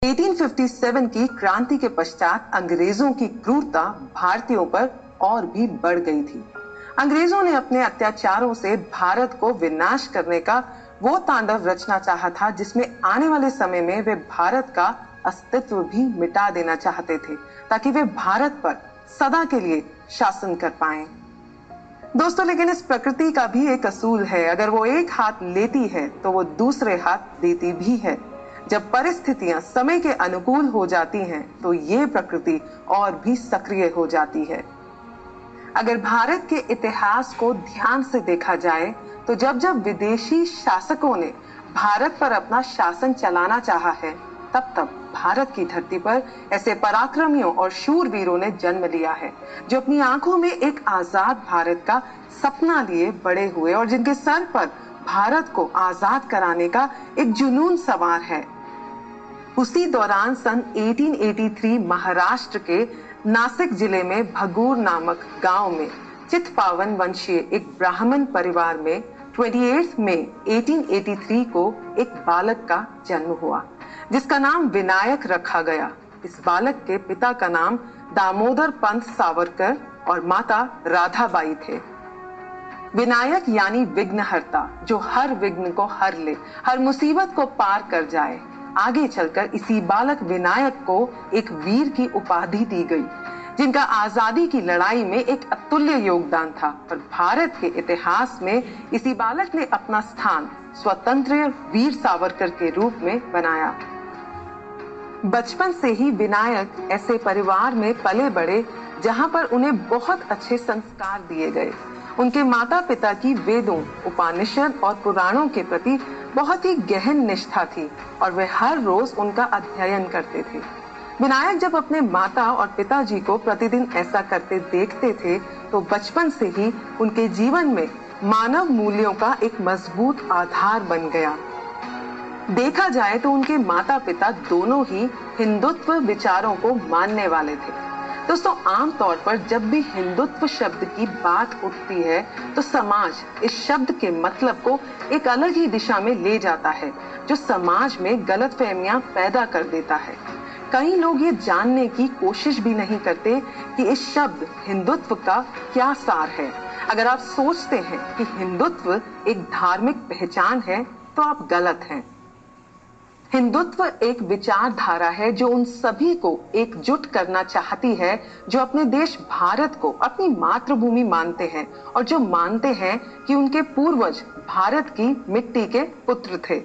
1857 की क्रांति के पश्चात अंग्रेजों की क्रूरता भारतीयों पर और भी बढ़ गई थी। अंग्रेजों ने अपने अत्याचारों से भारत को विनाश करने का वो तांडव रचना चाहा था जिसमें आने वाले समय में वे भारत का अस्तित्व भी मिटा देना चाहते थे, ताकि वे भारत पर सदा के लिए शासन कर पाएं। दोस्तों, लेकिन इस प्रकृति का भी एक असूल है। अगर वो एक हाथ लेती है तो वो दूसरे हाथ देती भी है। जब परिस्थितियां समय के अनुकूल हो जाती हैं तो ये प्रकृति और भी सक्रिय हो जाती है। अगर भारत के इतिहास को ध्यान से देखा जाए तो जब जब विदेशी शासकों ने भारत पर अपना शासन चलाना चाहा है, तब तब भारत की धरती पर ऐसे पराक्रमियों और शूरवीरों ने जन्म लिया है जो अपनी आंखों में एक आजाद भारत का सपना लिए बड़े हुए और जिनके सर पर भारत को आजाद कराने का एक जुनून सवार है। उसी दौरान सन 1883 महाराष्ट्र के नासिक जिले में भगूर नामक गांव में चित्पावन वंशीय एक ब्राह्मण परिवार में 28 मई 1883 को एक बालक का जन्म हुआ जिसका नाम विनायक रखा गया। इस बालक के पिता का नाम दामोदर पंत सावरकर और माता राधाबाई थे। विनायक यानी विघ्नहर्ता, जो हर विघ्न को हर ले, हर मुसीबत को पार कर जाए। आगे चलकर इसी बालक विनायक को एक वीर की उपाधि दी गई, जिनका आजादी की लड़ाई में एक अतुल्य योगदान था और भारत के इतिहास में इसी बालक ने अपना स्थान स्वतंत्र वीर सावरकर के रूप में बनाया। बचपन से ही विनायक ऐसे परिवार में पले बड़े जहां पर उन्हें बहुत अच्छे संस्कार दिए गए। उनके माता पिता की वेदों, उपनिषद और पुराणों के प्रति बहुत ही गहन निष्ठा थी और वे हर रोज उनका अध्ययन करते थे। विनायक जब अपने माता और पिताजी को प्रतिदिन ऐसा करते देखते थे तो बचपन से ही उनके जीवन में मानव मूल्यों का एक मजबूत आधार बन गया। देखा जाए तो उनके माता पिता दोनों ही हिंदुत्व विचारों को मानने वाले थे। दोस्तों, आमतौर पर जब भी हिंदुत्व शब्द की बात उठती है तो समाज इस शब्द के मतलब को एक अलग ही दिशा में ले जाता है, जो समाज में गलतफहमियां पैदा कर देता है। कई लोग ये जानने की कोशिश भी नहीं करते कि इस शब्द हिंदुत्व का क्या सार है। अगर आप सोचते हैं कि हिंदुत्व एक धार्मिक पहचान है तो आप गलत हैं। हिंदुत्व एक विचारधारा है जो उन सभी को एकजुट करना चाहती है जो अपने देश भारत को अपनी मातृभूमि मानते हैं और जो मानते हैं कि उनके पूर्वज भारत की मिट्टी के पुत्र थे।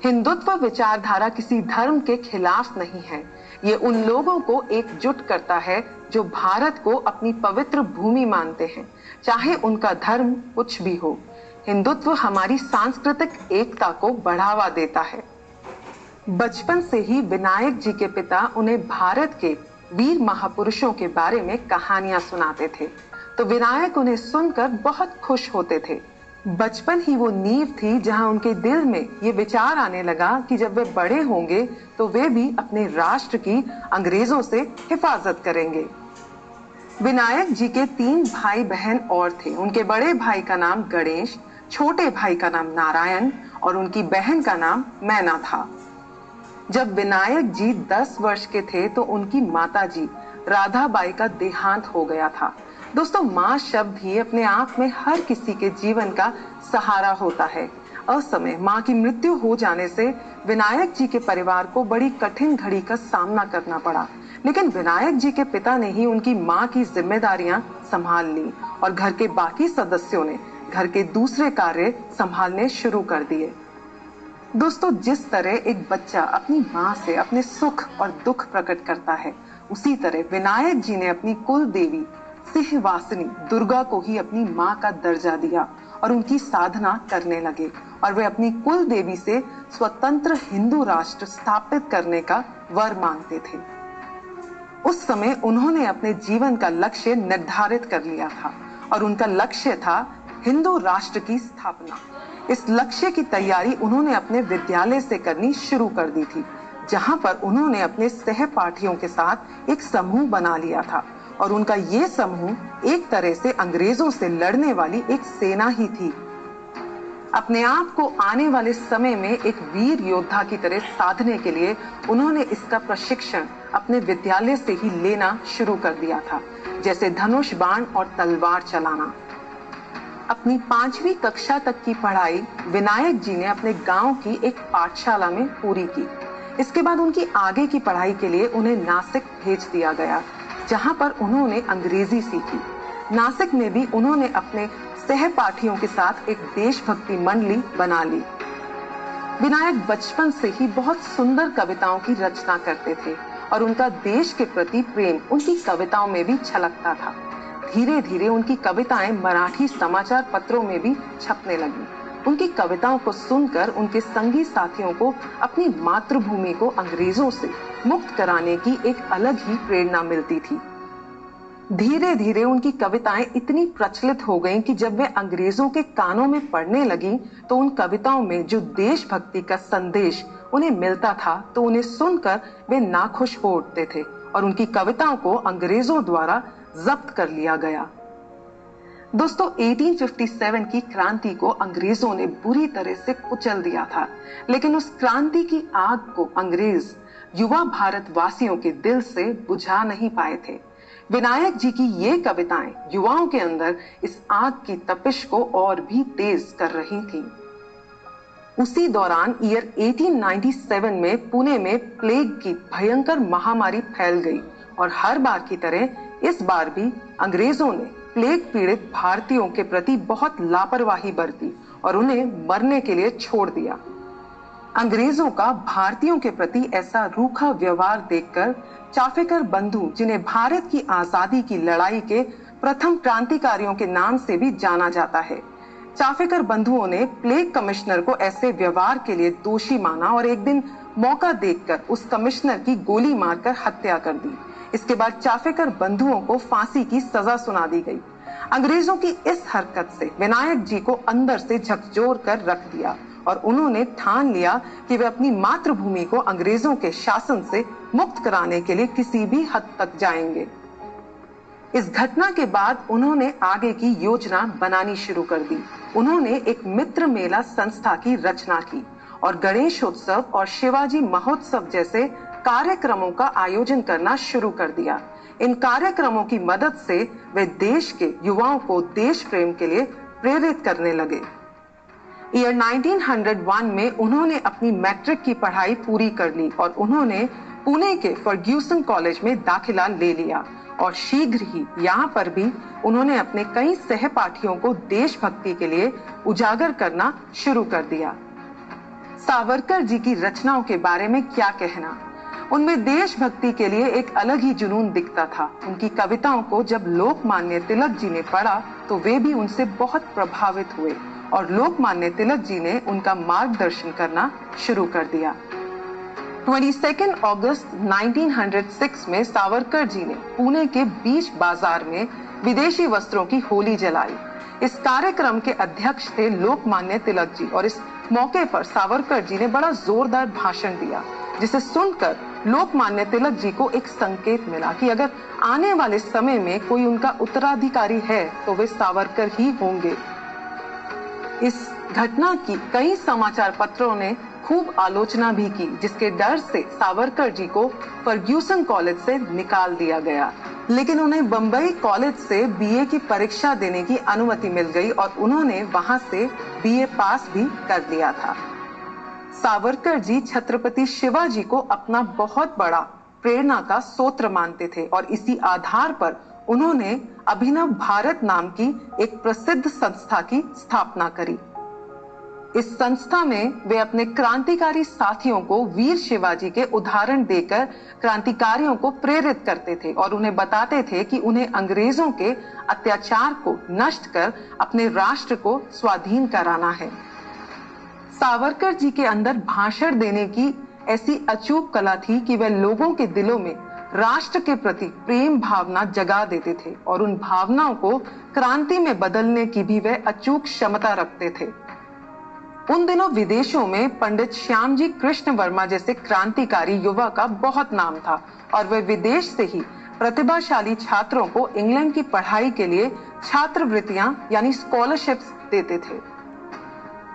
हिंदुत्व विचारधारा किसी धर्म के खिलाफ नहीं है। ये उन लोगों को एकजुट करता है जो भारत को अपनी पवित्र भूमि मानते हैं, चाहे उनका धर्म कुछ भी हो। हिंदुत्व हमारी सांस्कृतिक एकता को बढ़ावा देता है। बचपन से ही विनायक जी के पिता उन्हें भारत के वीर महापुरुषों के बारे में कहानियां सुनाते थे, तो विनायक उन्हें सुनकर बहुत खुश होते थे। बचपन ही वो नींव थी जहां उनके दिल में ये विचार आने लगा कि जब वे बड़े होंगे तो वे भी अपने राष्ट्र की अंग्रेजों से हिफाजत करेंगे। विनायक जी के 3 भाई बहन और थे। उनके बड़े भाई का नाम गणेश, छोटे भाई का नाम नारायण और उनकी बहन का नाम मैना था। जब विनायक जी 10 वर्ष के थे तो उनकी माताजी राधाबाई का देहांत हो गया था। दोस्तों, माँ शब्द ही अपने आप में हर किसी के जीवन का सहारा होता है। असमय माँ की मृत्यु हो जाने से विनायक जी के परिवार को बड़ी कठिन घड़ी का सामना करना पड़ा, लेकिन विनायक जी के पिता ने ही उनकी माँ की जिम्मेदारियां संभाल ली और घर के बाकी सदस्यों ने घर के दूसरे कार्य संभालने शुरू कर दिए। दोस्तों, जिस तरह एक बच्चा अपनी माँ से अपने सुख और दुख प्रकट करता है, उसी तरह विनायक जी ने अपनी कुल देवी सिंहवासिनी दुर्गा को ही अपनी माँ का दर्जा दिया और उनकी साधना करने लगे और वे अपनी कुल देवी से स्वतंत्र हिंदू राष्ट्र स्थापित करने का वर मांगते थे। उस समय उन्होंने अपने जीवन का लक्ष्य निर्धारित कर लिया था और उनका लक्ष्य था हिंदू राष्ट्र की स्थापना। इस लक्ष्य की तैयारी उन्होंने अपने विद्यालय से करनी शुरू कर दी थी, जहां पर उन्होंने अपने सहपाठियों के साथ एक समूह बना लिया था और उनका ये समूह एक तरह से अंग्रेजों से लड़ने वाली एक सेना ही थी। अपने आप को आने वाले समय में एक वीर योद्धा की तरह साधने के लिए उन्होंने इसका प्रशिक्षण अपने विद्यालय से ही लेना शुरू कर दिया था, जैसे धनुष बाण और तलवार चलाना। अपनी 5वीं कक्षा तक की पढ़ाई विनायक जी ने अपने गांव की एक पाठशाला में पूरी की। इसके बाद उनकी आगे की पढ़ाई के लिए उन्हें नासिक भेज दिया गया, जहां पर उन्होंने अंग्रेजी सीखी। नासिक में भी उन्होंने अपने सहपाठियों के साथ एक देशभक्ति मंडली बना ली। विनायक बचपन से ही बहुत सुंदर कविताओं की रचना करते थे और उनका देश के प्रति प्रेम उनकी कविताओं में भी छलकता था। धीरे धीरे उनकी कविताएं मराठी समाचार पत्रों में भी छपने लगी। उनकी कविताओं को सुनकर उनके संगी साथियों को अपनी मातृभूमि को अंग्रेजों से मुक्त कराने की एक अलग ही प्रेरणा मिलती थी। धीरे धीरे उनकी कविताएं इतनी प्रचलित हो गईं कि जब वे अंग्रेजों के कानों में पड़ने लगी तो उन कविताओं में जो देशभक्ति का संदेश उन्हें मिलता था तो उन्हें सुनकर वे नाखुश हो उठते थे और उनकी कविताओं को अंग्रेजों द्वारा जब्त कर लिया गया। दोस्तों, 1857 की क्रांति को अंग्रेजों ने बुरी तरह से कुचल दिया था, लेकिन उस क्रांति की आग को अंग्रेज युवा भारतवासियों के दिल से बुझा नहीं पाए थे। विनायक जी की ये कविताएं युवाओं के अंदर इस आग की तपिश को और भी तेज कर रही थी। उसी दौरान ईयर 1897 में पुणे में प्लेग की भयंकर महामारी फैल गई और हर बार की तरह इस बार भी अंग्रेजों ने प्लेग पीड़ित भारतीयों के प्रति बहुत लापरवाही बरती और उन्हें मरने के लिए छोड़ दिया। अंग्रेजों का भारतीयों के प्रति ऐसा रूखा व्यवहार देखकर चाफेकर बंधु, जिन्हें भारत की आजादी की लड़ाई के प्रथम क्रांतिकारियों के नाम से भी जाना जाता है, चाफेकर बंधुओं ने प्लेग कमिश्नर को ऐसे व्यवहार के लिए दोषी माना और एक दिन मौका देखकर उस कमिश्नर की गोली मारकर हत्या कर दी। इसके बाद चाफेकर बंधुओं को फांसी की सजा सुना दी गई। अंग्रेजों की इस हरकत से विनायक जी को अंदर से झकझोर कर रख दिया और उन्होंने ठान लिया कि वे अपनी मातृभूमि को अंग्रेजों के शासन से मुक्त कराने के लिए किसी भी हद तक जाएंगे। इस घटना के बाद उन्होंने आगे की योजना बनानी शुरू कर दी। उन्होंने एक मित्र मेला संस्था की रचना की और गणेशोत्सव और शिवाजी महोत्सव जैसे कार्यक्रमों का आयोजन करना शुरू कर दिया। इन कार्यक्रमों की मदद से वे देश के युवाओं को देश प्रेम के लिए प्रेरित करने लगे। ईयर 1901 में उन्होंने अपनी मैट्रिक की पढ़ाई पूरी कर ली और उन्होंने पुणे के फर्ग्यूसन कॉलेज में दाखिला ले लिया और शीघ्र ही यहाँ पर भी उन्होंने अपने कई सहपाठियों को देशभक्ति के लिए उजागर करना शुरू कर दिया। सावरकर जी की रचनाओं के बारे में क्या कहना, उनमें देशभक्ति के लिए एक अलग ही जुनून दिखता था। उनकी कविताओं को जब लोकमान्य तिलक जी ने पढ़ा तो वे भी उनसे बहुत प्रभावित हुए और लोकमान्य तिलक जी ने उनका मार्गदर्शन करना शुरू कर दिया। 22 अगस्त 1906 में सावरकर जी ने पुणे के बीच बाजार में विदेशी वस्त्रों की होली जलाई। इस कार्यक्रम के अध्यक्ष थे लोकमान्य तिलक जी और इस मौके पर सावरकर जी ने बड़ा जोरदार भाषण दिया, जिसे सुनकर लोकमान्य तिलक जी को एक संकेत मिला कि अगर आने वाले समय में कोई उनका उत्तराधिकारी है तो वे सावरकर ही होंगे। इस घटना की कई समाचार पत्रों ने खूब आलोचना भी की, जिसके डर से सावरकर जी को फर्ग्यूसन कॉलेज से निकाल दिया गया, लेकिन उन्हें बंबई कॉलेज से बीए की परीक्षा देने की अनुमति मिल गई और उन्होंने वहां से बीए पास भी कर लिया था। सावरकर जी छत्रपति शिवाजी को अपना बहुत बड़ा प्रेरणा का स्रोत मानते थे और इसी आधार पर उन्होंने अभिनव भारत नाम की एक प्रसिद्ध संस्था की स्थापना करी। इस संस्था में वे अपने क्रांतिकारी साथियों को वीर शिवाजी के उदाहरण देकर क्रांतिकारियों को प्रेरित करते थे और उन्हें बताते थे कि उन्हें अंग्रेजों के अत्याचार को नष्ट कर अपने राष्ट्र को स्वाधीन कराना है। सावरकर जी के अंदर भाषण देने की ऐसी अचूक कला थी कि वे लोगों के दिलों में राष्ट्र के प्रति प्रेम भावना जगा देते थे और उन भावनाओं को क्रांति में बदलने की भी वे अचूक क्षमता रखते थे। उन दिनों विदेशों में पंडित श्यामजी कृष्ण वर्मा जैसे क्रांतिकारी युवा का बहुत नाम था और वे विदेश से ही प्रतिभाशाली छात्रों को इंग्लैंड की पढ़ाई के लिए छात्रवृत्तियां यानी स्कॉलरशिप्स देते थे।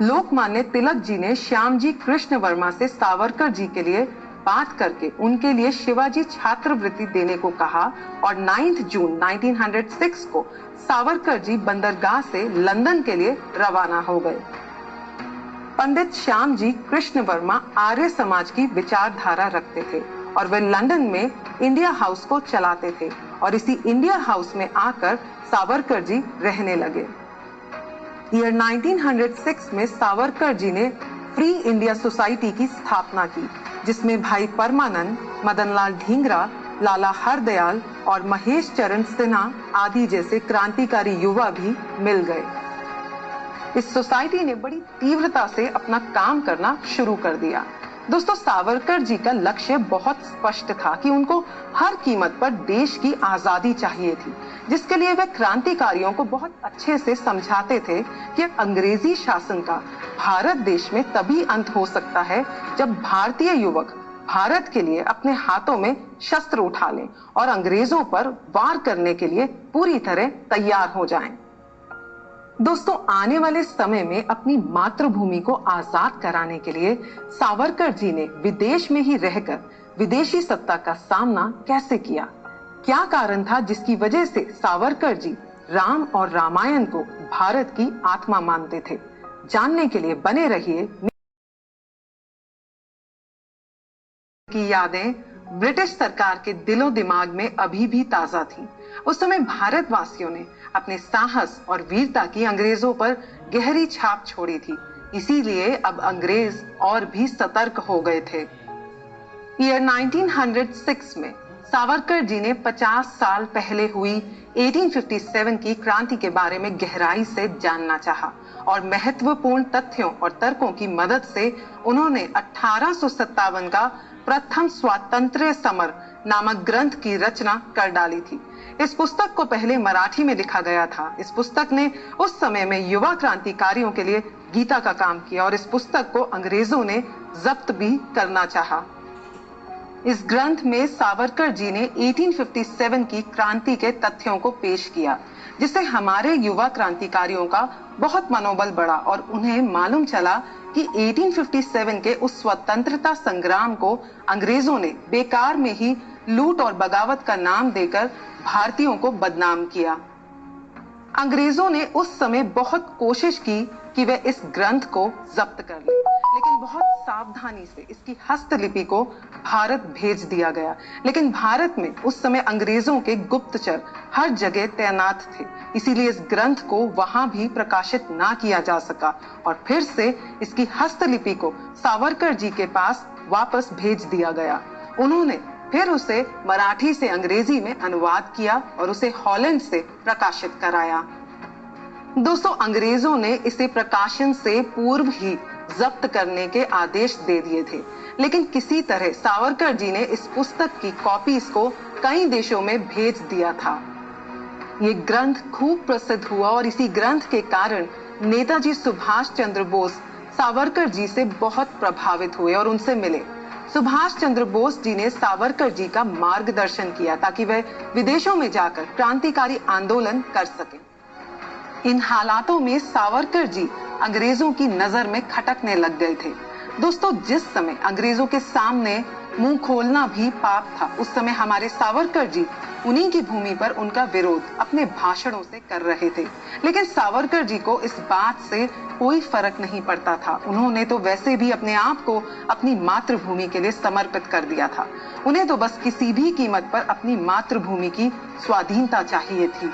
लोकमान्य तिलक जी ने श्यामजी कृष्ण वर्मा से सावरकर जी के लिए बात करके उनके लिए शिवाजी छात्रवृत्ति देने को कहा और 9 जून 1906 को सावरकर जी बंदरगाह से लंदन के लिए रवाना हो गए। पंडित श्यामजी कृष्ण वर्मा आर्य समाज की विचारधारा रखते थे और वे लंदन में इंडिया हाउस को चलाते थे और इसी इंडिया हाउस में आकर सावरकर जी रहने लगे। ईयर 1906 में सावरकर जी ने फ्री इंडिया सोसाइटी की स्थापना की, जिसमें भाई परमानंद, मदनलाल ढींगरा, लाला हरदयाल और महेश चरण सिन्हा आदि जैसे क्रांतिकारी युवा भी मिल गए। इस सोसाइटी ने बड़ी तीव्रता से अपना काम करना शुरू कर दिया। दोस्तों, सावरकर जी का लक्ष्य बहुत स्पष्ट था कि उनको हर कीमत पर देश की आजादी चाहिए थी, जिसके लिए वे क्रांतिकारियों को बहुत अच्छे से समझाते थे कि अंग्रेजी शासन का भारत देश में तभी अंत हो सकता है जब भारतीय युवक भारत के लिए अपने हाथों में शस्त्र उठा लें और अंग्रेजों पर वार करने के लिए पूरी तरह तैयार हो जाएं। दोस्तों, आने वाले समय में अपनी मातृभूमि को आजाद कराने के लिए सावरकर जी ने विदेश में ही रहकर विदेशी सत्ता का सामना कैसे किया? क्या कारण था जिसकी वजह से सावरकर जी राम और रामायण को भारत की आत्मा मानते थे? जानने के लिए बने रहिए। की यादें ब्रिटिश सरकार के दिलो दिमाग में अभी भी ताजा थी। उस समय भारतवासियों ने अपने साहस और वीरता की अंग्रेजों पर गहरी छाप छोड़ी थी, इसीलिए अब अंग्रेज और भी सतर्क हो गए थे। ईयर 1906 में सावरकर जी ने 50 साल पहले हुई 1857 की क्रांति के बारे में गहराई से जानना चाहा और महत्वपूर्ण तथ्यों और तर्कों की मदद से उन्होंने 1857 का प्रथम स्वातंत्र्य समर नामक ग्रंथ की रचना कर डाली थी। इस पुस्तक को पहले मराठी में लिखा गया था। इस पुस्तक ने उस समय में युवा क्रांतिकारियों के लिए गीता का काम किया और इस पुस्तक को अंग्रेजों ने जब्त भी करना चाहा। इस ग्रंथ में सावरकर जी ने 1857 की क्रांति के तथ्यों को पेश किया, जिससे हमारे युवा क्रांतिकारियों का बहुत मनोबल बढ़ा और उन्हें मालूम चला कि 1857 के उस स्वतंत्रता संग्राम को अंग्रेजों ने बेकार में ही लूट और बगावत का नाम देकर भारतीयों को बदनाम किया। अंग्रेजों ने उस समय बहुत कोशिश की कि वे इस ग्रंथ को जब्त कर लें, लेकिन बहुत सावधानी से इसकी हस्तलिपि को भारत भेज दिया गया। लेकिन भारत में उस समय अंग्रेजों के गुप्तचर हर जगह तैनात थे, इसीलिए इस ग्रंथ को वहां भी प्रकाशित ना किया जा सका और फिर से इसकी हस्तलिपि को सावरकर जी के पास वापस भेज दिया गया। उन्होंने फिर उसे मराठी से अंग्रेजी में अनुवाद किया और उसे हॉलैंड से प्रकाशित कराया। दोस्तों, अंग्रेजों ने इसे प्रकाशन से पूर्व ही जब्त करने के आदेश दे दिए थे, लेकिन किसी तरह सावरकर जी ने इस पुस्तक की कॉपीज को कई देशों में भेज दिया था। ये ग्रंथ खूब प्रसिद्ध हुआ और इसी ग्रंथ के कारण नेताजी सुभाष चंद्र बोस सावरकर जी से बहुत प्रभावित हुए और उनसे मिले। सुभाष चंद्र बोस जी ने सावरकर जी का मार्गदर्शन किया ताकि वह विदेशों में जाकर क्रांतिकारी आंदोलन कर सके। इन हालातों में सावरकर जी अंग्रेजों की नजर में खटकने लग गए थे। दोस्तों, जिस समय अंग्रेजों के सामने मुंह खोलना भी पाप था, उस समय हमारे सावरकर जी उन्हीं की भूमि पर उनका विरोध अपने भाषणों से कर रहे थे। लेकिन सावरकर जी को इस बात से कोई फर्क नहीं पड़ता था। उन्होंने तो वैसे भी अपने आप को अपनी मातृभूमि के लिए समर्पित कर दिया था। उन्हें तो बस किसी भी कीमत पर अपनी मातृभूमि की स्वाधीनता चाहिए थी।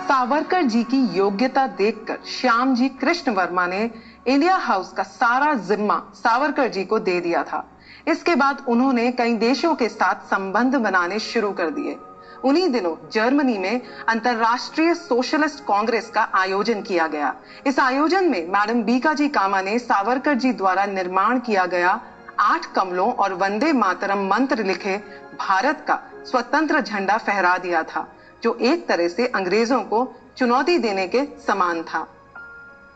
सावरकर जी की योग्यता देखकर श्यामजी कृष्ण वर्मा ने इंडिया हाउस का सारा जिम्मा सावरकर जी को दे दिया था। इसके बाद उन्होंने कई देशों के साथ संबंध बनाने शुरू कर दिए। उन्हीं दिनों जर्मनी में अंतरराष्ट्रीय सोशलिस्ट कांग्रेस का आयोजन किया गया। इस आयोजन में मैडम बीकाजी कामा ने सावरकर जी द्वारा निर्माण किया गया 8 कमलों और वंदे मातरम मंत्र लिखे भारत का स्वतंत्र झंडा फहरा दिया था, जो एक तरह से अंग्रेजों को चुनौती देने के समान था।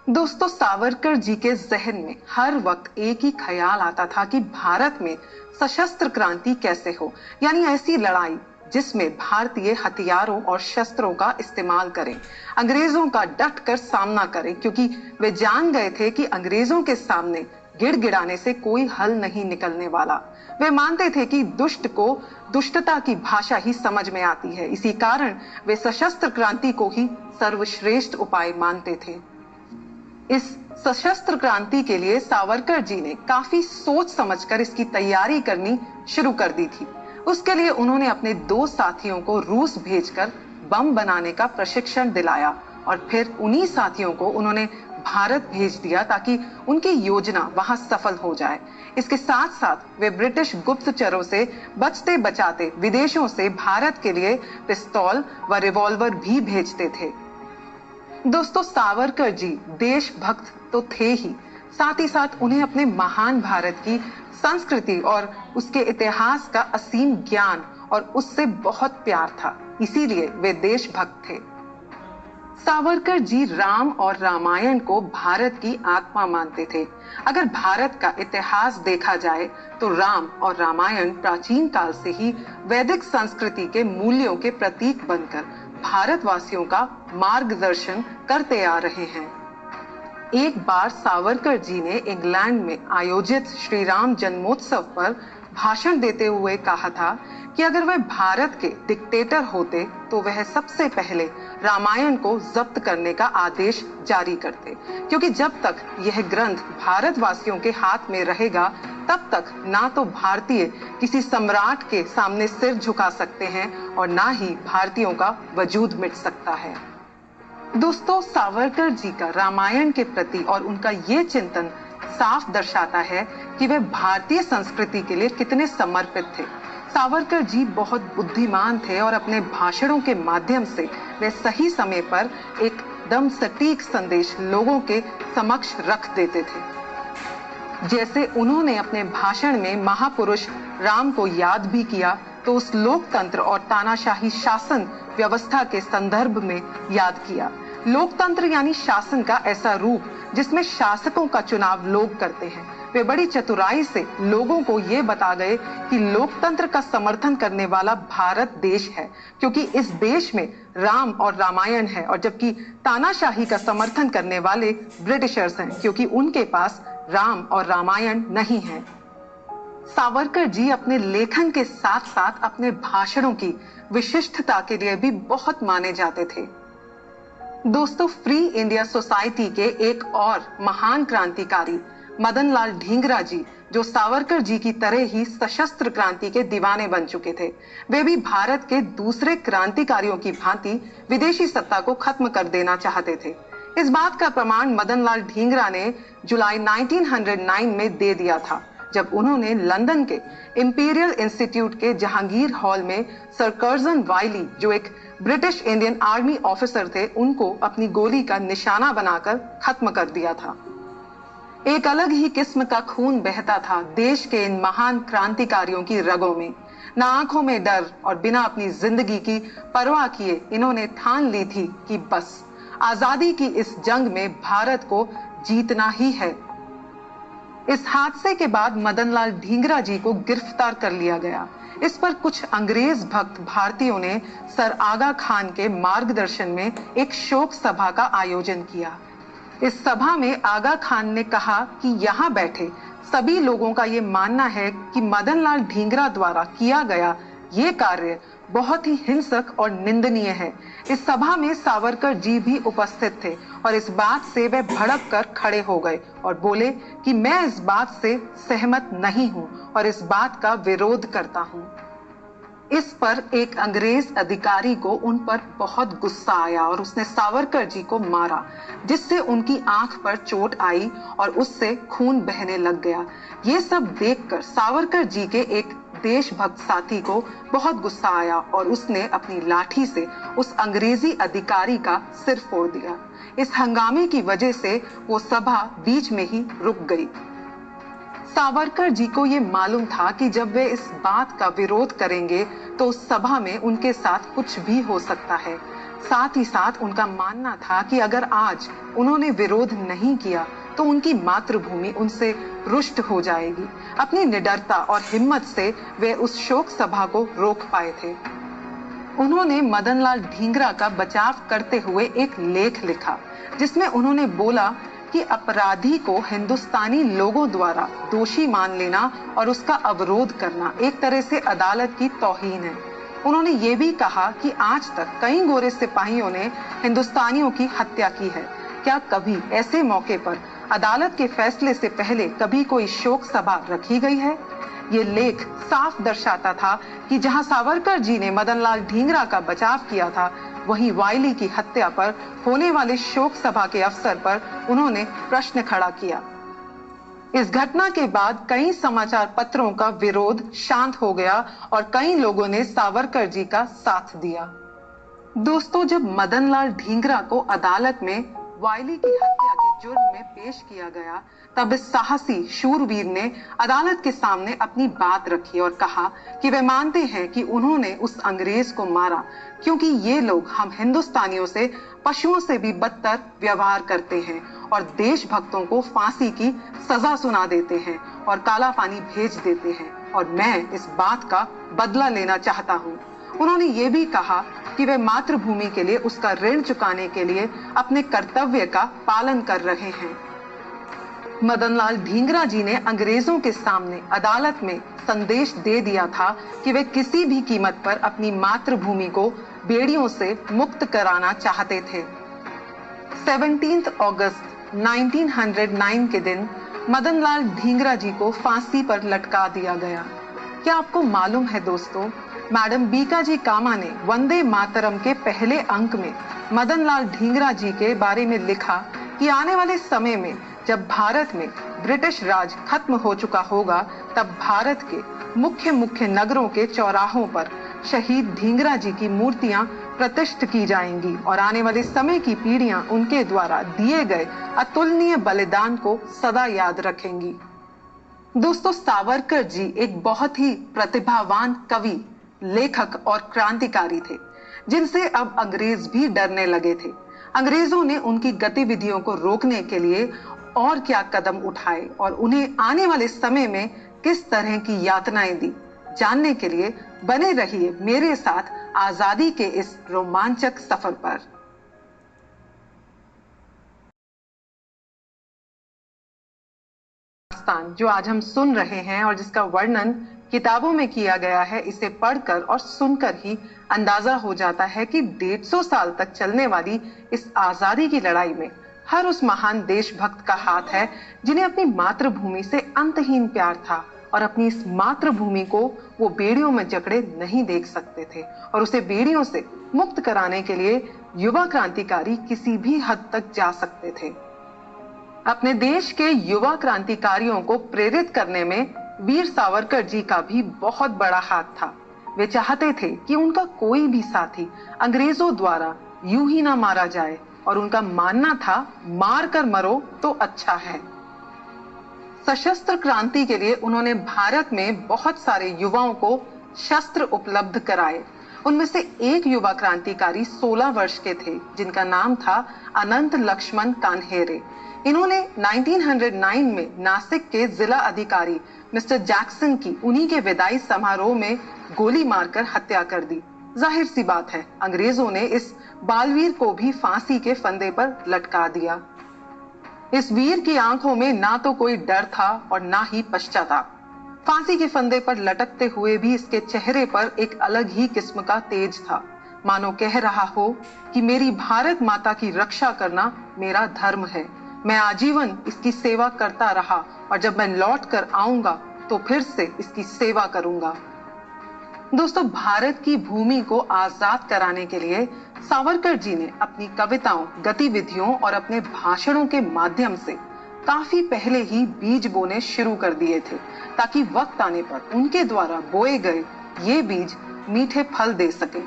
दोस्तों, सावरकर जी के जहन में हर वक्त एक ही ख्याल आता था कि भारत में सशस्त्र क्रांति कैसे हो, यानी ऐसी लड़ाई जिसमें भारतीय हथियारों और शस्त्रों का इस्तेमाल करें, अंग्रेजों का डट कर सामना करें, क्योंकि वे जान गए थे कि अंग्रेजों के सामने गिड़गिड़ाने से कोई हल नहीं निकलने वाला। वे मानते थे कि दुष्ट को दुष्टता की भाषा ही समझ में आती है। इसी कारण वे सशस्त्र क्रांति को ही सर्वश्रेष्ठ उपाय मानते थे। इस सशस्त्र क्रांति के लिए सावरकर जी ने काफी सोच समझकर इसकी तैयारी करनी शुरू कर दी थी। उसके लिए उन्होंने अपने 2 साथियों को रूस भेजकर बम बनाने का प्रशिक्षण दिलाया और फिर उन्हीं साथियों को उन्होंने भारत भेज दिया ताकि उनकी योजना वहां सफल हो जाए। इसके साथ साथ वे ब्रिटिश गुप्तचरों से बचते बचाते विदेशों से भारत के लिए पिस्तौल व रिवॉल्वर भी भेजते थे। दोस्तों, सावरकर जी देशभक्त तो थे ही, साथ ही साथ उन्हें अपने महान भारत की संस्कृति और उसके इतिहास का असीम ज्ञान और उससे बहुत प्यार था, इसीलिए वे देशभक्त थे। सावरकर जी राम और रामायण को भारत की आत्मा मानते थे। अगर भारत का इतिहास देखा जाए तो राम और रामायण प्राचीन काल से ही वैदिक संस्कृति के मूल्यों के प्रतीक बनकर भारतवासियों का मार्गदर्शन करते आ रहे हैं। एक बार सावरकर जी ने इंग्लैंड में आयोजित श्री राम जन्मोत्सव पर भाषण देते हुए कहा था कि अगर वह भारत के डिक्टेटर होते तो वह सबसे पहले रामायण को जब्त करने का आदेश जारी करते, क्योंकि जब तक यह ग्रंथ भारतवासियों के हाथ में रहेगा तब तक ना तो भारतीय किसी सम्राट के सामने सिर झुका सकते हैं और ना ही भारतीयों का वजूद मिट सकता है। दोस्तों, सावरकर जी का रामायण के प्रति और उनका ये चिंतन साफ दर्शाता है कि वे भारतीय संस्कृति के लिए कितने समर्पित थे। सावरकर जी बहुत बुद्धिमान थे और अपने भाषणों के माध्यम से वे सही समय पर एकदम सटीक संदेश लोगों के समक्ष रख देते थे। जैसे उन्होंने अपने भाषण में महापुरुष राम को याद भी किया, तो उस लोकतंत्र और तानाशाही शासन व्यवस्था के संदर्भ में याद किया। लोकतंत्र यानी शासन का ऐसा रूप जिसमें शासकों का चुनाव लोग करते हैं। वे बड़ी चतुराई से लोगों को ये बता गए कि लोकतंत्र का समर्थन करने वाला भारत देश है, क्योंकि इस देश में राम और रामायण है, और जबकि तानाशाही का समर्थन करने वाले ब्रिटिशर्स हैं, क्योंकि उनके पास राम और रामायण नहीं है। सावरकर जी अपने लेखन के साथ साथ अपने भाषणों की विशिष्टता के लिए भी बहुत माने जाते थे। दोस्तों, फ्री इंडिया सोसाइटी के एक और महान क्रांतिकारी मदन लाल ढींगरा जी, जो सावरकर जी की तरह ही सशस्त्र क्रांति के दीवाने बन चुके थे, वे भी भारत के दूसरे क्रांतिकारियों की भांति विदेशी सत्ता को खत्म कर देना चाहते थे। इस बात का प्रमाण मदन लाल ढींगरा ने जुलाई 1909 में दे दिया था, जब उन्होंने लंदन के इंपीरियल इंस्टीट्यूट के जहांगीर हॉल में सर कर्जन वाइली, जो एक ब्रिटिश इंडियन आर्मी ऑफिसर थे, उनको अपनी गोली का निशाना बनाकर खत्म कर दिया था। एक अलग ही किस्म का खून बहता था देश के इन महान क्रांतिकारियों की रगों में। ना आंखों में डर और बिना अपनी जिंदगी की परवाह किए इन्होंने ठान ली थी कि बस आजादी की इस जंग में भारत को जीतना ही है। इस हादसे के बाद मदन लाल ढींगरा जी को गिरफ्तार कर लिया गया। इस पर कुछ अंग्रेज भक्त भारतीयों ने सर आगा खान के मार्गदर्शन में एक शोक सभा का आयोजन किया। इस सभा में आगा खान ने कहा कि यहाँ बैठे सभी लोगों का ये मानना है कि मदन लाल ढींगरा द्वारा किया गया ये कार्य बहुत ही हिंसक और निंदनीय है। इस सभा में सावरकर जी भी उपस्थित थे और इस बात से वे भड़क कर खड़े हो गए और बोले कि मैं इस बात से सहमत नहीं हूं और इस बात का विरोध करता हूं। इस पर एक अंग्रेज अधिकारी को उन पर बहुत गुस्सा आया और उसने सावरकर जी को मारा, जिससे उनकी आंख पर चोट आई और उससे खून बहने लग गया। ये सब देखकर सावरकर जी के एक देशभक्त साथी को बहुत गुस्सा आया और उसने अपनी लाठी से उस अंग्रेजी अधिकारी का सिर फोड़ दिया। इस हंगामे की वजह से वो सभा बीच में ही रुक गई। सावरकर जी को ये मालूम था कि जब वे इस बात का विरोध करेंगे तो उस सभा में उनके साथ कुछ भी हो सकता है। साथ ही साथ उनका मानना था कि अगर आज उन्होंने विरोध नहीं किया तो उनकी मातृभूमि उनसे रुष्ट हो जाएगी। अपनी निडरता और हिम्मत से वे उस शोक सभा को रोक पाए थे। उन्होंने मदनलाल ढींगरा का बचाव करते हुए एक लेख लिखा, जिसमें उन्होंने बोला कि अपराधी को हिंदुस्तानी लोगों द्वारा दोषी मान लेना और उसका अवरोध करना एक तरह से अदालत की तौहीन है। उन्होंने ये भी कहा कि आज तक कई गोरे सिपाहियों ने हिंदुस्तानियों की हत्या की है। क्या कभी ऐसे मौके पर अदालत के फैसले से पहले कभी कोई शोक सभा रखी गई है? ये लेख साफ दर्शाता था कि जहां सावरकर जी ने मदनलाल ढींगरा का बचाव किया था, वहीं वायली की हत्या पर होने वाले शोक सभा के अवसर पर उन्होंने प्रश्न खड़ा किया। इस घटना के बाद कई समाचार पत्रों का विरोध शांत हो गया और कई लोगों ने सावरकर जी का साथ दिया। दोस्तों, जब मदनलाल ढींगरा को अदालत में वायली की हत्या के जुर्म में पेश किया गया, तब इस साहसी शूरवीर ने अदालत के सामने अपनी बात रखी और कहा कि वे मानते हैं कि उन्होंने उस अंग्रेज को मारा क्योंकि ये लोग हम हिंदुस्तानियों से पशुओं से भी बदतर व्यवहार करते हैं और देशभक्तों को फांसी की सजा सुना देते हैं और काला पानी भेज देते हैं, और मैं इस बात का बदला लेना चाहता हूँ। उन्होंने ये भी कहा कि वे मातृभूमि के लिए उसका ऋण चुकाने के लिए अपने कर्तव्य का पालन कर रहे हैं। मदनलाल ढींगरा जी ने अंग्रेजों के सामने अदालत में संदेश दे दिया था कि वे किसी भी कीमत पर अपनी मातृभूमि को बेड़ियों से मुक्त कराना चाहते थे। 17 अगस्त 1909 के दिन मदनलाल ढींगरा जी को फांसी पर लटका दिया गया। क्या आपको मालूम है दोस्तों, मैडम बीकाजी कामा ने वंदे मातरम के पहले अंक में मदनलाल ढींगरा जी के बारे में लिखा कि आने वाले समय में जब भारत में ब्रिटिश राज खत्म हो चुका होगा, तब भारत के मुख्य मुख्य नगरों के चौराहों पर शहीद ढींगरा जी की मूर्तियां प्रतिष्ठित की जाएंगी और आने वाले समय की पीढ़ियां उनके द्वारा दिए गए अतुलनीय बलिदान को सदा याद रखेंगी। दोस्तों, सावरकर जी एक बहुत ही प्रतिभावान कवि, लेखक और क्रांतिकारी थे, जिनसे अब अंग्रेज भी डरने लगे थे। अंग्रेजों ने उनकी गतिविधियों को रोकने के लिए और क्या कदम उठाए और उन्हें आने वाले समय में किस तरह की यातनाएं दी, जानने के लिए बने रहिए मेरे साथ आजादी के इस रोमांचक सफर पर। जो आज हम सुन रहे हैं और जिसका वर्णन किताबों में किया गया है, इसे पढ़कर और सुनकर ही अंदाजा हो जाता है कि 150 साल तक चलने वाली इस आजादी की लड़ाई में हर उस महान देशभक्त का हाथ है जिन्हें अपनी मातृभूमि से अंतहीन प्यार था और अपनी इस मातृभूमि को वो बेड़ियों में जकड़े नहीं देख सकते थे और उसे बेड़ियों से मुक्त कराने के लिए युवा क्रांतिकारी किसी भी हद तक जा सकते थे। अपने देश के युवा क्रांतिकारियों को प्रेरित करने में वीर सावरकर जी का भी बहुत बड़ा हाथ था। वे चाहते थे कि उनका कोई भी साथी अंग्रेजों द्वारा यूं ही ना मारा जाए और उनका मानना था मार कर मरो तो अच्छा है। सशस्त्र क्रांति के लिए उन्होंने भारत में बहुत सारे युवाओं को शस्त्र उपलब्ध कराए। उनमें से एक युवा क्रांतिकारी 16 वर्ष के थे जिनका नाम था अनंत लक्ष्मण कान्हेरे। इन्होंने 1909 में नासिक के जिला अधिकारी मिस्टर जैक्सन की उन्हीं के विदाई समारोह में गोली मारकर हत्या कर दी। जाहिर सी बात है, अंग्रेजों ने इस बालवीर को भी फांसी के फंदे पर लटका दिया। इस वीर की आंखों में ना तो कोई डर था और ना ही पश्चाताप। फांसी के फंदे पर लटकते हुए भी इसके चेहरे पर एक अलग ही किस्म का तेज था, मानो कह रहा हो कि मेरी भारत माता की रक्षा करना मेरा धर्म है। मैं आजीवन इसकी सेवा करता रहा और जब मैं लौट कर आऊंगा तो फिर से इसकी सेवा करूंगा। दोस्तों, भारत की भूमि को आजाद कराने के लिए सावरकर जी ने अपनी कविताओं, गतिविधियों और अपने भाषणों के माध्यम से काफी पहले ही बीज बोने शुरू कर दिए थे ताकि वक्त आने पर उनके द्वारा बोए गए ये बीज मीठे फल दे सके।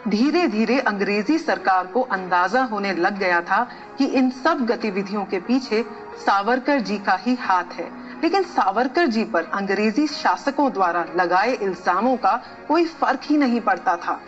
धीरे धीरे अंग्रेजी सरकार को अंदाजा होने लग गया था कि इन सब गतिविधियों के पीछे सावरकर जी का ही हाथ है, लेकिन सावरकर जी पर अंग्रेजी शासकों द्वारा लगाए इल्जामों का कोई फर्क ही नहीं पड़ता था।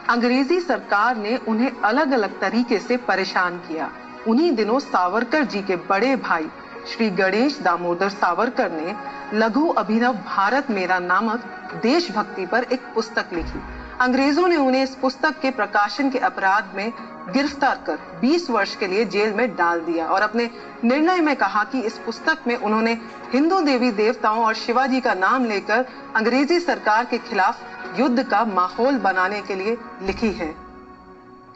अंग्रेजी सरकार ने उन्हें अलग अलग तरीके से परेशान किया। उन्हीं दिनों सावरकर जी के बड़े भाई श्री गणेश दामोदर सावरकर ने लघु अभिनव भारत मेरा नामक देशभक्ति पर एक पुस्तक लिखी। अंग्रेजों ने उन्हें इस पुस्तक के प्रकाशन के अपराध में गिरफ्तार कर 20 वर्ष के लिए जेल में डाल दिया और अपने निर्णय में कहा कि इस पुस्तक में उन्होंने हिंदू देवी देवताओं और शिवाजी का नाम लेकर अंग्रेजी सरकार के खिलाफ युद्ध का माहौल बनाने के लिए लिखी है।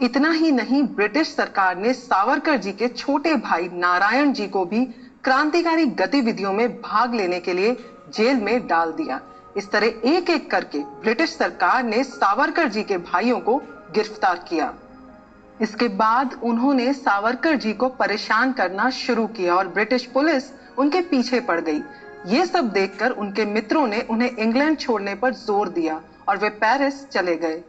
इतना ही नहीं, ब्रिटिश सरकार ने सावरकर जी के छोटे भाई नारायण जी को भी क्रांतिकारी गतिविधियों में भाग लेने के लिए जेल में डाल दिया। इस तरह एक एक करके ब्रिटिश सरकार ने सावरकर जी के भाइयों को गिरफ्तार किया। इसके बाद उन्होंने सावरकर जी को परेशान करना शुरू किया और ब्रिटिश पुलिस उनके पीछे पड़ गई। ये सब देखकर उनके मित्रों ने उन्हें इंग्लैंड छोड़ने पर जोर दिया और वे पेरिस चले गए।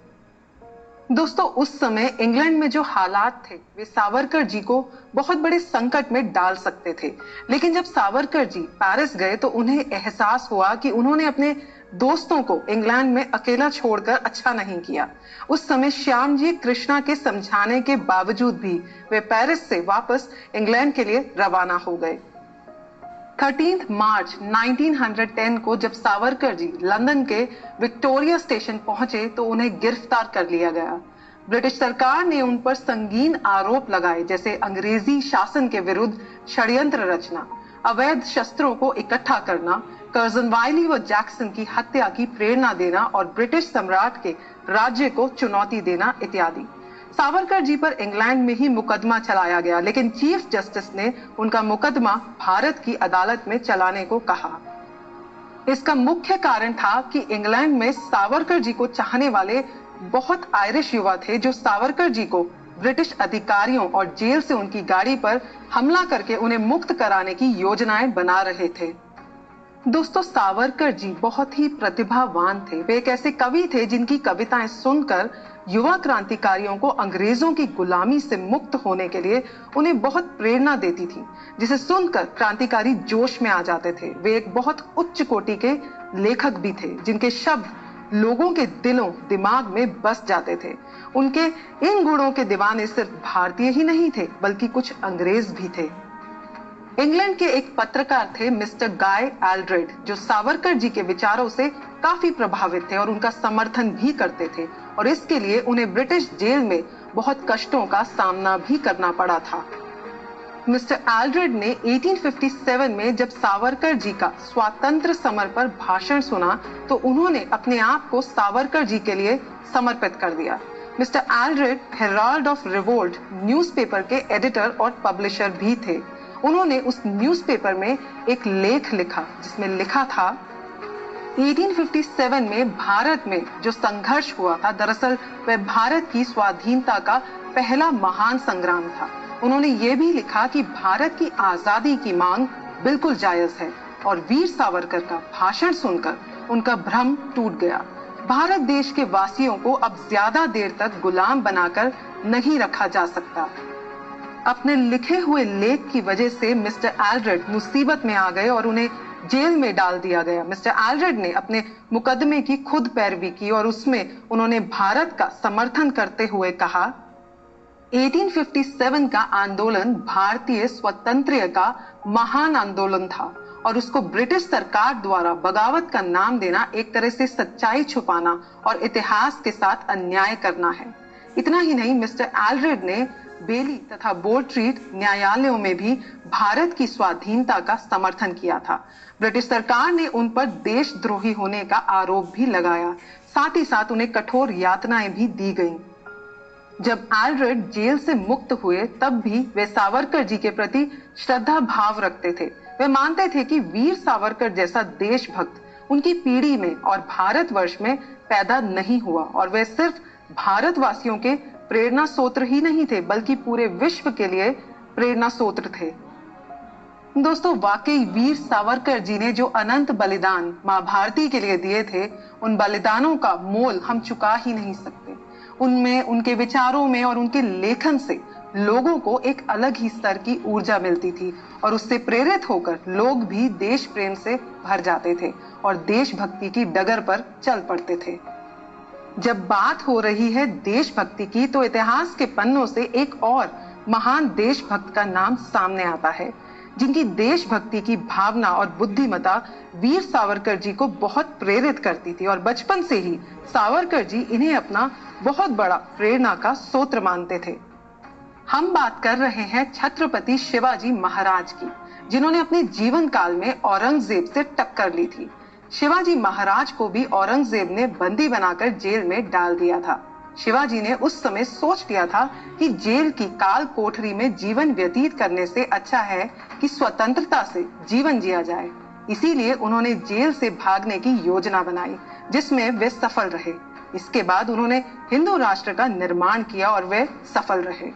दोस्तों, उस समय इंग्लैंड में जो हालात थे वे सावरकर जी को बहुत बड़े संकट में डाल सकते थे। लेकिन जब सावरकर जी पेरिस गए तो उन्हें एहसास हुआ कि उन्होंने अपने दोस्तों को इंग्लैंड में अकेला छोड़कर अच्छा नहीं किया। उस समय श्याम जी कृष्णा के समझाने के बावजूद भी वे पेरिस से वापस इंग्लैंड के लिए रवाना हो गए। 13 मार्च 1910 को जब सावरकर जी लंदन के विक्टोरिया स्टेशन पहुंचे तो उन्हें गिरफ्तार कर लिया गया। ब्रिटिश सरकार ने उन पर संगीन आरोप लगाए, जैसे अंग्रेजी शासन के विरुद्ध षड्यंत्र रचना, अवैध शस्त्रों को इकट्ठा करना, कर्जनवाइली व जैक्सन की हत्या की प्रेरणा देना और ब्रिटिश सम्राट के राज्य को चुनौती देना इत्यादि। सावरकर जी पर इंग्लैंड में ही मुकदमा चलाया गया, लेकिन चीफ जस्टिस ने उनका मुकदमा भारत की अदालत में चलाने को कहा। इसका मुख्य कारण था कि इंग्लैंड में सावरकर जी को चाहने वाले बहुत आयरिश युवा थे जो सावरकर जी को ब्रिटिश अधिकारियों और जेल से उनकी गाड़ी पर हमला करके उन्हें मुक्त कराने की योजनाएं बना रहे थे। दोस्तों, सावरकर जी बहुत ही प्रतिभावान थे। वे एक ऐसे कवि थे जिनकी कविताएं सुनकर युवा क्रांतिकारियों को अंग्रेजों की गुलामी से मुक्त होने के लिए उन्हें बहुत प्रेरणा देती थी, जिसे सुनकर क्रांतिकारी जोश में आ जाते थे। वे एक बहुत उच्च कोटि के लेखक भी थे जिनके शब्द लोगों के दिलों दिमाग में बस जाते थे। उनके इन गुणों के दीवाने सिर्फ भारतीय ही नहीं थे बल्कि कुछ अंग्रेज भी थे। इंग्लैंड के एक पत्रकार थे मिस्टर गाय एल्ड्रेड, जो सावरकर जी के विचारों से काफी प्रभावित थे और उनका समर्थन भी करते थे और इसके लिए उन्हें ब्रिटिश जेल में बहुत कष्टों का सामना भी करना पड़ा था। मिस्टर एल्ड्रेड ने 1857 में जब सावरकर जी का स्वातंत्र्य समर पर भाषण सुना तो उन्होंने अपने आप को सावरकर जी के लिए समर्पित कर दिया। Mister Eldred Herald of Revolt newspaper के एडिटर और पब्लिशर भी थे। उन्होंने उस न्यूज़पेपर में एक लेख लिखा जिसमें लिखा था, 1857 में भारत में जो संघर्ष हुआ था दरअसल वह भारत की स्वाधीनता का पहला महान संग्राम था। उन्होंने ये भी लिखा कि भारत की आजादी की मांग बिल्कुल जायज है और वीर सावरकर का भाषण सुनकर उनका भ्रम टूट गया। भारत देश के वासियों को अब ज्यादा देर तक गुलाम बनाकर नहीं रखा जा सकता। अपने लिखे हुए लेख की वजह से मिस्टर एल्ड्रेड मुसीबत में आ गए और उन्हें जेल में डाल दिया गया। मिस्टर एल्ड्रेड ने अपने मुकदमे की खुद पैरवी की और उसमें उन्होंने भारत का समर्थन करते हुए कहा, 1857 का आंदोलन भारतीय स्वतंत्रता का महान आंदोलन था और उसको ब्रिटिश सरकार द्वारा बगावत का नाम देना एक तरह से सच्चाई छुपाना और इतिहास के साथ अन्याय करना है। इतना ही नहीं, मिस्टर एल्ड्रेड ने बेली तथा बोल्ट स्ट्रीट न्यायालयों में भी भारत की स्वाधीनता का समर्थन किया था। ब्रिटिश सरकार ने उन पर देशद्रोही होने का आरोप भी लगाया, साथ ही साथ उन्हें कठोर यातनाएं भी दी गईं। जब एल्ड्रेड जेल से मुक्त हुए तब भी वे सावरकर जी के प्रति श्रद्धा भाव रखते थे। वे मानते थे कि वीर सावरकर जैसा देशभक्त उनकी पीढ़ी में और भारतवर्ष में पैदा नहीं हुआ और वे सिर्फ भारतवासियों के प्रेरणा स्रोत ही नहीं थे बल्कि पूरे विश्व के लिए प्रेरणा स्रोत थे। दोस्तों, वाकई वीर सावरकर जी ने जो अनंत बलिदान मां भारती के लिए दिए थे, उन बलिदानों का मोल हम चुका ही नहीं सकते। उनमें, उनके विचारों में और उनके लेखन से लोगों को एक अलग ही स्तर की ऊर्जा मिलती थी और उससे प्रेरित होकर लोग भी देश प्रेम से भर जाते थे और देशभक्ति की डगर पर चल पड़ते थे। जब बात हो रही है देशभक्ति की तो इतिहास के पन्नों से एक और महान देशभक्त का नाम सामने आता है। जिनकी देशभक्ति की भावना और बुद्धिमत्ता वीर सावरकर जी को बहुत प्रेरित करती थी और बचपन से ही सावरकर जी इन्हें अपना बहुत बड़ा प्रेरणा का स्रोत मानते थे। हम बात कर रहे हैं छत्रपति शिवाजी महाराज की, जिन्होंने अपने जीवन काल में औरंगजेब से टक्कर ली थी। शिवाजी महाराज को भी औरंगजेब ने बंदी बनाकर जेल में डाल दिया था। शिवाजी ने उस समय सोच लिया था कि जेल की काल कोठरी में जीवन व्यतीत करने से अच्छा है कि स्वतंत्रता से जीवन जिया जाए। इसीलिए उन्होंने जेल से भागने की योजना बनाई, जिसमें वे सफल रहे। इसके बाद उन्होंने हिंदू राष्ट्र का निर्माण किया और वे सफल रहे।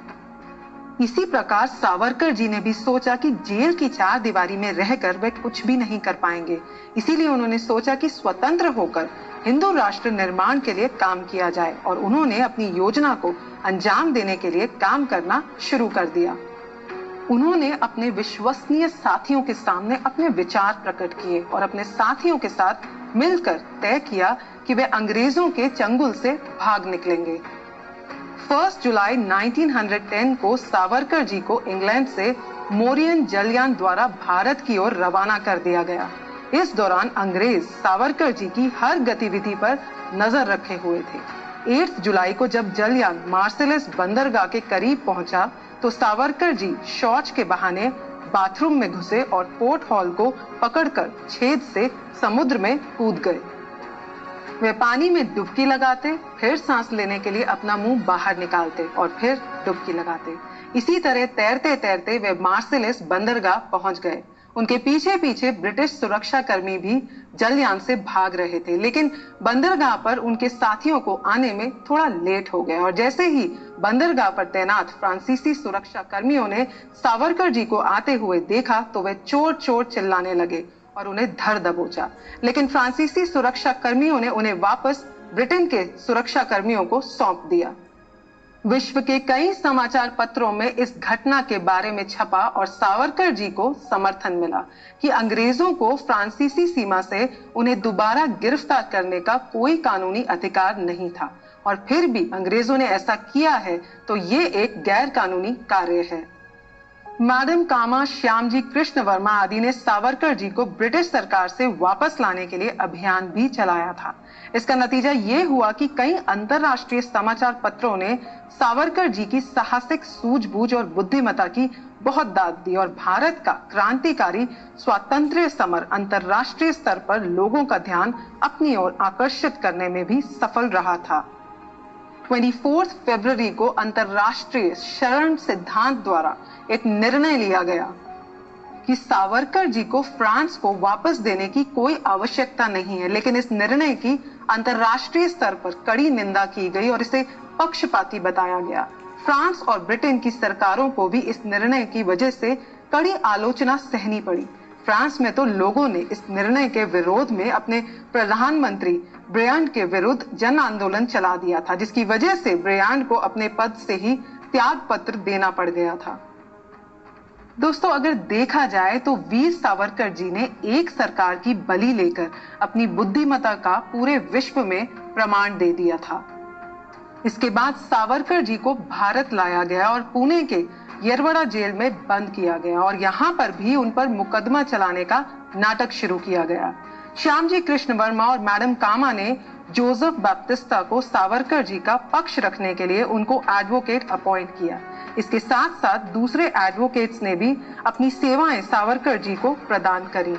इसी प्रकार सावरकर जी ने भी सोचा कि जेल की चार दीवारी में रहकर वे कुछ भी नहीं कर पाएंगे। इसीलिए उन्होंने सोचा कि स्वतंत्र होकर हिंदू राष्ट्र निर्माण के लिए काम किया जाए और उन्होंने अपनी योजना को अंजाम देने के लिए काम करना शुरू कर दिया। उन्होंने अपने विश्वसनीय साथियों के सामने अपने विचार प्रकट किए और अपने साथियों के साथ मिलकर तय किया कि वे अंग्रेजों के चंगुल से भाग निकलेंगे। 1 जुलाई 1910 को सावरकर जी को इंग्लैंड से मोरियन जलियान द्वारा भारत की ओर रवाना कर दिया गया। इस दौरान अंग्रेज सावरकर जी की हर गतिविधि पर नजर रखे हुए थे। 8 जुलाई को जब जलियान मार्सेलस बंदरगाह के करीब पहुंचा तो सावरकर जी शौच के बहाने बाथरूम में घुसे और पोर्ट हॉल को पकड़कर छेद से समुद्र में कूद गए। वे पानी में डुबकी लगाते, फिर सांस लेने के लिए अपना मुंह बाहर निकालते और फिर डुबकी लगाते। इसी तरह तैरते तैरते वे मार्सेलस बंदरगाह पहुंच गए। उनके पीछे पीछे ब्रिटिश सुरक्षा कर्मी भी जलयान से भाग रहे थे, लेकिन बंदरगाह पर उनके साथियों को आने में थोड़ा लेट हो गया और जैसे ही बंदरगाह पर तैनात फ्रांसीसी सुरक्षा कर्मियों ने सावरकर जी को आते हुए देखा तो वे चोर चोर चिल्लाने लगे और उन्हें धर दबोचा। लेकिन फ्रांसीसी सुरक्षा कर्मियों ने उन्हें वापस ब्रिटेन के सुरक्षा कर्मियों को सौंप दिया। विश्व के कई समाचार पत्रों में इस घटना के बारे में छपा और सावरकर जी को समर्थन मिला कि अंग्रेजों को फ्रांसीसी सीमा से उन्हें दोबारा गिरफ्तार करने का कोई कानूनी अधिकार नहीं था और फिर भी अंग्रेजों ने ऐसा किया है तो ये एक गैर कानूनी कार्य है। मैडम कामा, श्यामजी कृष्ण वर्मा आदि ने सावरकर जी को ब्रिटिश सरकार से वापस लाने के लिए अभियान भी चलाया था। इसका नतीजा ये हुआ कि कई अंतरराष्ट्रीय समाचार पत्रों ने सावरकर जी की साहसिक सूझबूझ और बुद्धिमत्ता की बहुत दाद दी और भारत का क्रांतिकारी स्वातंत्र्य समर अंतरराष्ट्रीय स्तर पर लोगों का ध्यान अपनी ओर आकर्षित करने में भी सफल रहा था। 24 फरवरी को अंतरराष्ट्रीय शरण सिद्धांत द्वारा एक निर्णय लिया गया कि सावरकर जी को फ्रांस को वापस देने की कोई आवश्यकता नहीं है, लेकिन इस निर्णय की अंतरराष्ट्रीय स्तर पर कड़ी निंदा की गई और इसे पक्षपाती बताया गया। फ्रांस और ब्रिटेन की सरकारों को भी इस निर्णय की वजह से कड़ी आलोचना सहनी पड़ी। फ्रांस में तो लोगों ने इस निर्णय के विरोध में अपने प्रधानमंत्री ब्रियांड के विरुद्ध जन आंदोलन चला दिया था, जिसकी वजह से ब्रियांड को अपने पद से ही त्याग पत्र देना पड़ गया था। दोस्तों, अगर देखा जाए तो वीर सावरकर जी ने एक सरकार की बलि लेकर अपनी बुद्धिमत्ता का पूरे विश्व में प्रमाण दे दिया था। इसके बाद सावरकर जी को भारत लाया गया और पुणे के येरवड़ा जेल में बंद किया गया और यहाँ पर भी उन पर मुकदमा चलाने का नाटक शुरू किया गया। श्यामजी कृष्ण वर्मा और मैडम कामा ने जोसेफ बैप्टिस्टा को सावरकर जी का पक्ष रखने के लिए उनको एडवोकेट अपॉइंट किया। इसके साथ साथ दूसरे एडवोकेट्स ने भी अपनी सेवाएं सावरकर जी को प्रदान करी।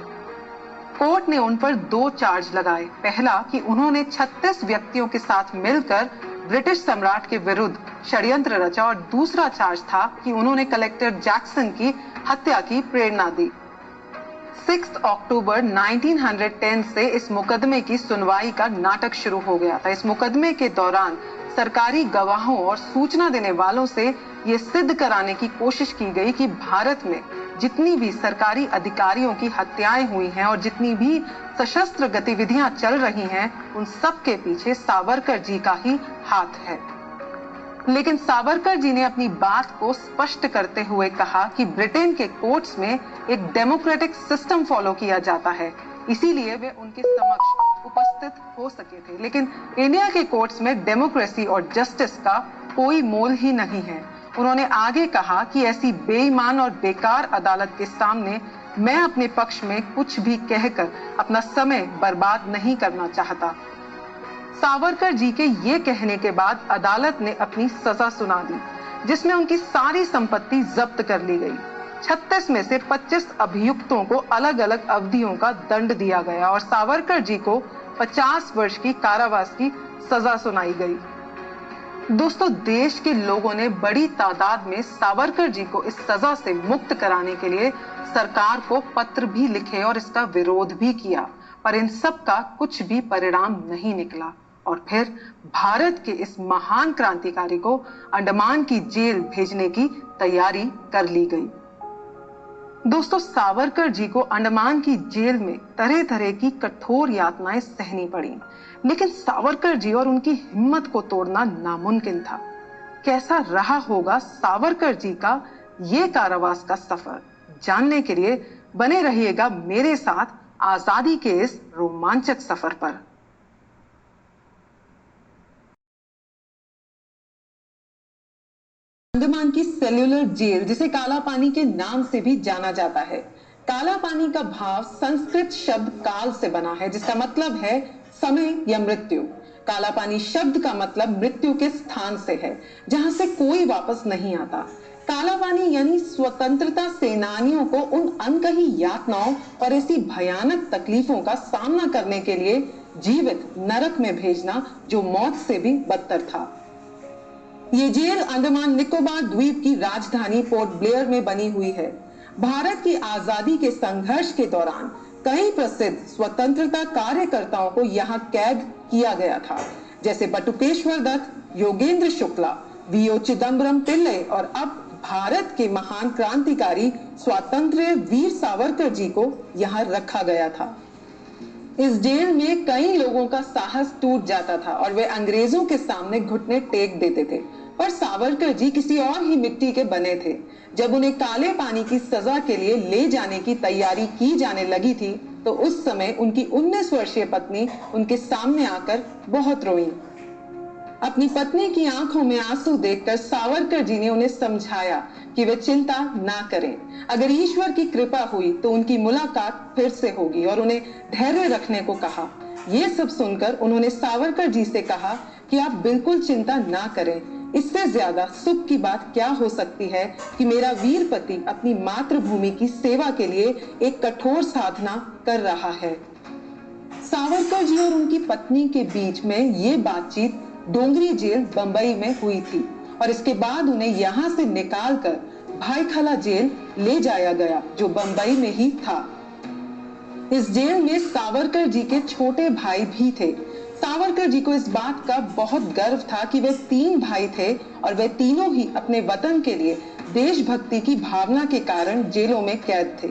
कोर्ट ने उन पर 2 चार्ज लगाए। पहला कि उन्होंने 36 व्यक्तियों के साथ मिलकर ब्रिटिश सम्राट के विरुद्ध षड्यंत्र रचा और दूसरा चार्ज था कि उन्होंने कलेक्टर जैक्सन की हत्या की प्रेरणा दी। 6 अक्टूबर 1910 से इस मुकदमे की सुनवाई का नाटक शुरू हो गया था। इस मुकदमे के दौरान सरकारी गवाहों और सूचना देने वालों से ये सिद्ध कराने की कोशिश की गई कि भारत में जितनी भी सरकारी अधिकारियों की हत्याएं हुई हैं और जितनी भी सशस्त्र गतिविधियां चल रही हैं, उन सब के पीछे सावरकर जी का ही हाथ है। लेकिन सावरकर जी ने अपनी बात को स्पष्ट करते हुए कहा कि ब्रिटेन के कोर्ट्स में एक डेमोक्रेटिक सिस्टम फॉलो किया जाता है, इसीलिए वे उनके समक्ष उपस्थित हो सके थे। लेकिन इंडिया के कोर्ट्स में डेमोक्रेसी और जस्टिस का कोई मोल ही नहीं है। उन्होंने आगे कहा कि ऐसी बेईमान और बेकार अदालत के सामने मैं अपने पक्ष में कुछ भी कहकर अपना समय बर्बाद नहीं करना चाहता। सावरकर जी के ये कहने के बाद अदालत ने अपनी सजा सुना दी, जिसमें उनकी सारी संपत्ति जब्त कर ली गई। 36 में से 25 अभियुक्तों को अलग अलग अवधियों का दंड दिया गया और सावरकर जी को 50 वर्ष की कारावास की सजा सुनाई गई। दोस्तों, देश के लोगों ने बड़ी तादाद में सावरकर जी को इस सजा से मुक्त कराने के लिए सरकार को पत्र भी लिखे और इसका विरोध भी किया, पर इन सब का कुछ भी परिणाम नहीं निकला और फिर भारत के इस महान क्रांतिकारी को अंडमान की जेल भेजने की तैयारी कर ली गई। दोस्तों, सावरकर जी को अंडमान की जेल में तरह तरह की कठोर यातनाएं सहनी पड़ी, लेकिन सावरकर जी और उनकी हिम्मत को तोड़ना नामुमकिन था। कैसा रहा होगा सावरकर जी का ये कारावास का सफर, जानने के लिए बने रहिएगा मेरे साथ आजादी के इस रोमांचक सफर पर। अंडमान की सेल्युलर जेल, जिसे काला पानी के नाम से भी जाना जाता है। काला पानी का भाव संस्कृत शब्द काल से बना है, जिसका मतलब है समय या मृत्यु। काला पानी शब्द का मतलब मृत्यु के स्थान से है, जहां से कोई वापस नहीं आता। काला पानी यानी स्वतंत्रता सेनानियों को उन अनकही यातनाओं और ऐसी भयानक तकलीफों का सामना करने के लिए जीवित नरक में भेजना, जो मौत से भी बदतर था। ये जेल अंडमान निकोबार द्वीप की राजधानी पोर्ट ब्लेयर में बनी हुई है। भारत की आजादी के संघर्ष के दौरान कई प्रसिद्ध स्वतंत्रता कार्यकर्ताओं को यहाँ कैद किया गया था, जैसे बटुकेश्वर दत्त, योगेंद्र शुक्ला, वीओ चिदम्बरम पिल्ले और अब भारत के महान क्रांतिकारी स्वातंत्र्य वीर सावरकर जी को यहाँ रखा गया था। इस जेल में कई लोगों का साहस टूट जाता था और वे अंग्रेजों के सामने घुटने टेक देते थे, पर सावरकर जी किसी और ही मिट्टी के बने थे। जब उन्हें काले पानी की सजा के लिए ले जाने की तैयारी की जाने लगी थी, तो उस समय उनकी 19 वर्षीय पत्नी उनके सामने आकर बहुत रोई। अपनी पत्नी की आंखों में आंसू देखकर सावरकर जी ने उन्हें समझाया कि वे चिंता ना करें, अगर ईश्वर की कृपा हुई तो उनकी मुलाकात फिर से होगी, और उन्हें धैर्य रखने को कहा। ये सब सुनकर उन्होंने सावरकर जी से कहा कि आप बिल्कुल चिंता ना करें, इससे ज्यादा सुख की बात क्या हो सकती है कि मेरा वीर पति अपनी मातृभूमि की सेवा के लिए एक कठोर साधना कर रहा है। सावरकर जी और उनकी पत्नी के बीच में ये बातचीत डोंगरी जेल बंबई में हुई थी और इसके बाद उन्हें यहाँ से निकालकर भाईखला जेल ले जाया गया, जो बंबई में ही था। इस जेल में सावरकर जी के छोटे भाई भी थे। सावरकर जी को इस बात का बहुत गर्व था कि वे 3 भाई थे और वे तीनों ही अपने वतन के लिए देशभक्ति की भावना के कारण जेलों में कैद थे।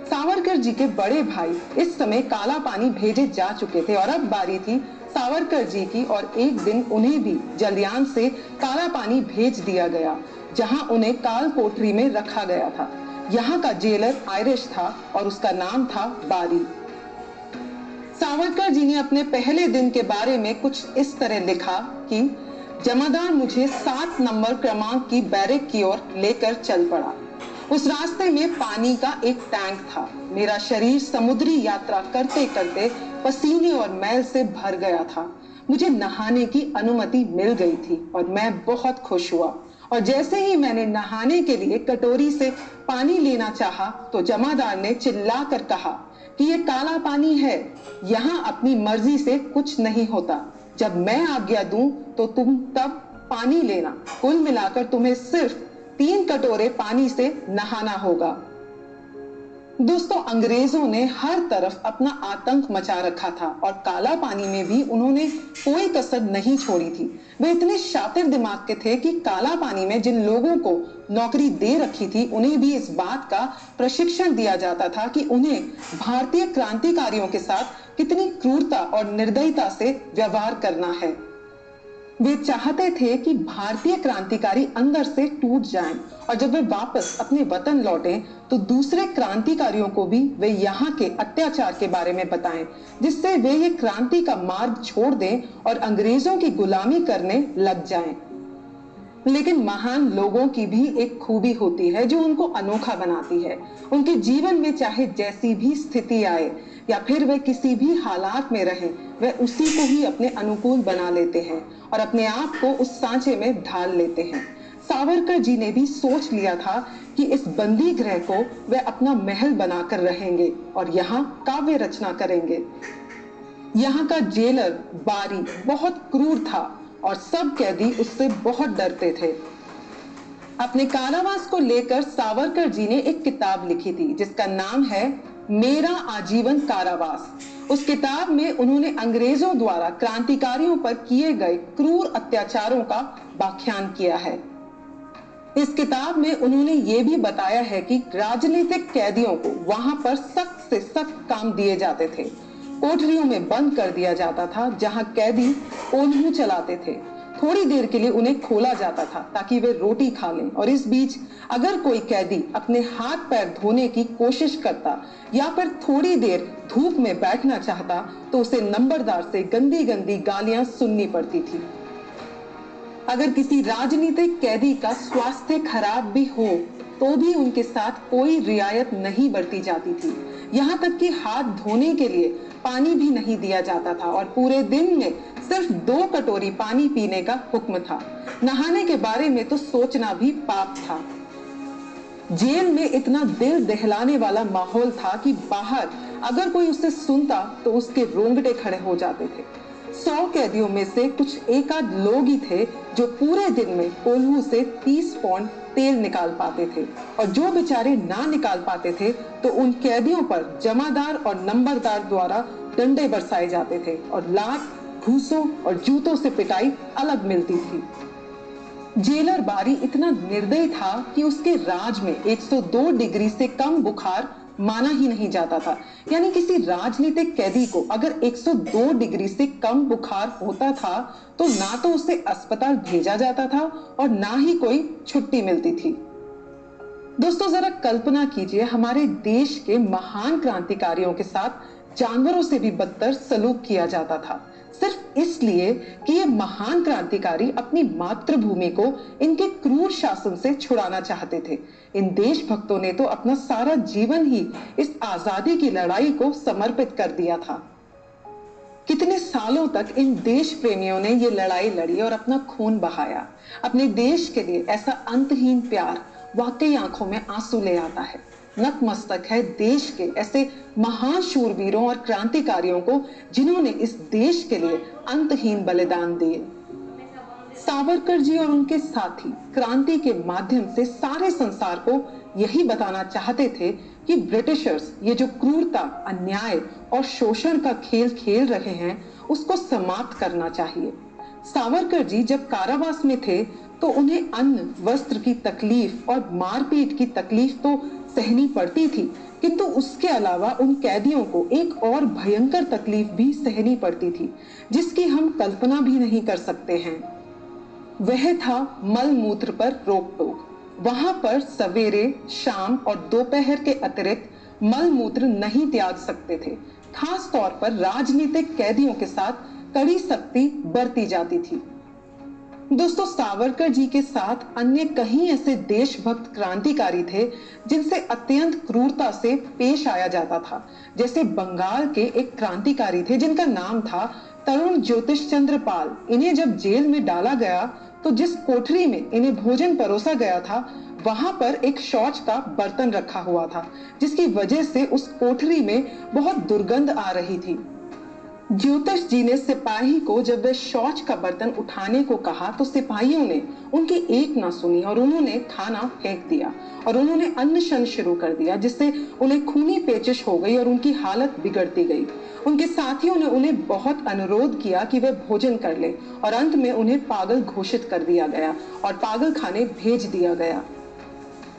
सावरकर जी के बड़े भाई इस समय काला पानी भेजे जा चुके थे और अब बारी थी सावरकर जी की, और एक दिन उन्हें भी जलयान से काला पानी भेज दिया गया, जहां उन्हें काल कोठरी में रखा गया था। यहाँ का जेलर आयरिश था और उसका नाम था बारी। सावरकर जी ने अपने पहले दिन के बारे में कुछ इस तरह लिखा कि जमादार मुझे 7 नंबर क्रमांक की बैरक की ओर लेकर चल पड़ा। उस रास्ते में पानी का एक टैंक था। मेरा शरीर समुद्री यात्रा करते करते पसीने और मैल से भर गया था। मुझे नहाने की अनुमति मिल गई थी और मैं बहुत खुश हुआ, और जैसे ही मैंने नहाने के लिए कटोरी से पानी लेना चाहा तो जमादार ने चिल्लाकर कहा कि ये काला पानी है, यहाँ अपनी मर्जी से कुछ नहीं होता। जब मैं आज्ञा दूं तो तुम तब पानी लेना। कुल मिलाकर तुम्हें सिर्फ 3 कटोरे पानी से नहाना होगा। दोस्तों, अंग्रेजों ने हर तरफ अपना आतंक मचा रखा था और काला पानी में भी उन्होंने कोई कसर नहीं छोड़ी थी। वे इतने शातिर दिमाग के थे कि काला पानी में जिन लोगों को नौकरी दे रखी थी, उन्हें भी इस बात का प्रशिक्षण दिया जाता था कि उन्हें भारतीय क्रांतिकारियों के साथ कितनी क्रूरता और निर्दयता से व्यवहार करना है। वे चाहते थे कि भारतीय क्रांतिकारी अंदर से टूट जाएं, और जब वे वापस अपने वतन लौटें तो दूसरे क्रांतिकारियों को भी वे यहाँ के अत्याचार के बारे में बताएं, जिससे वे ये क्रांति का मार्ग छोड़ दें और अंग्रेजों की गुलामी करने लग जाएं। लेकिन महान लोगों की भी एक खूबी होती है जो उनको अनोखा बनाती है। उनके जीवन में चाहे जैसी भी स्थिति आए या फिर वह किसी भी हालात में रहे, वह उसी को ही अपने अनुकूल बना लेते हैं और अपने आप को उस सांचे में ढाल लेते हैं। सावरकर जी ने भी सोच लिया था कि इस बंदी गृह को वह अपना महल बनाकर रहेंगे और यहाँ काव्य रचना करेंगे। यहाँ का जेलर बारी बहुत क्रूर था और सब कैदी उससे बहुत डरते थे। अपने कारावास को लेकर सावरकर जी ने एक किताब लिखी थी जिसका नाम है मेरा आजीवन कारावास। उस किताब में उन्होंने अंग्रेजों द्वारा क्रांतिकारियों पर किए गए क्रूर अत्याचारों का व्याख्यान किया है। इस किताब में उन्होंने ये भी बताया है कि राजनीतिक कैदियों को वहां पर सख्त से सख्त काम दिए जाते थे। कोठरियों में बंद कर दिया जाता था जहां कैदी कोल्हू चलाते थे। थोड़ी देर के लिए उन्हें खोला जाता था ताकि वे रोटी खा लें और इस बीच अगर कोई कैदी अपने हाथ पैर धोने की कोशिश करता या फिर थोड़ी देर धूप में बैठना चाहता तो उसे नंबरदार से गंदी गंदी गालियां सुननी पड़ती थी। अगर किसी राजनीतिक कैदी का स्वास्थ्य खराब भी हो तो भी उनके साथ कोई रियायत नहीं बरती जाती थी। यहाँ तक कि हाथ धोने के लिए पानी भी नहीं दिया जाता था और पूरे दिन में सिर्फ 2 कटोरी पानी पीने का हुक्म था। नहाने के बारे में तो सोचना भी पाप था। जेल में इतना दिल दहलाने वाला माहौल था कि बाहर अगर कोई उसे सुनता तो उसके रोंगटे खड़े हो जाते थे। 100 कैदियों में से कुछ एकाध लोग ही थे जो पूरे दिन में कोल्हू से 30 पौंड तेल निकाल पाते थे और जो बेचारे ना निकाल पाते थे तो उन कैदियों पर जमादार और नंबरदार द्वारा डंडे बरसाए जाते थे और लात, घूसों और जूतों से पिटाई अलग मिलती थी। जेलर बारी इतना निर्दयी था कि उसके राज में 102 डिग्री से कम बुखार माना ही नहीं जाता था। यानी किसी राजनीतिक कैदी को अगर 102 डिग्री से कम बुखार होता था तो ना तो उसे अस्पताल भेजा जाता था और ना ही कोई छुट्टी मिलती थी। दोस्तों जरा कल्पना कीजिए, हमारे देश के महान क्रांतिकारियों के साथ जानवरों से भी बदतर सलूक किया जाता था, सिर्फ इसलिए कि ये महान क्रांतिकारी अपनी मातृभूमि को इनके क्रूर शासन से छुड़ाना चाहते थे। इन देशभक्तों ने तो अपना सारा जीवन ही इस आजादी की लड़ाई को समर्पित कर दिया था। कितने सालों तक इन देश प्रेमियों ने ये लड़ाई लड़ी और अपना खून बहाया। अपने देश के लिए ऐसा अंतहीन प्यार वाकई आंखों में आंसू ले आता है। नतमस्तक है देश के ऐसे महान शूरवीरों और क्रांतिकारियों को जिन्होंने इस देश के लिए अंतहीन बलिदान दिए। सावरकर जी और उनके साथी क्रांति के माध्यम से सारे संसार को यही बताना चाहते थे कि ब्रिटिशर्स ये जो क्रूरता, अन्याय और शोषण का खेल खेल रहे हैं उसको समाप्त करना चाहिए। सावरकर जी जब कारावास में थे तो उन्हें अन्न वस्त्र की तकलीफ और मारपीट की तकलीफ तो सहनी पड़ती थी, किंतु उसके अलावा उन कैदियों को एक और भयंकर तकलीफ भी सहनी पड़ती थी जिसकी हम कल्पना भी नहीं कर सकते हैं। वह था मल मूत्र पर रोक टोक। वहां पर सवेरे, शाम और दोपहर के अतिरिक्त मल मूत्र नहीं त्याग सकते थे। खास तौर पर राजनीतिक कैदियों के साथ कड़ी सख्ती बरती जाती थी। दोस्तों सावरकर जी के साथ अन्य कई ऐसे देशभक्त क्रांतिकारी थे जिनसे अत्यंत क्रूरता से पेश आया जाता था। जैसे बंगाल के एक क्रांतिकारी थे जिनका नाम था तरुण ज्योतिष चंद्र पाल। इन्हें जब जेल में डाला गया तो जिस कोठरी में इन्हें भोजन परोसा गया था वहां पर एक शौच का बर्तन रखा हुआ था जिसकी वजह से उस कोठरी में बहुत दुर्गंध आ रही थी। ज्योतिष जी ने सिपाही को जब वह शौच का बर्तन उठाने को कहा तो सिपाहियों ने उनकी एक ना सुनी और उन्होंने खाना फेंक दिया और उन्होंने अनशन शुरू कर दिया जिससे उन्हें खूनी पेचिश हो गई और उनकी हालत बिगड़ती गई। उनके साथियों ने उन्हें बहुत अनुरोध किया कि वे भोजन कर ले और अंत में उन्हें पागल घोषित कर दिया गया और पागल खाने भेज दिया गया।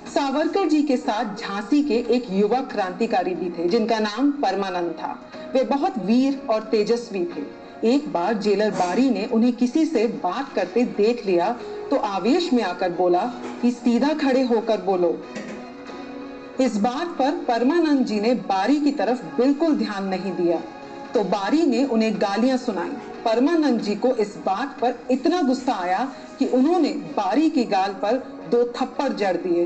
सावरकर जी के साथ झांसी के एक युवा क्रांतिकारी भी थे जिनका नाम परमानंद था। वे बहुत वीर और तेजस्वी थे। एक बार जेलर बारी ने उन्हें किसी से बात करते देख लिया तो आवेश में आकर बोला कि सीधा खड़े होकर बोलो। इस बात पर परमानंद जी ने बारी की तरफ बिल्कुल ध्यान नहीं दिया तो बारी ने उन्हें गालियां सुनाई। परमानंद जी को इस बात पर इतना गुस्सा आया कि उन्होंने बारी की गाल पर 2 थप्पड़ जड़ दिए।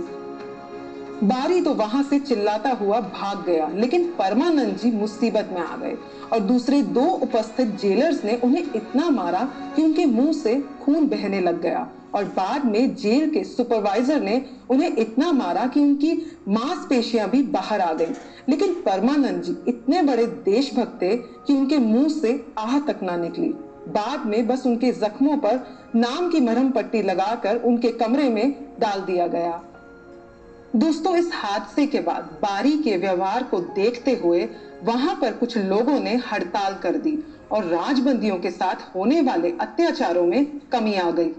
बारी तो वहां से चिल्लाता हुआ भाग गया, लेकिन परमानंद जी मुसीबत में आ गए और दूसरे 2 उपस्थित जेलर्स ने उन्हें इतना मारा कि उनके मुंह से खून बहने लग गया और बाद में जेल के सुपरवाइजर ने उन्हें इतना मारा कि उनकी मांसपेशियां भी बाहर आ गईं। लेकिन परमानंद जी इतने बड़े देशभक्त थे कि उनके मुंह से आह तक ना निकली। बाद में बस उनके जख्मों पर नाम की मरहम पट्टी लगाकर उनके कमरे में डाल दिया गया। दोस्तों, इस हादसे के बाद बारी के व्यवहार को देखते हुए वहां पर कुछ लोगों ने हड़ताल कर दी और राजबंदियों के साथ होने वाले अत्याचारों में कमी आ गई।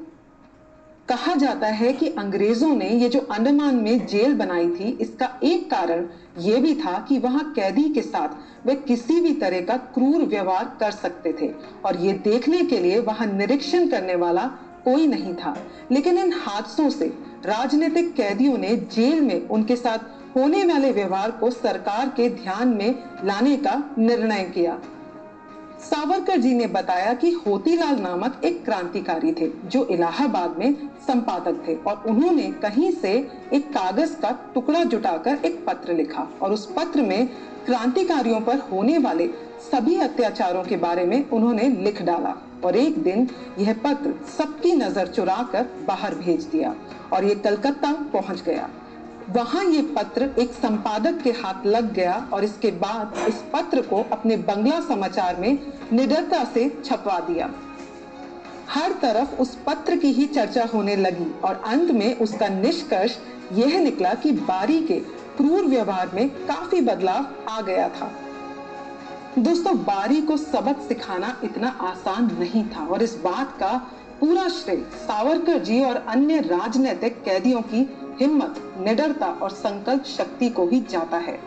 कहा जाता है कि अंग्रेजों ने ये जो अंडमान में जेल बनाई थी, इसका एक कारण यह भी था कि वहां कैदी के साथ वे किसी भी तरह का क्रूर व्यवहार कर सकते थे और ये देखने के लिए वहां निरीक्षण करने वाला कोई नहीं था। लेकिन इन हादसों से राजनीतिक कैदियों ने जेल में उनके साथ होने वाले व्यवहार को सरकार के ध्यान में लाने का निर्णय किया। सावरकर जी ने बताया कि होतीलाल नामक एक क्रांतिकारी थे जो इलाहाबाद में संपादक थे और उन्होंने कहीं से एक कागज का टुकड़ा जुटाकर एक पत्र लिखा और उस पत्र में क्रांतिकारियों पर होने वाले सभी अत्याचारों के बारे में उन्होंने लिख डाला और एक दिन यह पत्र सबकी नजर चुराकर बाहर भेज दिया और ये कलकत्ता पहुंच गया। वहां ये पत्र एक संपादक के हाथ लग गया और इसके बाद इस पत्र को अपने बंगला समाचार में निडरता से छपवा दिया। हर तरफ उस पत्र की ही चर्चा होने लगी और अंत में उसका निष्कर्ष यह निकला कि बारी के क्रूर व्यवहार में काफी बदलाव आ गया था। दोस्तों, बारी को सबक सिखाना इतना आसान नहीं था और इस बात का पूरा श्रेय सावरकर जी और अन्य राजनीतिक कैदियों की हिम्मत, निडरता और संकल्प शक्ति को ही जाता है,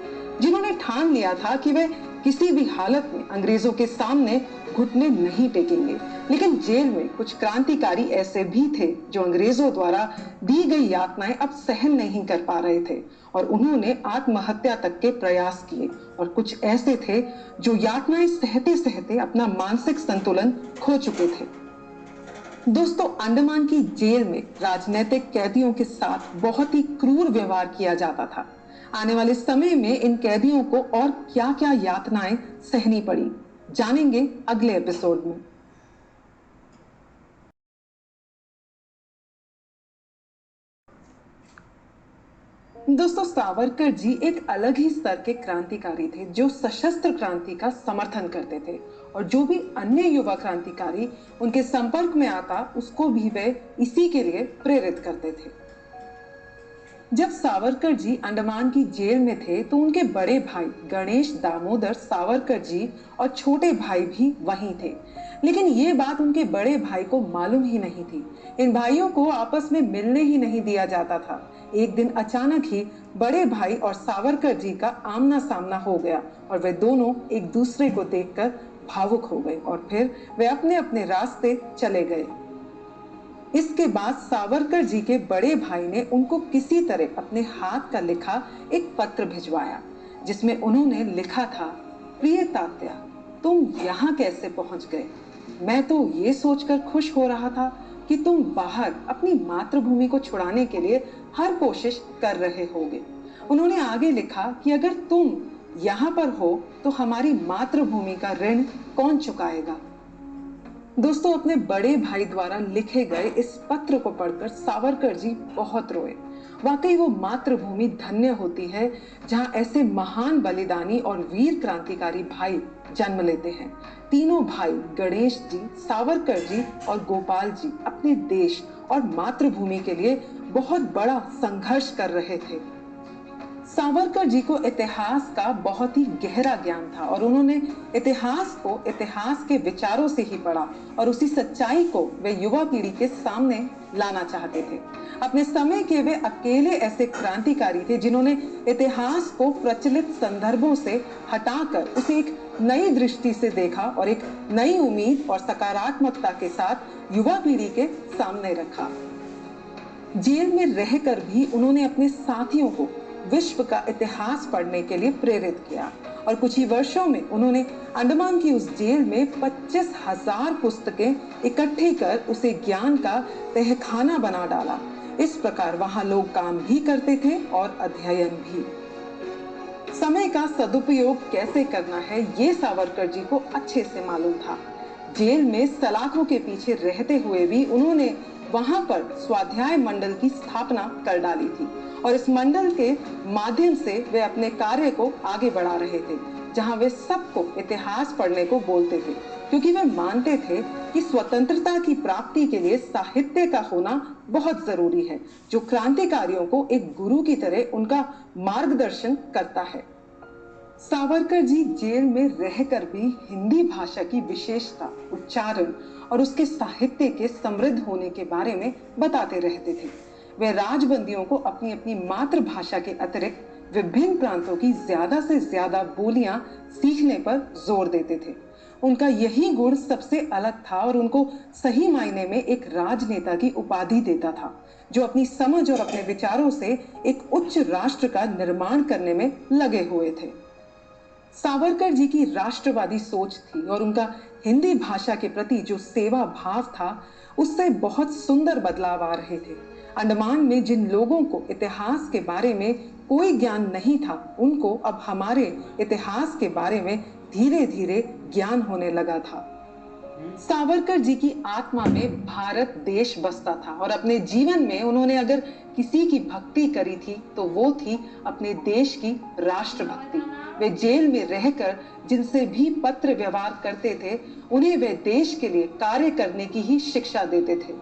जिन्होंने ठान लिया था कि वे किसी भी हालत में अंग्रेजों के सामने घुटने नहीं टेकेंगे। लेकिन जेल में कुछ क्रांतिकारी ऐसे भी थे जो अंग्रेजों द्वारा दी गई यातनाएं अब सहन नहीं कर पा रहे थे और उन्होंने आत्महत्या तक के प्रयास किए और कुछ ऐसे थे जो यातनाएं सहते सहते अपना मानसिक संतुलन खो चुके थे। दोस्तों, अंडमान की जेल में राजनीतिक कैदियों के साथ बहुत ही क्रूर व्यवहार किया जाता था। आने वाले समय में इन कैदियों को और क्या-क्या यातनाएं सहनी पड़ी, जानेंगे अगले एपिसोड में। दोस्तों, सावरकर जी एक अलग ही स्तर के क्रांतिकारी थे जो सशस्त्र क्रांति का समर्थन करते थे और जो भी अन्य युवा क्रांतिकारी उनके संपर्क में आता उसको भी वे इसी के लिए प्रेरित करते थे। जब सावरकर जी अंडमान की जेल में थे तो उनके बड़े भाई गणेश दामोदर सावरकर जी और छोटे भाई भी वहीं थे, लेकिन ये बात उनके बड़े भाई को मालूम ही नहीं थी। इन भाइयों को आपस में मिलने ही नहीं दिया जाता था। एक दिन अचानक ही बड़े भाई और सावरकर जी का आमना सामना हो गया और वे दोनों एक दूसरे को देखकर भावुक हो गए और फिर वे अपने अपने रास्ते चले गए। इसके बाद सावरकर जी के बड़े भाई ने उनको किसी तरह अपने हाथ का लिखा एक पत्र भिजवाया जिसमें उन्होंने लिखा था, प्रिय तात्या, तुम यहाँ कैसे पहुंच गए? मैं तो ये सोचकर खुश हो रहा था कि तुम बाहर अपनी मातृभूमि को छुड़ाने के लिए हर कोशिश कर रहे होगे। उन्होंने आगे लिखा कि अगर तुम यहाँ पर हो तो हमारी मातृभूमि का ऋण कौन चुकाएगा? दोस्तों, अपने बड़े भाई द्वारा लिखे गए इस पत्र को पढ़कर सावरकर जी बहुत रोए। वाकई वो मातृभूमि धन्य होती है जहां ऐसे महान बलिदानी और वीर क्रांतिकारी भाई जन्म लेते हैं। तीनों भाई गणेश जी, सावरकर जी और गोपाल जी अपने देश और मातृभूमि के लिए बहुत बड़ा संघर्ष कर रहे थे। सावरकर जी को इतिहास का बहुत ही गहरा ज्ञान था और उन्होंने इतिहास को इतिहास के विचारों से ही पढ़ा और उसी सच्चाई को वे युवा पीढ़ी के सामने लाना चाहते थे। अपने समय के वे अकेले ऐसे क्रांतिकारी थे जिन्होंने इतिहास को प्रचलित संदर्भों से हटाकर उसे एक नई दृष्टि से देखा और एक नई उम्मीद और सकारात्मकता के साथ युवा पीढ़ी के सामने रखा। जेल में रहकर भी उन्होंने अपने साथियों को विश्व का इतिहास पढ़ने के लिए प्रेरित किया और कुछ ही वर्षों में उन्होंने अंडमान की उस जेल में 25,000 पुस्तकें इकट्ठी कर उसे ज्ञान का तहखाना बना डाला। इस प्रकार वहां लोग काम भी करते थे और अध्ययन भी। समय का सदुपयोग कैसे करना है ये सावरकर जी को अच्छे से मालूम था। जेल में सलाखों के पीछे रहते हुए भी उन्होंने वहां पर स्वाध्याय मंडल की स्थापना कर डाली थी और इस मंडल के माध्यम से वे अपने कार्य को आगे बढ़ा रहे थे, जहां वे सबको इतिहास पढ़ने को बोलते थे, क्योंकि वे मानते थे कि स्वतंत्रता की प्राप्ति के लिए साहित्य का होना बहुत जरूरी है, जो क्रांतिकारियों को एक गुरु की तरह उनका मार्गदर्शन करता है। सावरकर जी जेल में रहकर भी हिंदी भाषा की विशेषता, उच्चारण और उसके साहित्य के समृद्ध होने के बारे में बताते रहते थे। वे राजबंदियों को अपनी अपनी मातृभाषा के अतिरिक्त विभिन्न प्रांतों की ज्यादा से ज्यादा बोलियां सीखने पर जोर देते थे। उनका यही गुण सबसे अलग था और उनको सही मायने में एक राजनेता की उपाधि देता था, जो अपनी समझ और अपने विचारों से एक उच्च राष्ट्र का निर्माण करने में लगे हुए थे। सावरकर जी की राष्ट्रवादी सोच थी और उनका हिंदी भाषा के प्रति जो सेवा भाव था, उससे बहुत सुंदर बदलाव आ रहे थे। अंडमान में जिन लोगों को इतिहास के बारे में कोई ज्ञान नहीं था, उनको अब हमारे इतिहास के बारे में धीरे धीरे ज्ञान होने लगा था। सावरकर जी की आत्मा में भारत देश बसता था और अपने जीवन में उन्होंने अगर किसी की भक्ति करी थी तो वो थी अपने देश की राष्ट्रभक्ति। वे जेल में रहकर जिनसे भी पत्र व्यवहार करते थे, उन्हें वे देश के लिए कार्य करने की ही शिक्षा देते थे।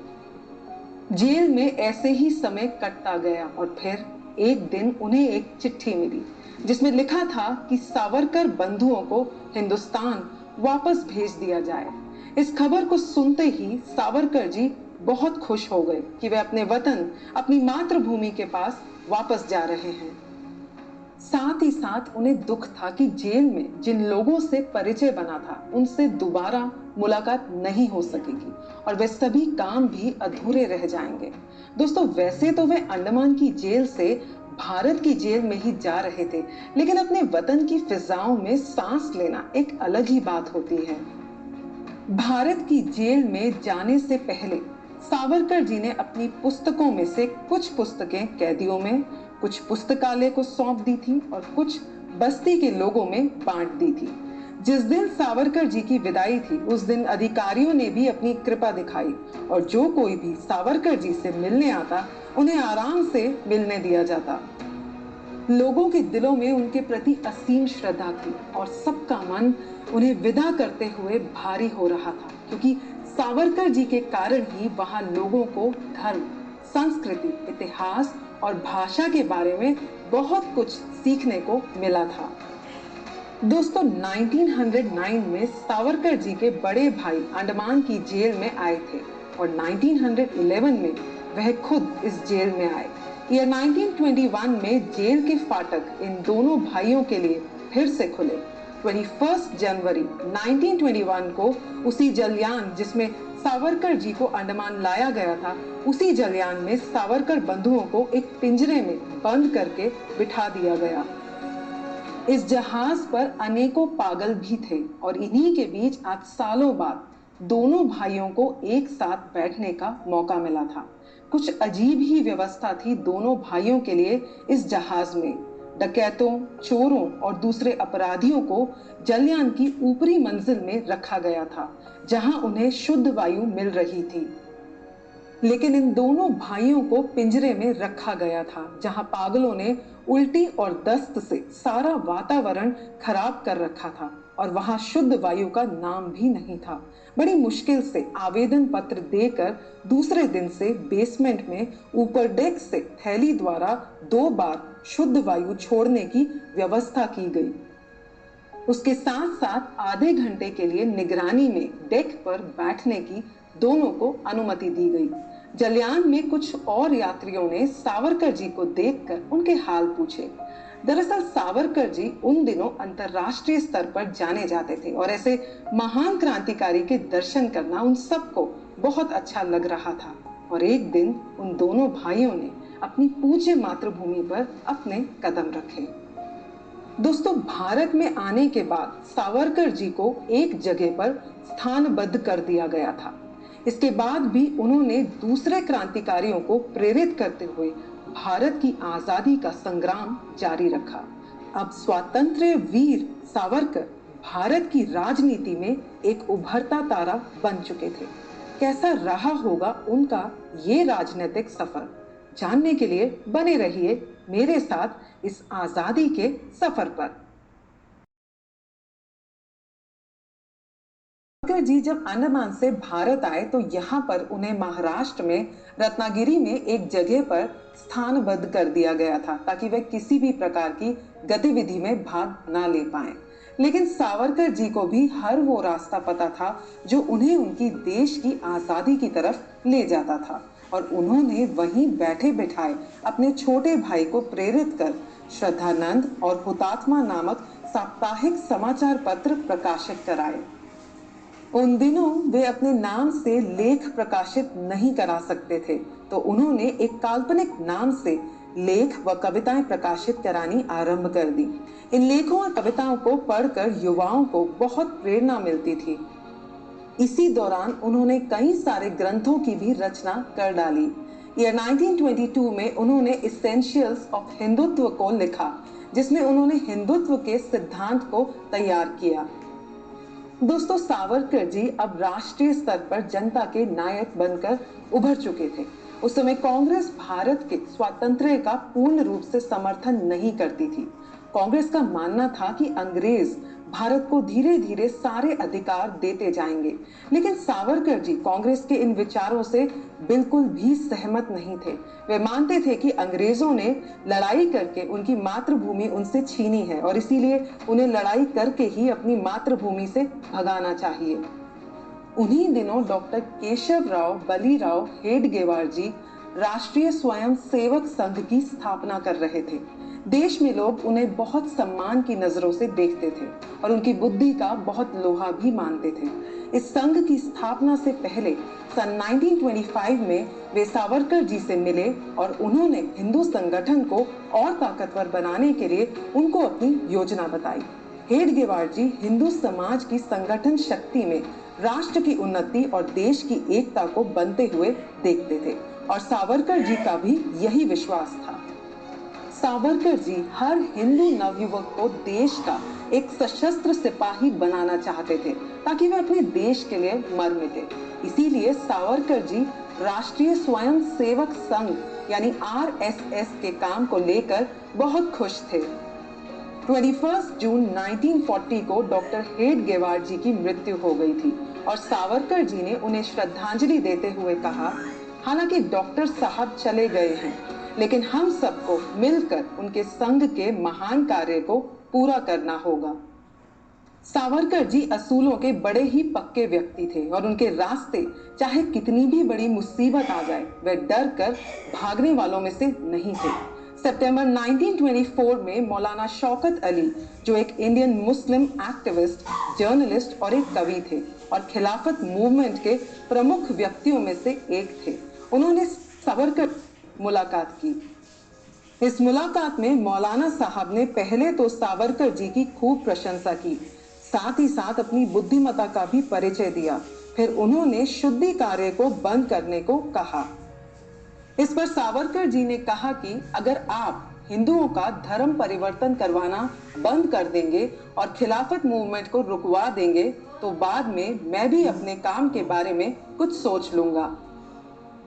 जेल में ऐसे ही समय कटता गया और फिर एक दिन उन्हें एक चिट्ठी मिली, जिसमें लिखा था कि सावरकर बंधुओं को हिंदुस्तान वापस भेज दिया जाए। इस खबर को सुनते ही सावरकर जी बहुत खुश हो गए कि वे अपने वतन, अपनी मातृभूमि के पास वापस जा रहे हैं। साथ ही साथ उन्हें दुख था कि जेल में जिन लोगों से परिचय बना था, उनसे दोबारा मुलाकात नहीं हो सकेगी और वे सभी काम भी अधूरे रह जाएंगे। दोस्तों, वैसे तो वे अंडमान की जेल से भारत की जेल में ही जा रहे थे, लेकिन अपने वतन की फिजाओं में सांस लेना एक अलग ही बात होती है। भारत की जेल में जाने से पहले सावरकर जी ने अपनी पुस्तकों में से कुछ पुस्तकें कैदियों में, कुछ पुस्तकालय को सौंप दी थी और कुछ बस्ती के लोगों में बांट दी थी। जिस दिन सावरकर जी की विदाई थी, उस दिन अधिकारियों ने भी अपनी कृपा दिखाई और जो कोई भी सावरकर जी से मिलने आता, उन्हें आराम से मिलने दिया जाता। लोगों के दिलों में उनके प्रति असीम श्रद्धा थी और सबका मन उन्हें विदा करते हुए भारी हो रहा था, क्योंकि सावरकर जी के कारण ही वहां लोगों को धर्म, संस्कृति, इतिहास और भाषा के बारे में बहुत कुछ सीखने को मिला था। दोस्तों, 1909 में सावरकर जी के बड़े भाई अंडमान की जेल में आए थे और 1911 में वह खुद इस जेल में आए। ईयर 1921 में जेल के फाटक इन दोनों भाइयों के लिए फिर से खुले। 21 जनवरी 1921 को उसी जलयान जिसमें सावरकर जी को अंडमान लाया गया था, उसी जलयान में सावरकर बंधुओं को एक पिंजरे में बंद करके बिठा दिया गया। इस जहाज पर अनेकों पागल भी थे और इन्हीं के बीच आज सालों बाद दोनों भाइयों को एक साथ बैठने का मौका मिला था। कुछ अजीब ही व्यवस्था थी दोनों भाइयों के लिए इस जहाज में। डकैतों, चोरों और दूसरे अपराधियों को जलयान की ऊपरी मंजिल में रखा गया था, जहां उन्हें शुद्ध वायु मिल रही थी। लेकिन इन दोनों भाइयों को पिंजरे में रखा गया था, जहां पागलों ने उल्टी और दस्त से सारा वातावरण खराब कर रखा था और वहां शुद्ध वायु का नाम भी नहीं था। बड़ी मुश्किल से आवेदन पत्र देकर दूसरे दिन से बेसमेंट में ऊपर डेक से थैली द्वारा 2 बार शुद्ध वायु छोड़ने की व्यवस्था की गई। उसके साथ साथ आधे घंटे के लिए निगरानी में डेक पर बैठने की दोनों को अनुमति दी गई। जलयान में कुछ और यात्रियों ने सावरकर जी को देखकर उनके हाल पूछे। दरअसल सावरकर जी उन दिनों अंतर्राष्ट्रीय स्तर पर जाने जाते थे और ऐसे महान क्रांतिकारी के दर्शन करना उन सबको बहुत अच्छा लग रहा था। और एक दिन उन दोनों भाइयों ने अपनी पूज्य मातृभूमि पर अपने कदम रखे। दोस्तों, भारत में आने के बाद सावरकर जी को एक जगह पर स्थानबद्ध कर दिया गया था। इसके बाद भी उन्होंने दूसरे क्रांतिकारियों को प्रेरित करते हुए भारत की आजादी का संग्राम जारी रखा। अब स्वातंत्र्य वीर सावरकर भारत की राजनीति में एक उभरता तारा बन चुके थे। कैसा रहा होगा उनका ये राजनीतिक सफर, जानने के लिए बने रहिए मेरे साथ इस आजादी के सफर पर। सावरकर जी जब अंडमान से भारत आए तो यहाँ पर उन्हें महाराष्ट्र में रत्नागिरी में एक जगह पर स्थानबद्ध कर दिया गया था ताकि वे किसी भी प्रकार की गतिविधि में भाग ना ले पाए। लेकिन सावरकर जी को भी हर वो रास्ता पता था जो उन्हें उनकी देश की आजादी की तरफ ले जाता था, और उन्होंने वहीं बैठे बिठाए अपने छोटे भाई को प्रेरित कर श्रद्धानंद और हुतात्मा नामक साप्ताहिक समाचार पत्र प्रकाशित कराए। उन दिनों वे अपने नाम से लेख प्रकाशित नहीं करा सकते थे, तो उन्होंने एक काल्पनिक नाम से लेख व कविताएं प्रकाशित करानी आरंभ कर दी। इन लेखों और कविताओं को पढ़कर युवाओं को बहुत प्रेरणा मिलती थी। इसी दौरान उन्होंने कई सारे ग्रंथों की भी रचना कर डाली। ईयर 1922 में उन्होंने एसेंशियल्स ऑफ हिंदुत्व को लिखा, जिसमें उन्होंने हिंदुत्व के सिद्धांत को तैयार किया। दोस्तों, सावरकर जी अब राष्ट्रीय स्तर पर जनता के नायक बनकर उभर चुके थे। उस समय कांग्रेस भारत के स्वातंत्र्य का पूर्ण रूप से समर्थन नहीं करती थी। कांग्रेस का मानना था कि अंग्रेज भारत को धीरे धीरे सारे अधिकार देते जाएंगे, लेकिन सावरकर जी कांग्रेस के इन विचारों से बिल्कुल भी सहमत नहीं थे। वे मानते थे कि अंग्रेजों ने लड़ाई करके उनकी मातृभूमि उनसे छीनी है और इसीलिए उन्हें लड़ाई करके ही अपनी मातृभूमि से भगाना चाहिए। उन्हीं दिनों डॉक्टर केशवराव बलीराव हेडगेवार जी राष्ट्रीय स्वयं सेवक संघ की स्थापना कर रहे थे। देश में लोग उन्हें बहुत सम्मान की नजरों से देखते थे और उनकी बुद्धि का बहुत लोहा भी मानते थे। इस संघ की स्थापना से पहले सन 1925 में वे सावरकर जी से मिले और उन्होंने हिंदू संगठन को और ताकतवर बनाने के लिए उनको अपनी योजना बताई। हेडगेवार जी हिंदू समाज की संगठन शक्ति में राष्ट्र की उन्नति और देश की एकता को बनते हुए देखते थे, और सावरकर जी का भी यही विश्वास था। सावरकर जी हर हिंदू नवयुवक को देश का एक सशस्त्र सिपाही बनाना चाहते थे ताकि वे अपने देश के लिए मर मिटे। इसीलिए सावरकर जी राष्ट्रीय स्वयं सेवक संघ यानी RSS के काम को लेकर बहुत खुश थे। 21 जून 1940 को डॉक्टर हेडगेवार जी की मृत्यु हो गई थी और सावरकर जी ने उन्हें श्रद्धांजलि देते हुए कहा, हालांकि डॉक्टर साहब चले गए हैं, लेकिन हम सबको मिलकर उनके संघ के महान कार्य को पूरा करना होगा। सावरकर जी असूलों के बड़े ही पक्के व्यक्ति थे और उनके रास्ते चाहे कितनी भी बड़ी मुसीबत आ जाए, वे डर कर भागने वालों में से नहीं थे। सितंबर 1924 में मौलाना शौकत अली, जो एक इंडियन मुस्लिम एक्टिविस्ट, जर्नलिस्ट और एक कवि थे और खिलाफत मूवमेंट के प्रमुख व्यक्तियों में से एक थे, उन्होंने सावरकर मुलाकात की। इस मुलाकात में मौलाना साहब ने पहले तो सावरकर जी की खूब प्रशंसा की, साथ ही साथ अपनी बुद्धिमत्ता का भी परिचय दिया। फिर उन्होंने शुद्धि कार्य को बंद करने को कहा। इस पर सावरकर जी ने कहा कि अगर आप हिंदुओं का धर्म परिवर्तन करवाना बंद कर देंगे और खिलाफत मूवमेंट को रुकवा देंगे तो बाद में मैं भी अपने काम के बारे में कुछ सोच लूंगा।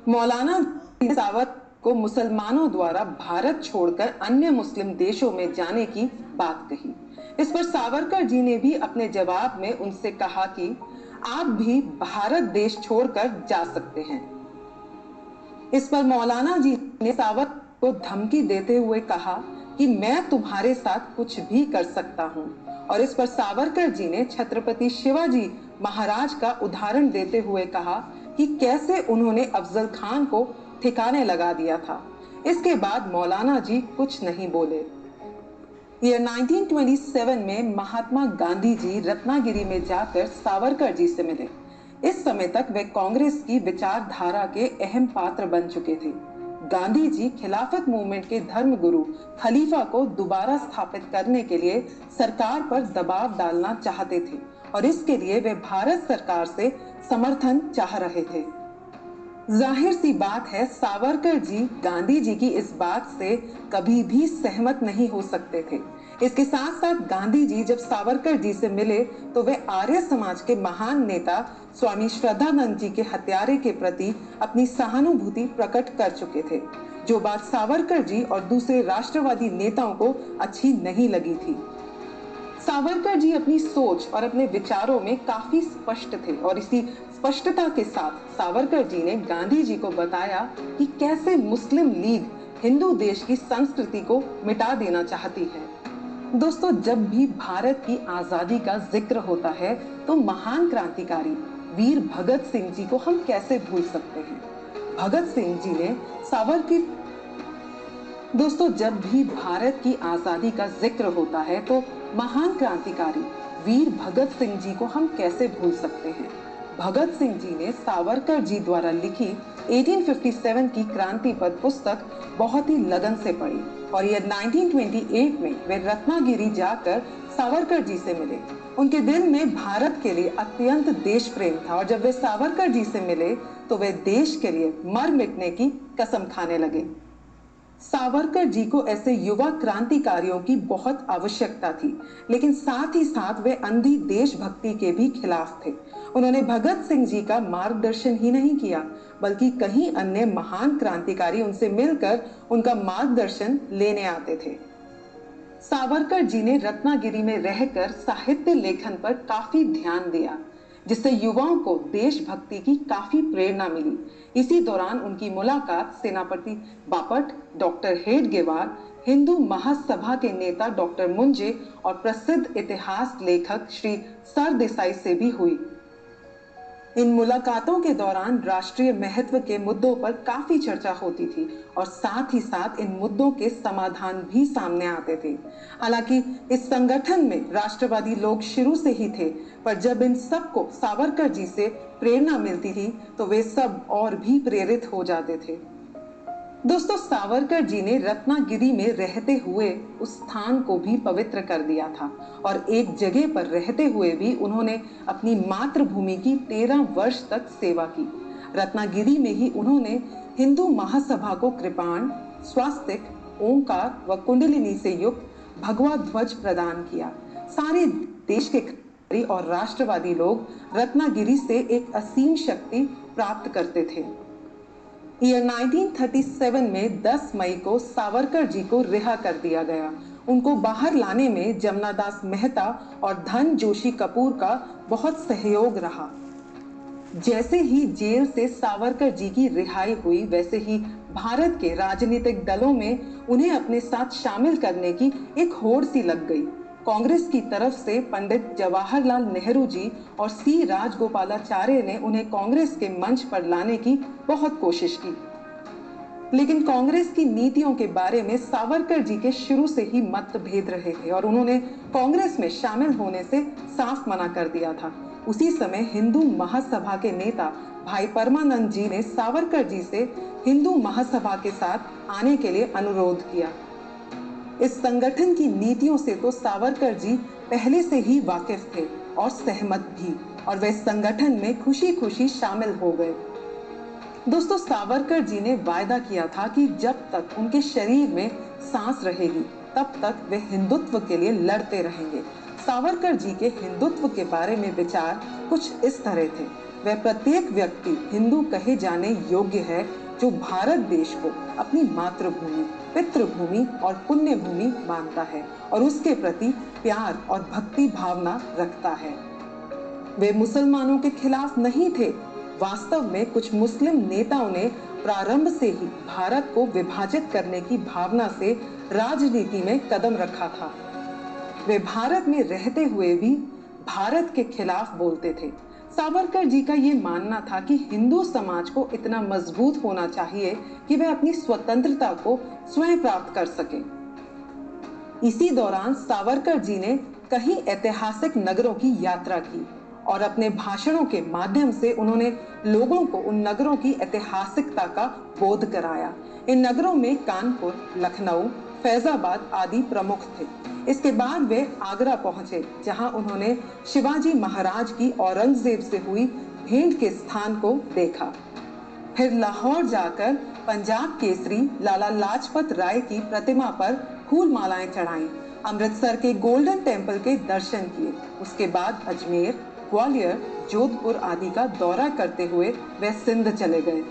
मौलाना सावरकर को मुसलमानों द्वारा भारत छोड़कर अन्य मुस्लिम देशों में जाने की बात कही। इस पर सावरकर जी ने भी अपने जवाब में उनसे कहा कि आप भी भारत देश छोड़कर जा सकते हैं। इस पर मौलाना जी ने सावरकर को धमकी देते हुए कहा कि मैं तुम्हारे साथ कुछ भी कर सकता हूं, और इस पर सावरकर जी ने छत्रपति शिवाजी महाराज का उदाहरण देते हुए कहा कि कैसे उन्होंने अफजल खान को ठिकाने लगा दिया था। इसके बाद मौलाना जी कुछ नहीं बोले। ईयर 1927 में महात्मा गांधी जी रत्नागिरी में जाकर सावरकर जी से मिले। इस समय तक वे कांग्रेस की विचारधारा के अहम पात्र बन चुके थे। गांधी जी खिलाफत मूवमेंट के धर्मगुरु खलीफा को दोबारा स्थापित करने के लिए सरकार पर दबाव डालना चाहते थे और इसके लिए वे भारत सरकार से समर्थन चाह रहे थे। जाहिर सी बात है, सावरकर जी गांधी जी की इस बात से कभी भी सहमत नहीं हो सकते थे। इसके साथ साथ गांधी जी जब सावरकर जी से मिले तो वे आर्य समाज के महान नेता स्वामी श्रद्धानंद जी के हत्यारे के प्रति अपनी सहानुभूति प्रकट कर चुके थे, जो बात सावरकर जी और दूसरे राष्ट्रवादी नेताओं को अच्छी नहीं लगी थी। सावरकर जी अपनी सोच और अपने विचारों में काफी स्पष्ट थे और इसी स्पष्टता के साथ सावरकर जी ने गांधी जी को बताया कि कैसे मुस्लिम लीग हिंदू देश की संस्कृति को मिटा देना चाहती है। दोस्तों, जब भी भारत की आजादी का जिक्र होता है तो महान क्रांतिकारी वीर भगत सिंह जी को हम कैसे भूल सकते हैं। भगत सिंह जी ने दोस्तों, जब भी भारत की आजादी का जिक्र होता है तो महान क्रांतिकारी वीर भगत सिंह जी को हम कैसे भूल सकते हैं। भगत सिंह जी ने सावरकर जी द्वारा लिखी 1857 की क्रांति पर पुस्तक बहुत ही लगन से पढ़ी और ये 1928 में वे रत्नागिरी जाकर सावरकर जी से मिले। उनके दिल में भारत के लिए अत्यंत देश प्रेम था और जब वे सावरकर जी से मिले तो वे देश के लिए मर मिटने की कसम खाने लगे। सावरकर जी को ऐसे युवा क्रांतिकारियों की बहुत आवश्यकता थी, लेकिन साथ ही साथ वे अंधी देशभक्ति के भी खिलाफ थे। उन्होंने भगत सिंह जी का मार्गदर्शन ही नहीं किया, बल्कि कई अन्य महान क्रांतिकारी उनसे मिलकर उनका मार्गदर्शन लेने आते थे। सावरकर जी ने रत्नागिरी में रहकर साहित्य लेखन पर काफी ध्यान दिया, जिससे युवाओं को देशभक्ति की काफी प्रेरणा मिली। इसी दौरान उनकी मुलाकात सेनापति बापट, डॉक्टर हेडगेवार, हिंदू महासभा के नेता डॉक्टर मुंजे और प्रसिद्ध इतिहास लेखक श्री सरदेसाई से भी हुई। इन मुलाकातों के दौरान राष्ट्रीय महत्व के मुद्दों पर काफी चर्चा होती थी और साथ ही साथ इन मुद्दों के समाधान भी सामने आते थे। हालांकि इस संगठन में राष्ट्रवादी लोग शुरू से ही थे, पर जब इन सबको सावरकर जी से प्रेरणा मिलती थी तो वे सब और भी प्रेरित हो जाते थे। दोस्तों, सावरकर जी ने रत्नागिरी में रहते हुए उस स्थान को भी पवित्र कर दिया था और एक जगह पर रहते हुए भी उन्होंने अपनी मातृभूमि की 13 वर्ष तक सेवा की। रत्नागिरी में ही उन्होंने हिंदू महासभा को कृपाण, स्वास्तिक, ओंकार व कुंडलिनी से युक्त भगवा ध्वज प्रदान किया। सारे देश के और राष्ट्रवादी लोग रत्नागिरी से एक असीम शक्ति प्राप्त करते थे। ईयर 1937 में 10 मई को सावरकर जी को रिहा कर दिया गया। उनको बाहर लाने में जमनादास मेहता और धन जोशी कपूर का बहुत सहयोग रहा। जैसे ही जेल से सावरकर जी की रिहाई हुई, वैसे ही भारत के राजनीतिक दलों में उन्हें अपने साथ शामिल करने की एक होड़ सी लग गई। कांग्रेस की तरफ से पंडित जवाहरलाल नेहरू जी और सी राजगोपालाचार्य ने उन्हें कांग्रेस के मंच पर लाने की बहुत कोशिश की, लेकिन कांग्रेस की नीतियों के बारे में सावरकर जी के शुरू से ही मतभेद रहे थे और उन्होंने कांग्रेस में शामिल होने से साफ मना कर दिया था। उसी समय हिंदू महासभा के नेता भाई परमानंद जी ने सावरकर जी से हिंदू महासभा के साथ आने के लिए अनुरोध किया। इस संगठन की नीतियों से तो सावरकर जी पहले से ही वाकिफ थे और सहमत भी, और वे संगठन में खुशी खुशी शामिल हो गए। दोस्तों, सावरकर जी ने वायदा किया था कि जब तक उनके शरीर में सांस रहेगी तब तक वे हिंदुत्व के लिए लड़ते रहेंगे। सावरकर जी के हिंदुत्व के बारे में विचार कुछ इस तरह थे: वह प्रत्येक व्यक्ति हिंदू कहे जाने योग्य है जो भारत देश को अपनी मातृभूमि, पितृभूमि और पुण्य भूमि मानता है और उसके प्रति प्यार और भक्ति भावना रखता है। वे मुसलमानों के खिलाफ नहीं थे। वास्तव में कुछ मुस्लिम नेताओं ने प्रारंभ से ही भारत को विभाजित करने की भावना से राजनीति में कदम रखा था। वे भारत में रहते हुए भी भारत के खिलाफ बोलते थे। सावरकर जी का ये मानना था कि हिंदू समाज को इतना मजबूत होना चाहिए कि वह अपनी स्वतंत्रता को स्वयं प्राप्त कर सके। इसी दौरान सावरकर जी ने कई ऐतिहासिक नगरों की यात्रा की और अपने भाषणों के माध्यम से उन्होंने लोगों को उन नगरों की ऐतिहासिकता का बोध कराया। इन नगरों में कानपुर, लखनऊ, फैजाबाद आदि प्रमुख थे। इसके बाद वे आगरा पहुंचे, जहां उन्होंने शिवाजी महाराज की औरंगजेब से हुई भेंट के स्थान को देखा। फिर लाहौर जाकर पंजाब केसरी लाला लाजपत राय की प्रतिमा पर फूल मालाएं चढ़ाईं, अमृतसर के गोल्डन टेम्पल के दर्शन किए। उसके बाद अजमेर, ग्वालियर, जोधपुर आदि का दौरा करते हुए वे सिंध चले गए।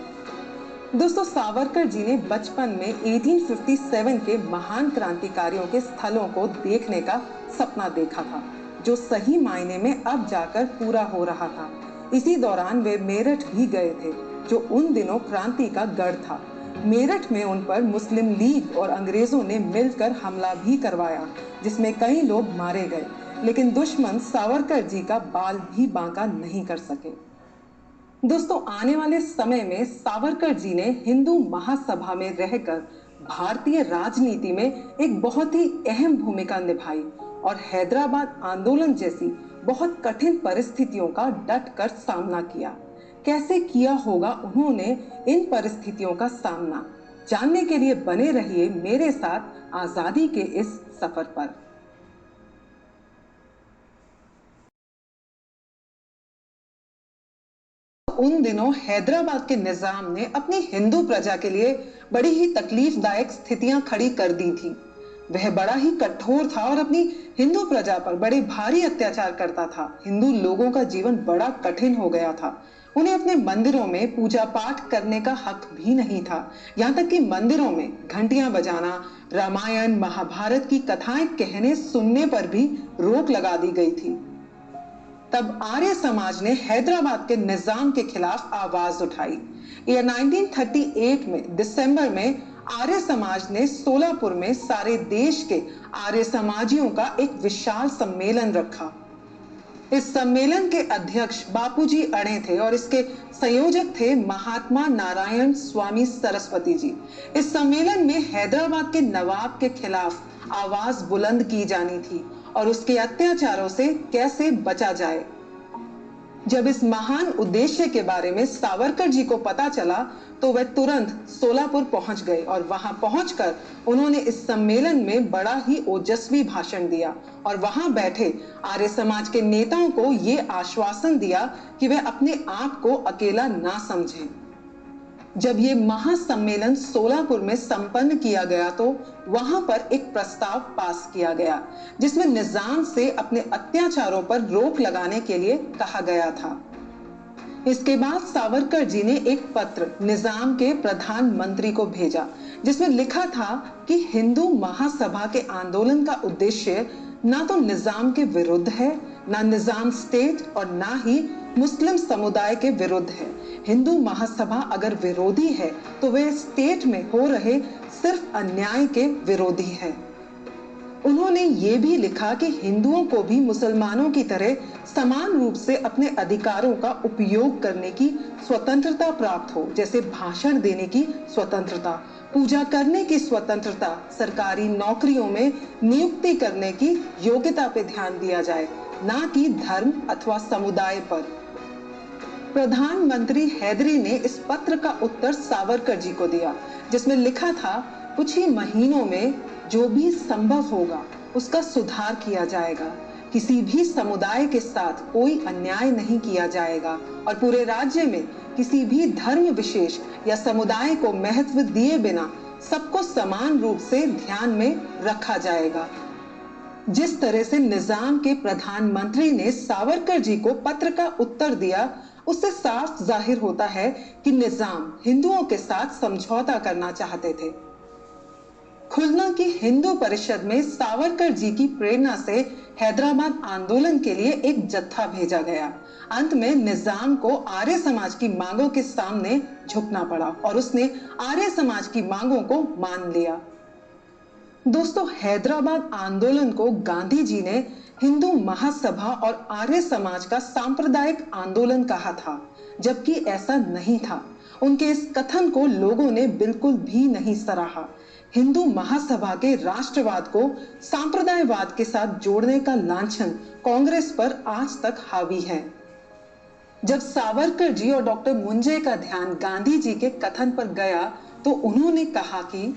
दोस्तों, सावरकर जी ने बचपन में 1857 के महान क्रांतिकारियों के स्थलों को देखने का सपना देखा था, जो सही मायने में अब जाकर पूरा हो रहा था। इसी दौरान वे मेरठ भी गए थे, जो उन दिनों क्रांति का गढ़ था। मेरठ में उन पर मुस्लिम लीग और अंग्रेजों ने मिलकर हमला भी करवाया, जिसमें कई लोग मारे गए, लेकिन दुश्मन सावरकर जी का बाल भी बांका नहीं कर सके। दोस्तों, आने वाले समय में सावरकर जी ने हिंदू महासभा में रहकर भारतीय राजनीति में एक बहुत ही अहम भूमिका निभाई और हैदराबाद आंदोलन जैसी बहुत कठिन परिस्थितियों का डटकर सामना किया। कैसे किया होगा उन्होंने इन परिस्थितियों का सामना, जानने के लिए बने रहिए मेरे साथ आजादी के इस सफर पर। उन दिनों हैदराबाद के निजाम ने अपनी हिंदू प्रजा के लिए बड़ी ही तकलीफदायक स्थितियां खड़ी कर दी थी। वह बड़ा ही कठोर था और अपनी हिंदू प्रजा पर बड़े भारी अत्याचार करता था। हिंदू लोगों का जीवन बड़ा कठिन हो गया था। उन्हें अपने मंदिरों में पूजा पाठ करने का हक भी नहीं था। यहाँ तक कि मंदिरों में घंटियां बजाना, रामायण महाभारत की कथाएं कहने सुनने पर भी रोक लगा दी गई थी। तब आर्य समाज ने हैदराबाद के निजाम के खिलाफ आवाज उठाई। यह 1938 में दिसंबर में आर्य समाज ने सोलापुर में सारे देश के आर्य समाजियों का एक विशाल सम्मेलन रखा। इस सम्मेलन के अध्यक्ष बापूजी अड़े थे और इसके संयोजक थे महात्मा नारायण स्वामी सरस्वती जी। इस सम्मेलन में हैदराबाद के नवाब के खिलाफ आवाज बुलंद की जानी थी और उसके अत्याचारों से कैसे बचा जाए। जब इस महान उद्देश्य के बारे में सावरकर जी को पता चला तो वह तुरंत सोलापुर पहुंच गए और वहां पहुंचकर उन्होंने इस सम्मेलन में बड़ा ही ओजस्वी भाषण दिया और वहां बैठे आर्य समाज के नेताओं को यह आश्वासन दिया कि वे अपने आप को अकेला ना समझें। जब ये महासम्मेलन सोलापुर में संपन्न किया गया तो वहां पर एक प्रस्ताव पास किया गया, जिसमें निजाम से अपने अत्याचारों पर रोक लगाने के लिए कहा गया था। इसके बाद सावरकर जी ने एक पत्र निजाम के प्रधानमंत्री को भेजा, जिसमें लिखा था कि हिंदू महासभा के आंदोलन का उद्देश्य ना तो निजाम के विरुद्ध है, ना निजाम स्टेट और ना ही मुस्लिम समुदाय के विरुद्ध है। हिंदू महासभा अगर विरोधी है तो वह स्टेट में हो रहे सिर्फ अन्याय के विरोधी है। उन्होंने ये भी लिखा कि हिंदुओं को भी मुसलमानों की तरह समान रूप से अपने अधिकारों का उपयोग करने की स्वतंत्रता प्राप्त हो, जैसे भाषण देने की स्वतंत्रता, पूजा करने की स्वतंत्रता, सरकारी नौकरियों में नियुक्ति करने की योग्यता पे ध्यान दिया जाए, ना कि धर्म अथवा समुदाय पर। प्रधानमंत्री हैदरी ने इस पत्र का उत्तर सावरकर जी को दिया, जिसमें लिखा था कुछ ही महीनों में जो भी संभव होगा उसका सुधार किया जाएगा। किसी भी समुदाय के साथ कोई अन्याय नहीं किया जाएगा और पूरे राज्य में किसी भी धर्म विशेष या समुदाय को महत्व दिए बिना सबको समान रूप से ध्यान में रखा जाएगा। जिस तरह से निजाम के प्रधानमंत्री ने सावरकर जी को पत्र का उत्तर दिया, उससे साफ जाहिर होता है कि निजाम हिंदुओं के साथ समझौता करना चाहते थे। खुलना की हिंदू परिषद में सावरकर जी की प्रेरणा से हैदराबाद आंदोलन के लिए एक जत्था भेजा गया। अंत में निजाम को आर्य समाज की मांगों के सामने झुकना पड़ा और उसने आर्य समाज की मांगों को मान लिया। दोस्तों, हैदराबाद आंदोलन को गांधी जी ने हिंदू महासभा और आर्य समाज का सांप्रदायिक आंदोलन कहा था, जबकि ऐसा नहीं था। उनके इस कथन को लोगों ने बिल्कुल भी नहीं सराहा। हिंदू महासभा के राष्ट्रवाद को सांप्रदायवाद के साथ जोड़ने का लांछन कांग्रेस पर आज तक हावी है। जब सावरकर जी और डॉक्टर मुंजे का ध्यान गांधी जी के कथन पर गया तो उन्होंने कहा कि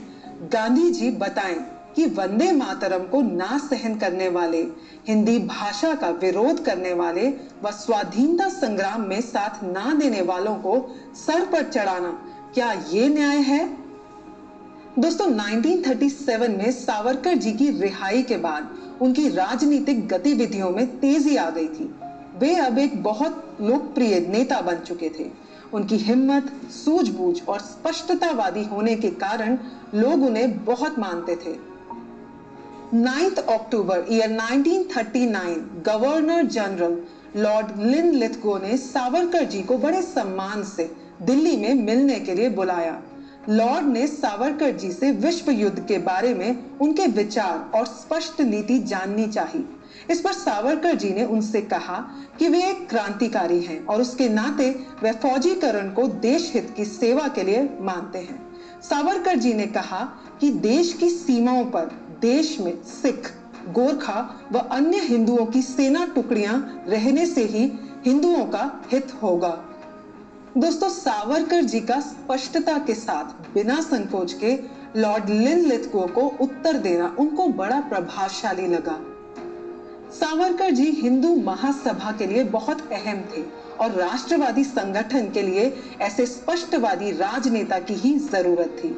गांधी जी बताएं कि वंदे मातरम को ना सहन करने वाले, हिंदी भाषा का विरोध करने वाले व स्वाधीनता संग्राम में साथ ना देने वालों को सर पर चढ़ाना क्या ये न्याय है? दोस्तों 1937 में सावरकर जी की रिहाई के बाद उनकी राजनीतिक गतिविधियों में तेजी आ गई थी। वे अब एक बहुत लोकप्रिय नेता बन चुके थे। उनकी हिम्मत, सूझबूझ और स्पष्टतावादी होने के कारण लोग उन्हें बहुत मानते थे। 9 October year 1939 governor general lord Linlithgow ने सावरकर जी को बड़े सम्मान से दिल्ली में मिलने के लिए बुलाया। लॉर्ड ने सावरकर जी से विश्व युद्ध के बारे में उनके विचार और स्पष्ट नीति जाननी चाहिए। इस पर सावरकर जी ने उनसे कहा कि वे एक क्रांतिकारी हैं और उसके नाते वे फौजीकरण को देश हित की सेवा के लिए मानते हैं। सावरकर जी ने कहा कि देश की सीमाओं पर देश में सिख, गोरखा व अन्य हिंदुओं की सेना टुकड़ियां रहने से ही हिंदुओं का हित होगा। दोस्तों सावरकर जी का स्पष्टता के साथ बिना संकोच के लॉर्ड लिनलिथगो को उत्तर देना उनको बड़ा प्रभावशाली लगा। सावरकर जी हिंदू महासभा के लिए बहुत अहम थे और राष्ट्रवादी संगठन के लिए ऐसे स्पष्टवादी राजनेता की ही जरूरत थी।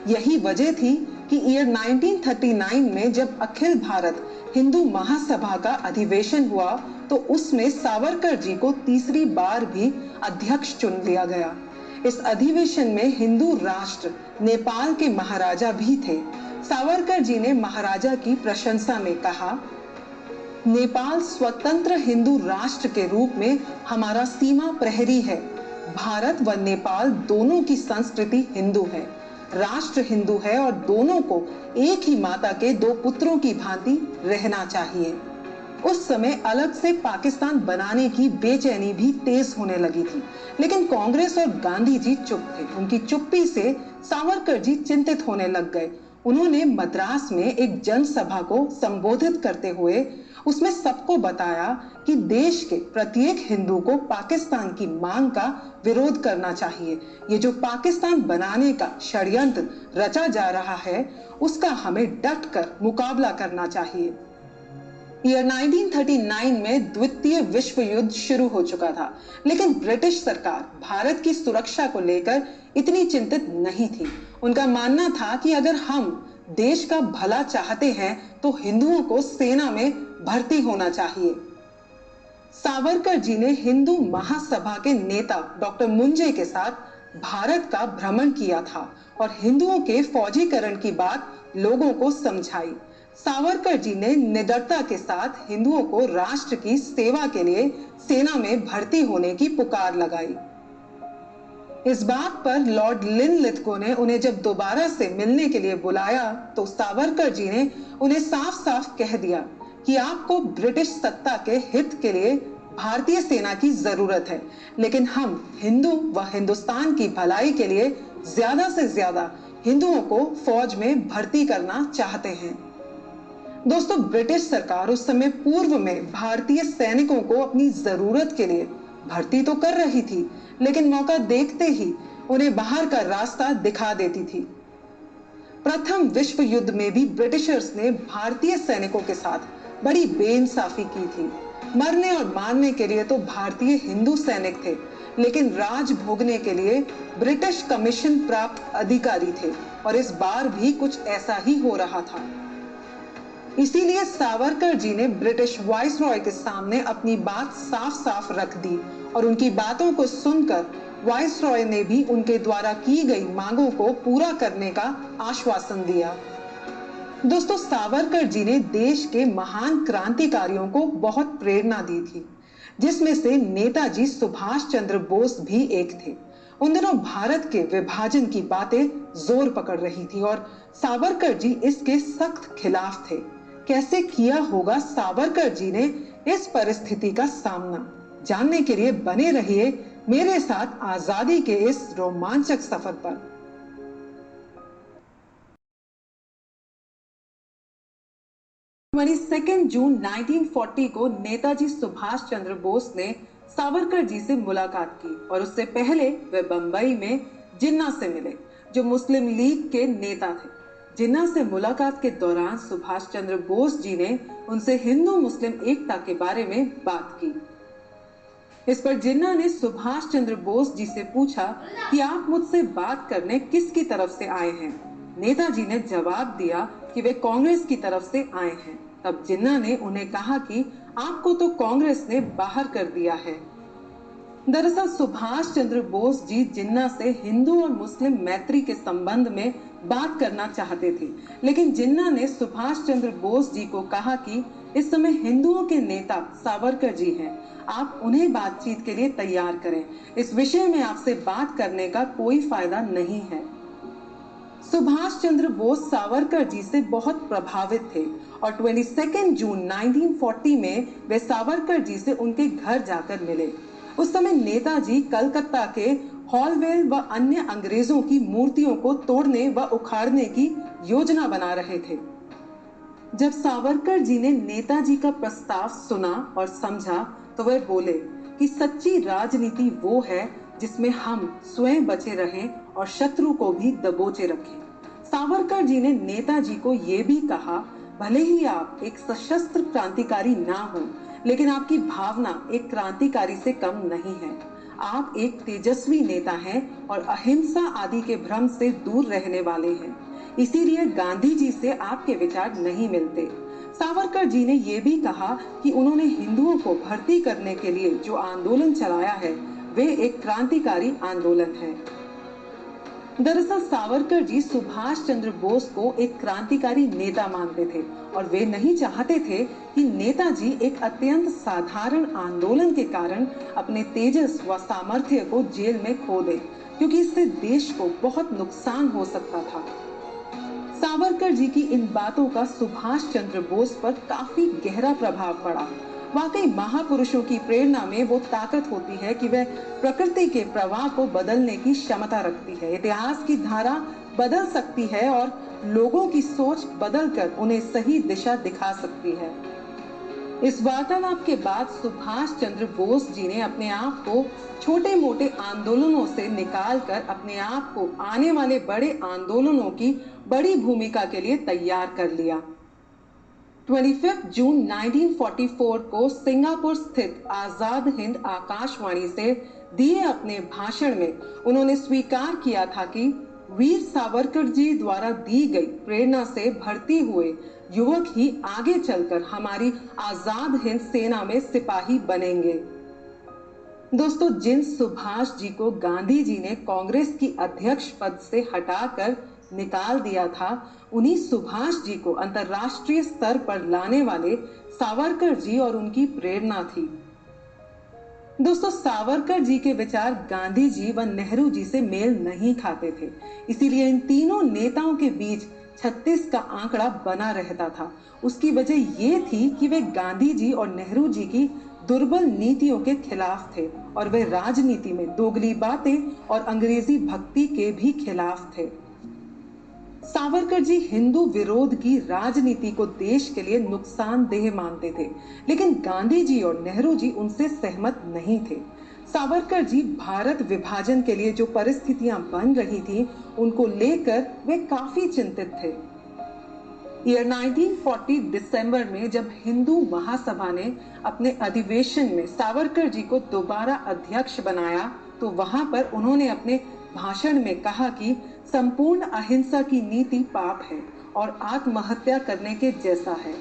यही वजह थी कि ईयर 1939 में जब अखिल भारत हिंदू महासभा का अधिवेशन हुआ तो उसमें सावरकर जी को तीसरी बार भी अध्यक्ष चुन लिया गया। इस अधिवेशन में हिंदू राष्ट्र नेपाल के महाराजा भी थे। सावरकर जी ने महाराजा की प्रशंसा में कहा, नेपाल स्वतंत्र हिंदू राष्ट्र के रूप में हमारा सीमा प्रहरी है। भारत व नेपाल दोनों की संस्कृति हिंदू है, राष्ट्र हिंदू है और दोनों को एक ही माता के दो पुत्रों की भांति रहना चाहिए। उस समय अलग से पाकिस्तान बनाने की बेचैनी भी तेज होने लगी थी, लेकिन कांग्रेस और गांधी जी चुप थे। उनकी चुप्पी से सावरकर जी चिंतित होने लग गए। उन्होंने मद्रास में एक जनसभा को संबोधित करते हुए उसमें सबको बताया कि देश के प्रत्येक हिंदू को पाकिस्तान की मांग का विरोध करना चाहिए। ये जो पाकिस्तान बनाने का षड्यंत्र रचा जा रहा है उसका हमें डटकर मुकाबला करना चाहिए। ईयर 1939 में द्वितीय विश्व युद्ध शुरू हो चुका था, लेकिन ब्रिटिश सरकार भारत की सुरक्षा को लेकर इतनी चिंतित नहीं थी। उनका मानना था कि अगर हम देश का भला चाहते हैं तो हिंदुओं को सेना में भर्ती होना चाहिए। सावरकर जी ने हिंदू महासभा के नेता डॉक्टर मुंजे के साथ भारत का भ्रमण किया था और हिंदुओं के फौजीकरण की बात लोगों को समझाई। सावरकर जी ने निडरता के साथ हिंदुओं को राष्ट्र की सेवा के लिए सेना में भर्ती होने की पुकार लगाई। इस बात पर लॉर्ड लिनलिथगो ने उन्हें जब दोबारा से मिलने के लिए बुलाया तो सावरकर जी ने उन्हें साफ साफ कह दिया कि आपको ब्रिटिश सत्ता के हित के लिए भारतीय सेना की जरूरत है, लेकिन हम हिंदू व हिंदुस्तान की भलाई के लिए ज्यादा से ज्यादा हिंदुओं को फौज में भर्ती करना चाहते हैं। दोस्तों ब्रिटिश सरकार उस समय पूर्व में भारतीय सैनिकों को अपनी जरूरत के लिए भर्ती तो कर रही थी, लेकिन मौका देखते ही उन्हें बाहर का रास्ता दिखा देती थी। प्रथम विश्व युद्ध में भी ब्रिटिशर्स ने भारतीय सैनिकों के साथ बड़ी बेइंसाफी की थी। मरने और मारने के लिए तो भारतीय हिंदू सैनिक थे, लेकिन राज भोगने के लिए ब्रिटिश कमीशन प्राप्त अधिकारी थे और इस बार भी कुछ ऐसा ही हो रहा था। इसीलिए सावरकर जी ने ब्रिटिश वाइसरॉय के सामने अपनी बात साफ साफ रख दी और उनकी बातों को सुनकर वाइसरॉय ने भी उनके द्वारा की गई मांगों को पूरा करने का आश्वासन दिया। दोस्तों सावरकर जी ने देश के महान क्रांतिकारियों को बहुत प्रेरणा दी थी, जिसमें से नेताजी सुभाष चंद्र बोस भी एक थे। उन दिनों भारत के विभाजन की बातें जोर पकड़ रही थी और सावरकर जी इसके सख्त खिलाफ थे। कैसे किया होगा सावरकर जी ने इस परिस्थिति का सामना? जानने के लिए बने रहिए मेरे साथ आजादी के इस रोमांचक सफर पर। सेकेंड जून 1940 को नेताजी सुभाष चंद्र बोस ने सावरकर जी से मुलाकात की और उससे पहले वे बंबई में जिन्ना से मिले। जो मुस्लिम लीग के नेता थे। जिन्ना से मुलाकात के दौरान सुभाष चंद्र बोस जी ने उनसे हिंदू मुस्लिम एकता के बारे में बात की। इस पर जिन्ना ने सुभाष चंद्र बोस जी से पूछा कि आप मुझसे बात करने किसकी तरफ से आए हैं। नेताजी ने जवाब दिया कि वे कांग्रेस की तरफ से आए हैं। तब जिन्ना ने उन्हें कहा कि आपको तो कांग्रेस ने बाहर कर दिया है। दरअसल सुभाष चंद्र बोस जी जिन्ना से हिंदू और मुस्लिम मैत्री के संबंध में बात करना चाहते थे, लेकिन जिन्ना ने सुभाष चंद्र बोस जी को कहा कि इस समय हिंदुओं के नेता सावरकर जी हैं, आप उन्हें बातचीत के लिए तैयार करें। इस विषय में आपसे बात करने का कोई फायदा नहीं है। सुभाष चंद्र बोस सावरकर जी से बहुत प्रभावित थे और 22 जून 1940 में वे सावरकर जी से उनके घर जाकर मिले। उस समय नेताजी कलकत्ता के हॉलवेल व अन्य अंग्रेजों की मूर्तियों को तोड़ने व उखाड़ने की योजना बना रहे थे। जब सावरकर जी ने नेताजी का प्रस्ताव सुना और समझा तो वे बोले कि सच्ची राजनीति वो है जिसमें हम स्वयं बचे रहें और शत्रु को भी दबोचे रखें। सावरकर जी ने नेताजी को ये भी कहा, भले ही आप एक सशस्त्र क्रांतिकारी ना हो, लेकिन आपकी भावना एक क्रांतिकारी से कम नहीं है। आप एक तेजस्वी नेता हैं और अहिंसा आदि के भ्रम से दूर रहने वाले हैं। इसीलिए गांधी जी से आपके विचार नहीं मिलते। सावरकर जी ने यह भी कहा कि उन्होंने हिंदुओं को भर्ती करने के लिए जो आंदोलन चलाया है वे एक क्रांतिकारी आंदोलन है। दरअसल सावरकर जी सुभाष चंद्र बोस को एक क्रांतिकारी नेता मानते थे और वे नहीं चाहते थे कि नेताजी एक अत्यंत साधारण आंदोलन के कारण अपने तेजस व सामर्थ्य को जेल में खो दें, क्योंकि इससे देश को बहुत नुकसान हो सकता था। सावरकर जी की इन बातों का सुभाष चंद्र बोस पर काफी गहरा प्रभाव पड़ा। वाकई महापुरुषों की प्रेरणा में वो ताकत होती है कि वह प्रकृति के प्रवाह को बदलने की क्षमता रखती है, इतिहास की धारा बदल सकती है और लोगों की सोच बदलकर उन्हें सही दिशा दिखा सकती है। इस वार्तालाप के बाद सुभाष चंद्र बोस जी ने अपने आप को छोटे मोटे आंदोलनों से निकालकर अपने आप को आने वाले बड़े आंदोलनों की बड़ी भूमिका के लिए तैयार कर लिया। 25 जून 1944 को सिंगापुर स्थित आजाद हिंद आकाशवाणी से दिए अपने भाषण में उन्होंने स्वीकार किया था कि वीर सावरकर जी द्वारा दी गई प्रेरणा से भर्ती हुए युवक ही आगे चलकर हमारी आजाद हिंद सेना में सिपाही बनेंगे। दोस्तों, जिन सुभाष जी को गांधी जी ने कांग्रेस की अध्यक्ष पद से हटाकर निकाल दिया था, उन्हीं सुभाष जी को अंतर्राष्ट्रीय स्तर पर लाने वाले सावरकर जी और उनकी प्रेरणा थी। दोस्तों, सावरकर जी के विचार गांधी जी व नेहरू जी से मेल नहीं खाते थे, इसीलिए इन तीनों नेताओं के बीच 36 का आंकड़ा बना रहता था। उसकी वजह ये थी कि वे गांधी जी और नेहरू जी की दुर्बल नीतियों के खिलाफ थे और वे राजनीति में दोगली बातें और अंग्रेजी भक्ति के भी खिलाफ थे। सावरकर जी हिंदू विरोध की राजनीति को देश के लिए नुकसानदेह मानते थे, लेकिन गांधी जी और नेहरू जी उनसे सहमत नहीं थे। सावरकर जी भारत विभाजन के लिए जो परिस्थितियां बन रही थी, उनको लेकर वे काफी चिंतित थे। ईयर 1940 दिसंबर में जब हिंदू महासभा ने अपने अधिवेशन में सावरकर जी को दोबारा अध्यक्ष बनाया, तो वहां पर उन्होंने अपने भाषण में कहा कि संपूर्ण अहिंसा की नीति पाप है और आत्महत्या करने के जैसा है।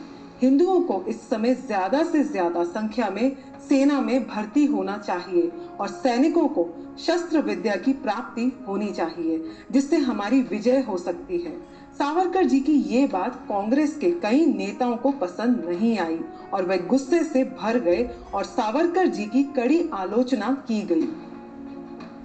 हिंदुओं को इस समय ज्यादा से ज्यादा संख्या में सेना में भर्ती होना चाहिए और सैनिकों को शस्त्र विद्या की प्राप्ति होनी चाहिए, जिससे हमारी विजय हो सकती है। सावरकर जी की ये बात कांग्रेस के कई नेताओं को पसंद नहीं आई और वे गुस्से से भर गए और सावरकर जी की कड़ी आलोचना की गई।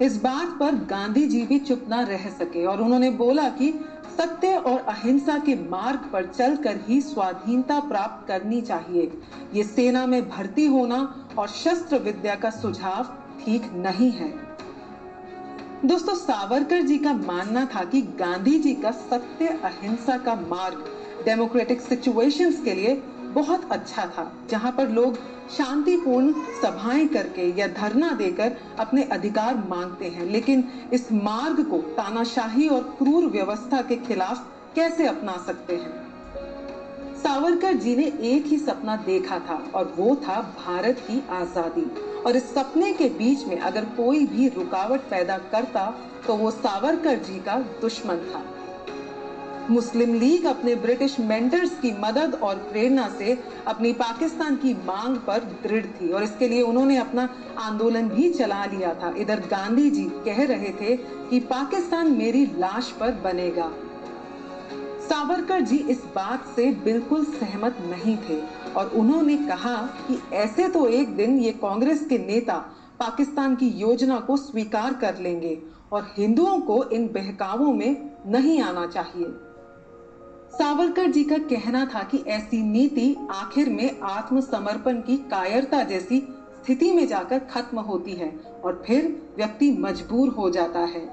इस बात पर गांधी जी भी चुप न रह सके और उन्होंने बोला कि सत्य और अहिंसा के मार्ग पर चलकर ही स्वाधीनता प्राप्त करनी चाहिए। ये सेना में भर्ती होना और शस्त्र विद्या का सुझाव ठीक नहीं है। दोस्तों, सावरकर जी का मानना था कि गांधी जी का सत्य अहिंसा का मार्ग डेमोक्रेटिक सिचुएशंस के लिए बहुत अच्छा था, जहां पर लोग शांतिपूर्ण सभाएं करके या धरना देकर अपने अधिकार मांगते हैं, लेकिन इस मार्ग को तानाशाही और क्रूर व्यवस्था के खिलाफ कैसे अपना सकते हैं। सावरकर जी ने एक ही सपना देखा था और वो था भारत की आजादी। और इस सपने के बीच में अगर कोई भी रुकावट पैदा करता तो वो सावरकर जी का दुश्मन था। मुस्लिम लीग अपने ब्रिटिश मेंटर्स की मदद और प्रेरणा से अपनी पाकिस्तान की मांग पर दृढ़ थी और इसके लिए उन्होंने अपना आंदोलन भी चला लिया था। इधर गांधी जी कह रहे थे कि पाकिस्तान मेरी लाश पर बनेगा। सावरकर जी इस बात से बिल्कुल सहमत नहीं थे और उन्होंने कहा कि ऐसे तो एक दिन ये कांग्रेस के नेता पाकिस्तान की योजना को स्वीकार कर लेंगे और हिंदुओं को इन बहकावों में नहीं आना चाहिए। सावरकर जी का कहना था कि ऐसी नीति आखिर में आत्मसमर्पण की कायरता जैसी स्थिति में जाकर खत्म होती है और फिर व्यक्ति मजबूर हो जाता है।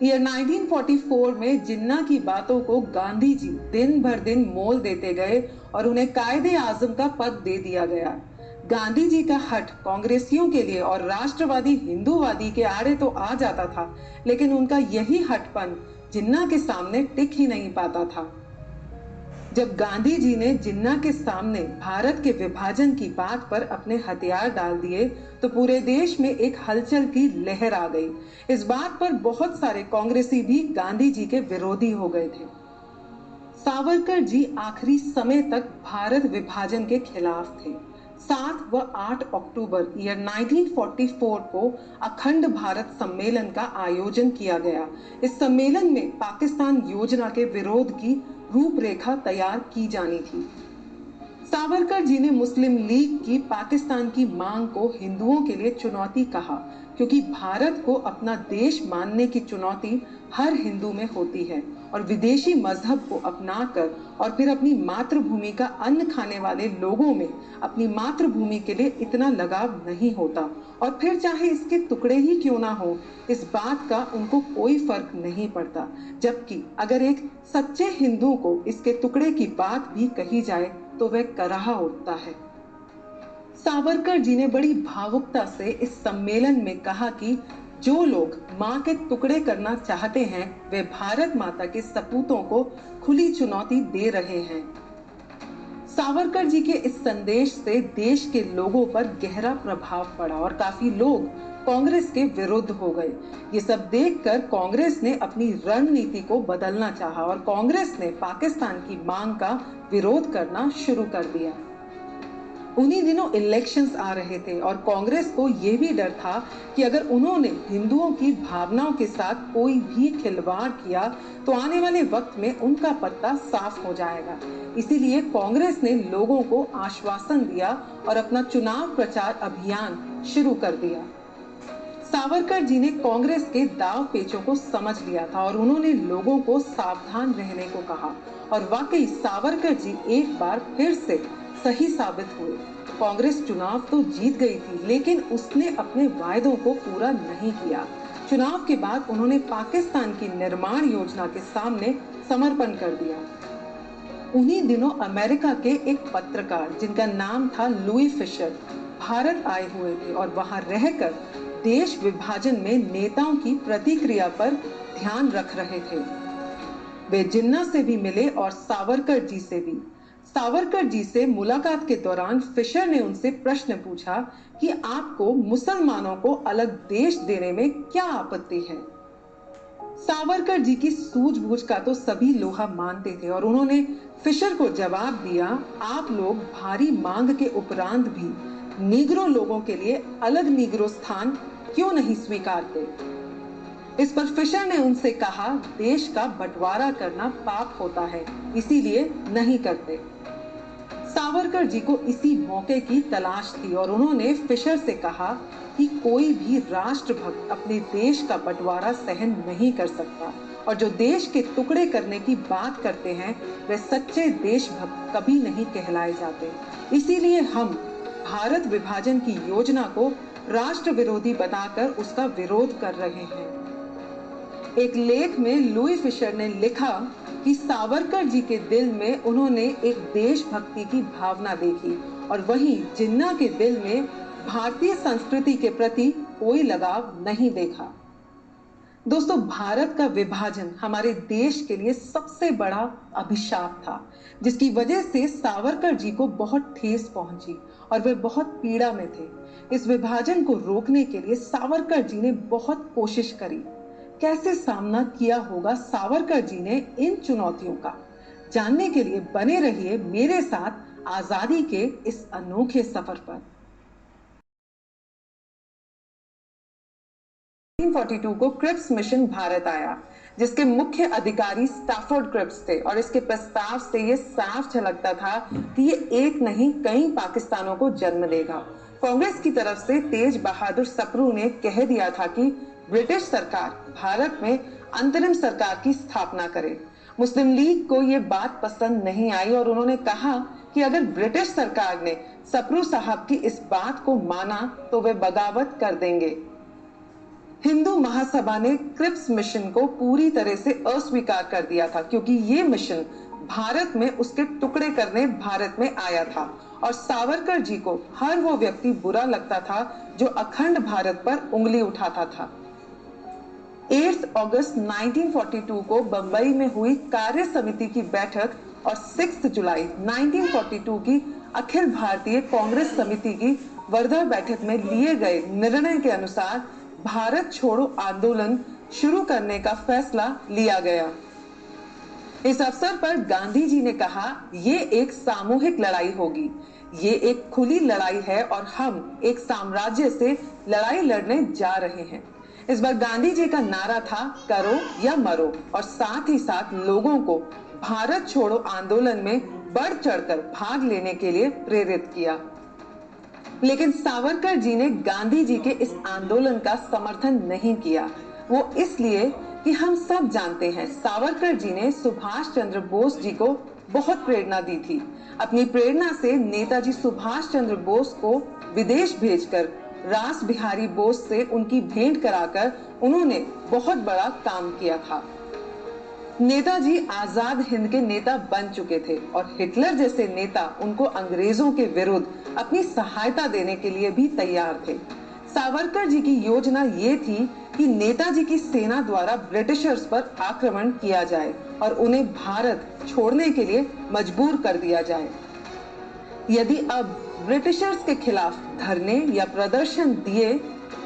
ईयर 1944 में जिन्ना की बातों को गांधी जी दिन भर दिन मोल देते गए और उन्हें कायदे आजम का पद दे दिया गया। गांधी जी का हट कांग्रेसियों के लिए और राष्ट्रवादी हिंदूवादी के आड़े तो आ जाता था, लेकिन उनका यही हटपन जिन्ना के सामने टिक ही नहीं पाता था। जब गांधी जी ने जिन्ना के सामने भारत के विभाजन की बात पर अपने हथियार डाल दिए तो पूरे देश में एक हलचल की लहर आ गई। इस बात पर बहुत सारे कांग्रेसी भी गांधी जी के विरोधी हो गए थे। सावरकर जी आखिरी समय तक भारत विभाजन के खिलाफ थे। 7 व 8 अक्टूबर ईयर 1944 को अखंड भारत सम्मेलन का आयोजन किया गया। इस सम्मेलन में पाकिस्तान योजना के विरोध की रूपरेखा तैयार की जानी थी। सावरकर जी ने मुस्लिम लीग की पाकिस्तान की मांग को हिंदुओं के लिए चुनौती कहा, क्योंकि भारत को अपना देश मानने की चुनौती हर हिंदू में होती है और विदेशी मजहब को अपनाकर और फिर अपनी मातृभूमि का अन्न खाने वाले लोगों में अपनी मातृभूमि के लिए इतना लगाव नहीं होता और फिर चाहे इसके टुकड़े ही क्यों ना हो, इस बात का उनको कोई फर्क नहीं पड़ता। जबकि अगर एक सच्चे हिंदू को इसके टुकड़े की बात भी कही जाए तो वह कराह उठता है। सावरकर जी ने बड़ी भावुकता से इस सम्मेलन में कहा कि जो लोग मां के टुकड़े करना चाहते हैं वे भारत माता के सपूतों को खुली चुनौती दे रहे हैं। सावरकर जी के इस संदेश से देश के लोगों पर गहरा प्रभाव पड़ा और काफी लोग कांग्रेस के विरुद्ध हो गए। ये सब देखकर कांग्रेस ने अपनी रणनीति को बदलना चाहा और कांग्रेस ने पाकिस्तान की मांग का विरोध करना शुरू कर दिया। उन्हीं दिनों इलेक्शंस आ रहे थे और कांग्रेस को यह भी डर था कि अगर उन्होंने हिंदुओं की भावनाओं के साथ कोई भी खिलवाड़ किया तो आने वाले वक्त में उनका पत्ता साफ हो जाएगा। इसीलिए कांग्रेस ने लोगों को आश्वासन दिया और अपना चुनाव प्रचार अभियान शुरू कर दिया। सावरकर जी ने कांग्रेस के दाव पेचों को समझ लिया था और उन्होंने लोगों को सावधान रहने को कहा और वाकई सावरकर जी एक बार फिर से सही साबित हुए। कांग्रेस चुनाव तो जीत गई थी, लेकिन उसने अपने वायदों को पूरा नहीं किया। चुनाव के बाद उन्होंने पाकिस्तान की निर्माण योजना के सामने समर्पण कर दिया। उन्हीं दिनों अमेरिका के एक पत्रकार जिनका नाम था लुई फिशर भारत आए हुए थे और वहां रहकर देश विभाजन में नेताओं की प्रतिक्रिया पर ध्यान रख रहे थे। वे जिन्ना से भी मिले और सावरकर जी से भी। सावरकर जी से मुलाकात के दौरान फिशर ने उनसे प्रश्न पूछा कि आपको मुसलमानों को अलग देश देने में क्या आपत्ति है। सावरकर जी की सूझबूझ का तो सभी लोहा मानते थे और उन्होंने फिशर को जवाब दिया, आप लोग भारी मांग के उपरांत भी नीग्रो लोगों के लिए अलग नीग्रो स्थान क्यों नहीं स्वीकारते। इस पर फिशर ने उनसे कहा, देश का बंटवारा करना पाप होता है, इसीलिए नहीं करते। सावरकर जी को इसी मौके की तलाश थी और उन्होंने फिशर से कहा कि कोई भी राष्ट्रभक्त अपने देश का बंटवारा सहन नहीं कर सकता और जो देश के टुकड़े करने की बात करते हैं वे सच्चे देशभक्त कभी नहीं कहलाए जाते। इसीलिए हम भारत विभाजन की योजना को राष्ट्र विरोधी बताकर उसका विरोध कर रहे हैं। एक लेख में लुई फिशर ने लिखा, कि सावरकर जी के दिल में उन्होंने एक देशभक्ति की भावना देखी और वहीं जिन्ना के दिल में भारतीय संस्कृति के प्रति कोई लगाव नहीं देखा। दोस्तों, भारत का विभाजन हमारे देश के लिए सबसे बड़ा अभिशाप था, जिसकी वजह से सावरकर जी को बहुत ठेस पहुंची और वे बहुत पीड़ा में थे। इस विभाजन को रोकने के लिए सावरकर जी ने बहुत कोशिश करी। कैसे सामना किया होगा सावरकर जी ने इन चुनौतियों का, जानने के लिए बने रहिए मेरे साथ आजादी के इस अनोखे सफर पर। 1942 को क्रिप्स मिशन भारत आया, जिसके मुख्य अधिकारी स्टैफोर्ड क्रिप्स थे और इसके प्रस्ताव से यह साफ झलकता था कि ये एक नहीं कई पाकिस्तानों को जन्म देगा। कांग्रेस की तरफ से तेज बहादुर सप्रू ने कह दिया था कि ब्रिटिश सरकार भारत में अंतरिम सरकार की स्थापना करे। मुस्लिम लीग को यह बात पसंद नहीं आई और उन्होंने कहा कि अगर ब्रिटिश सरकार ने सप्रू साहब की इस बात को माना तो वे बगावत कर देंगे। हिंदू महासभा ने क्रिप्स मिशन को पूरी तरह से अस्वीकार कर दिया था, क्योंकि ये मिशन भारत में उसके टुकड़े करने भारत में आया था और सावरकर जी को हर वो व्यक्ति बुरा लगता था जो अखंड भारत पर उंगली उठाता था। 8 अगस्त 1942 को बंबई में हुई कार्य समिति की बैठक और 6 जुलाई 1942 की अखिल भारतीय कांग्रेस समिति की वर्धा बैठक में लिए गए निर्णय के अनुसार भारत छोड़ो आंदोलन शुरू करने का फैसला लिया गया। इस अवसर पर गांधी जी ने कहा, ये एक सामूहिक लड़ाई होगी, ये एक खुली लड़ाई है और हम एक साम्राज्य से लड़ाई लड़ने जा रहे हैं। इस बार गांधी जी का नारा था, करो या मरो, और साथ ही साथ लोगों को भारत छोड़ो आंदोलन में बढ़ चढ़कर भाग लेने के लिए प्रेरित किया। लेकिन सावरकर जी ने गांधी जी के इस आंदोलन का समर्थन नहीं किया। वो इसलिए कि हम सब जानते हैं सावरकर जी ने सुभाष चंद्र बोस जी को बहुत प्रेरणा दी थी। अपनी प्रेरणा से नेताजी सुभाष चंद्र बोस को विदेश भेजकर रास बिहारी बोस से उनकी भेंट कराकर उन्होंने बहुत बड़ा काम किया था। नेताजी आजाद हिंद के नेता बन चुके थे और हिटलर जैसे नेता उनको अंग्रेजों के विरुद्ध अपनी सहायता देने के लिए भी तैयार थे। सावरकर जी की योजना ये थी कि नेताजी की सेना द्वारा ब्रिटिशर्स पर आक्रमण किया जाए और उन्हें भारत छोड़ने के लिए मजबूर कर दिया जाए। यदि अब ब्रिटिशर्स के खिलाफ धरने या प्रदर्शन दिए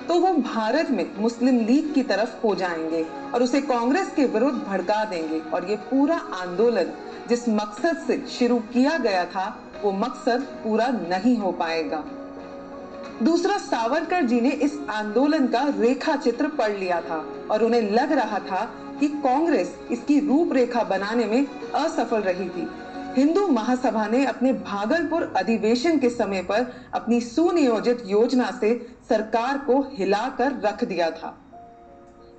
तो वो भारत में मुस्लिम लीग की तरफ हो जाएंगे और उसे कांग्रेस के विरुद्ध भड़का देंगे और ये पूरा आंदोलन जिस मकसद से शुरू किया गया था वो मकसद पूरा नहीं हो पाएगा। दूसरा, सावरकर जी ने इस आंदोलन का रेखा चित्र पढ़ लिया था और उन्हें लग रहा था कि कांग्रेस इसकी रूपरेखा बनाने में असफल रही थी। हिंदू महासभा ने अपने भागलपुर अधिवेशन के समय पर अपनी सुनियोजित योजना से सरकार को हिलाकर रख दिया था।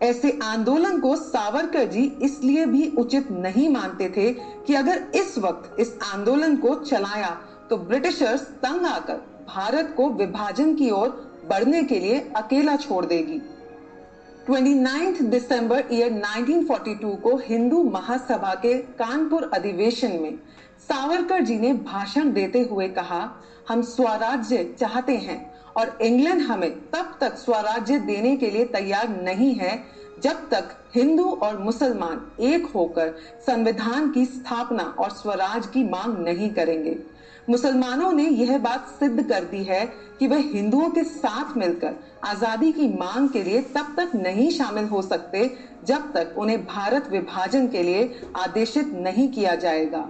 ऐसे आंदोलन को सावरकर जी इसलिए भी उचित नहीं मानते थे कि अगर इस वक्त इस आंदोलन को चलाया तो ब्रिटिशर्स तंग आकर भारत को विभाजन की ओर बढ़ने के लिए अकेला छोड़ देगी। 29 दिसंबर ईयर 1942 को हिंदू महासभा के कानपुर अधिवेशन में सावरकर जी ने भाषण देते हुए कहा, हम स्वराज्य चाहते हैं और इंग्लैंड हमें तब तक स्वराज्य देने के लिए तैयार नहीं है जब तक हिंदू और मुसलमान एक होकर संविधान की स्थापना और स्वराज की मांग नहीं करेंगे। मुसलमानों ने यह बात सिद्ध कर दी है कि वह हिंदुओं के साथ मिलकर आजादी की मांग के लिए तब तक नहीं शामिल हो सकते जब तक उन्हें भारत विभाजन के लिए आदेशित नहीं किया जाएगा।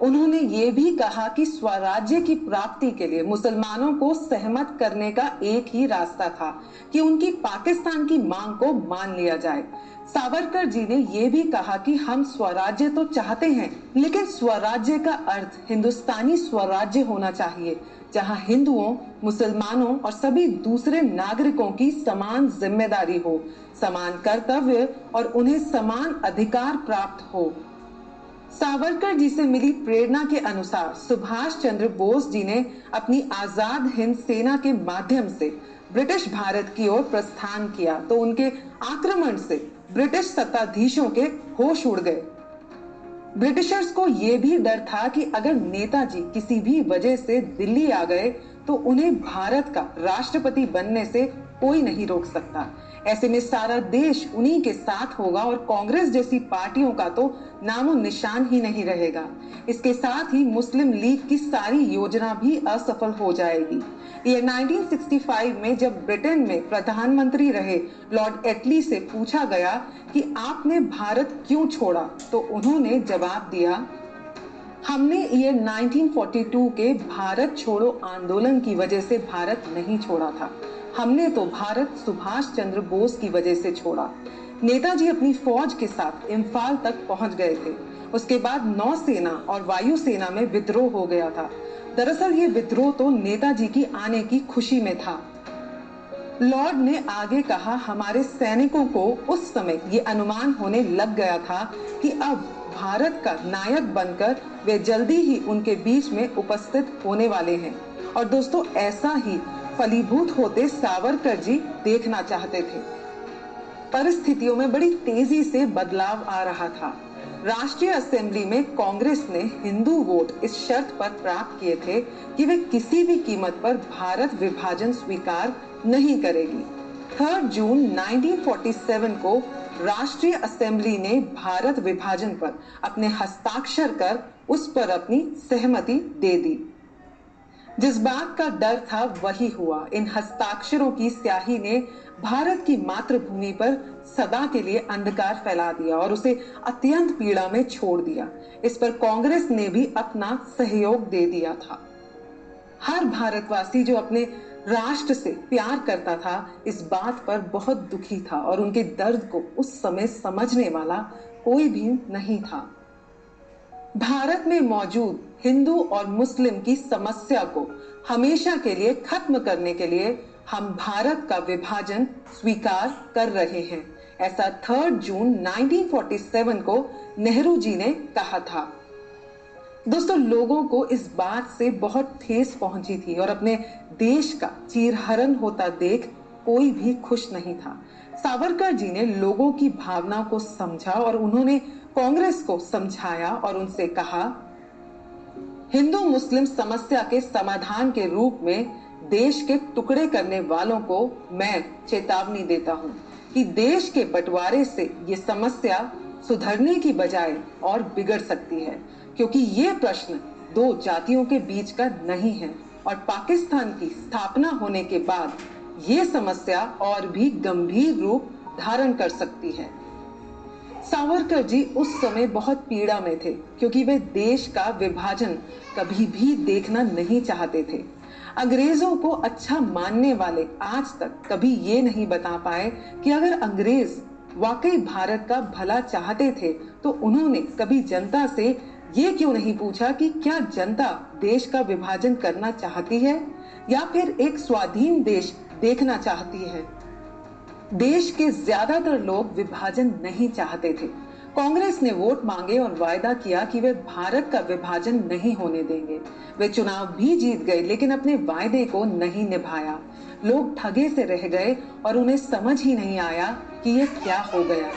उन्होंने ये भी कहा कि स्वराज्य की प्राप्ति के लिए मुसलमानों को सहमत करने का एक ही रास्ता था कि उनकी पाकिस्तान की मांग को मान लिया जाए। सावरकर जी ने यह भी कहा कि हम स्वराज्य तो चाहते हैं, लेकिन स्वराज्य का अर्थ हिंदुस्तानी स्वराज्य होना चाहिए, जहां हिंदुओं, मुसलमानों और सभी दूसरे नागरिकों की समान जिम्मेदारी हो, समान कर्तव्य और उन्हें समान अधिकार प्राप्त हो। सावरकर जी से मिली प्रेरणा के अनुसार सुभाष चंद्र बोस जी ने अपनी आजाद हिंद सेना के माध्यम से ब्रिटिश भारत की ओर प्रस्थान किया तो उनके आक्रमण से ब्रिटिश सत्ताधीशों के होश उड़ गए। ब्रिटिशर्स को यह भी डर था कि अगर नेताजी किसी भी वजह से दिल्ली आ गए तो उन्हें भारत का राष्ट्रपति बनने से कोई नहीं रोक सकता। ऐसे में सारा देश उन्हीं के साथ होगा और कांग्रेस जैसी पार्टियों का तो नामो निशान ही नहीं रहेगा। इसके साथ ही मुस्लिम लीग की सारी योजना भी असफल हो जाएगी। ये 1965 में जब ब्रिटेन में प्रधानमंत्री रहे लॉर्ड एटली से पूछा गया कि आपने भारत क्यों छोड़ा, तो उन्होंने जवाब दिया, हमने ये 1942 के भारत छोड़ो आंदोलन की वजह से भारत नहीं छोड़ा था, हमने तो भारत सुभाष चंद्र बोस की वजह से छोड़ा। नेताजी अपनी फौज के साथ इम्फाल तक पहुंच गए थे। उसके बाद नौसेना और वायुसेना में विद्रोह हो गया था। दरअसल ये विद्रोह तो नेताजी की आने की खुशी में था। लॉर्ड ने आगे कहा, हमारे सैनिकों को उस समय ये अनुमान होने लग गया था कि अब भारत का नायक बनकर वे जल्दी ही उनके बीच में उपस्थित होने वाले हैं। और दोस्तों, ऐसा ही फलीभूत होते सावरकर जी देखना चाहते थे। परिस्थितियों में बड़ी तेजी से बदलाव आ रहा था। राष्ट्रीय असेंबली में कांग्रेस ने हिंदू वोट इस शर्त पर प्राप्त किए थे कि वे किसी भी कीमत पर भारत विभाजन स्वीकार नहीं करेगी। 3 जून 1947 को राष्ट्रीय असेंबली ने भारत विभाजन पर अपने हस्ताक्षर कर उस पर अपनी सहमति दे दी। जिस बात का डर था वही हुआ। इन हस्ताक्षरों की स्याही ने भारत की मातृभूमि पर सदा के लिए अंधकार फैला दिया और उसे अत्यंत पीड़ा में छोड़ दिया। इस पर कांग्रेस ने भी अपना सहयोग दे दिया था। हर भारतवासी जो अपने राष्ट्र से प्यार करता था इस बात पर बहुत दुखी था और उनके दर्द को उस समय समझने वाला कोई भी नहीं था। भारत में मौजूद हिंदू और मुस्लिम की समस्या को हमेशा के लिए खत्म करने के लिए हम भारत का विभाजन स्वीकार कर रहे हैं, ऐसा 3 जून 1947 को नेहरू जी ने कहा था। दोस्तों, लोगों को इस बात से बहुत ठेस पहुंची थी और अपने देश का चीरहरण होता देख कोई भी खुश नहीं था। सावरकर जी ने लोगों की भावना को समझा और उन्होंने कांग्रेस को समझाया और उनसे कहा, हिंदू मुस्लिम समस्या के समाधान के रूप में देश के टुकड़े करने वालों को मैं चेतावनी देता हूं कि देश के बंटवारे से ये समस्या सुधरने की बजाय और बिगड़ सकती है, क्योंकि ये प्रश्न दो जातियों के बीच का नहीं है और पाकिस्तान की स्थापना होने के बाद ये समस्या और भी गंभीर रूप धारण कर सकती है। सावरकर जी उस समय बहुत पीड़ा में थे क्योंकि वे देश का विभाजन कभी भी देखना नहीं चाहते थे। अंग्रेजों को अच्छा मानने वाले आज तक कभी ये नहीं बता पाए कि अगर अंग्रेज वाकई भारत का भला चाहते थे तो उन्होंने कभी जनता से ये क्यों नहीं पूछा कि क्या जनता देश का विभाजन करना चाहती है या फिर एक स्वाधीन देश देखना चाहती है। देश के ज्यादातर लोग विभाजन नहीं चाहते थे। कांग्रेस ने वोट मांगे और वायदा किया कि वे भारत का विभाजन नहीं होने देंगे। वे चुनाव भी जीत गए लेकिन अपने वायदे को नहीं निभाया। लोग ठगे से रह गए और उन्हें समझ ही नहीं आया कि ये क्या हो गया।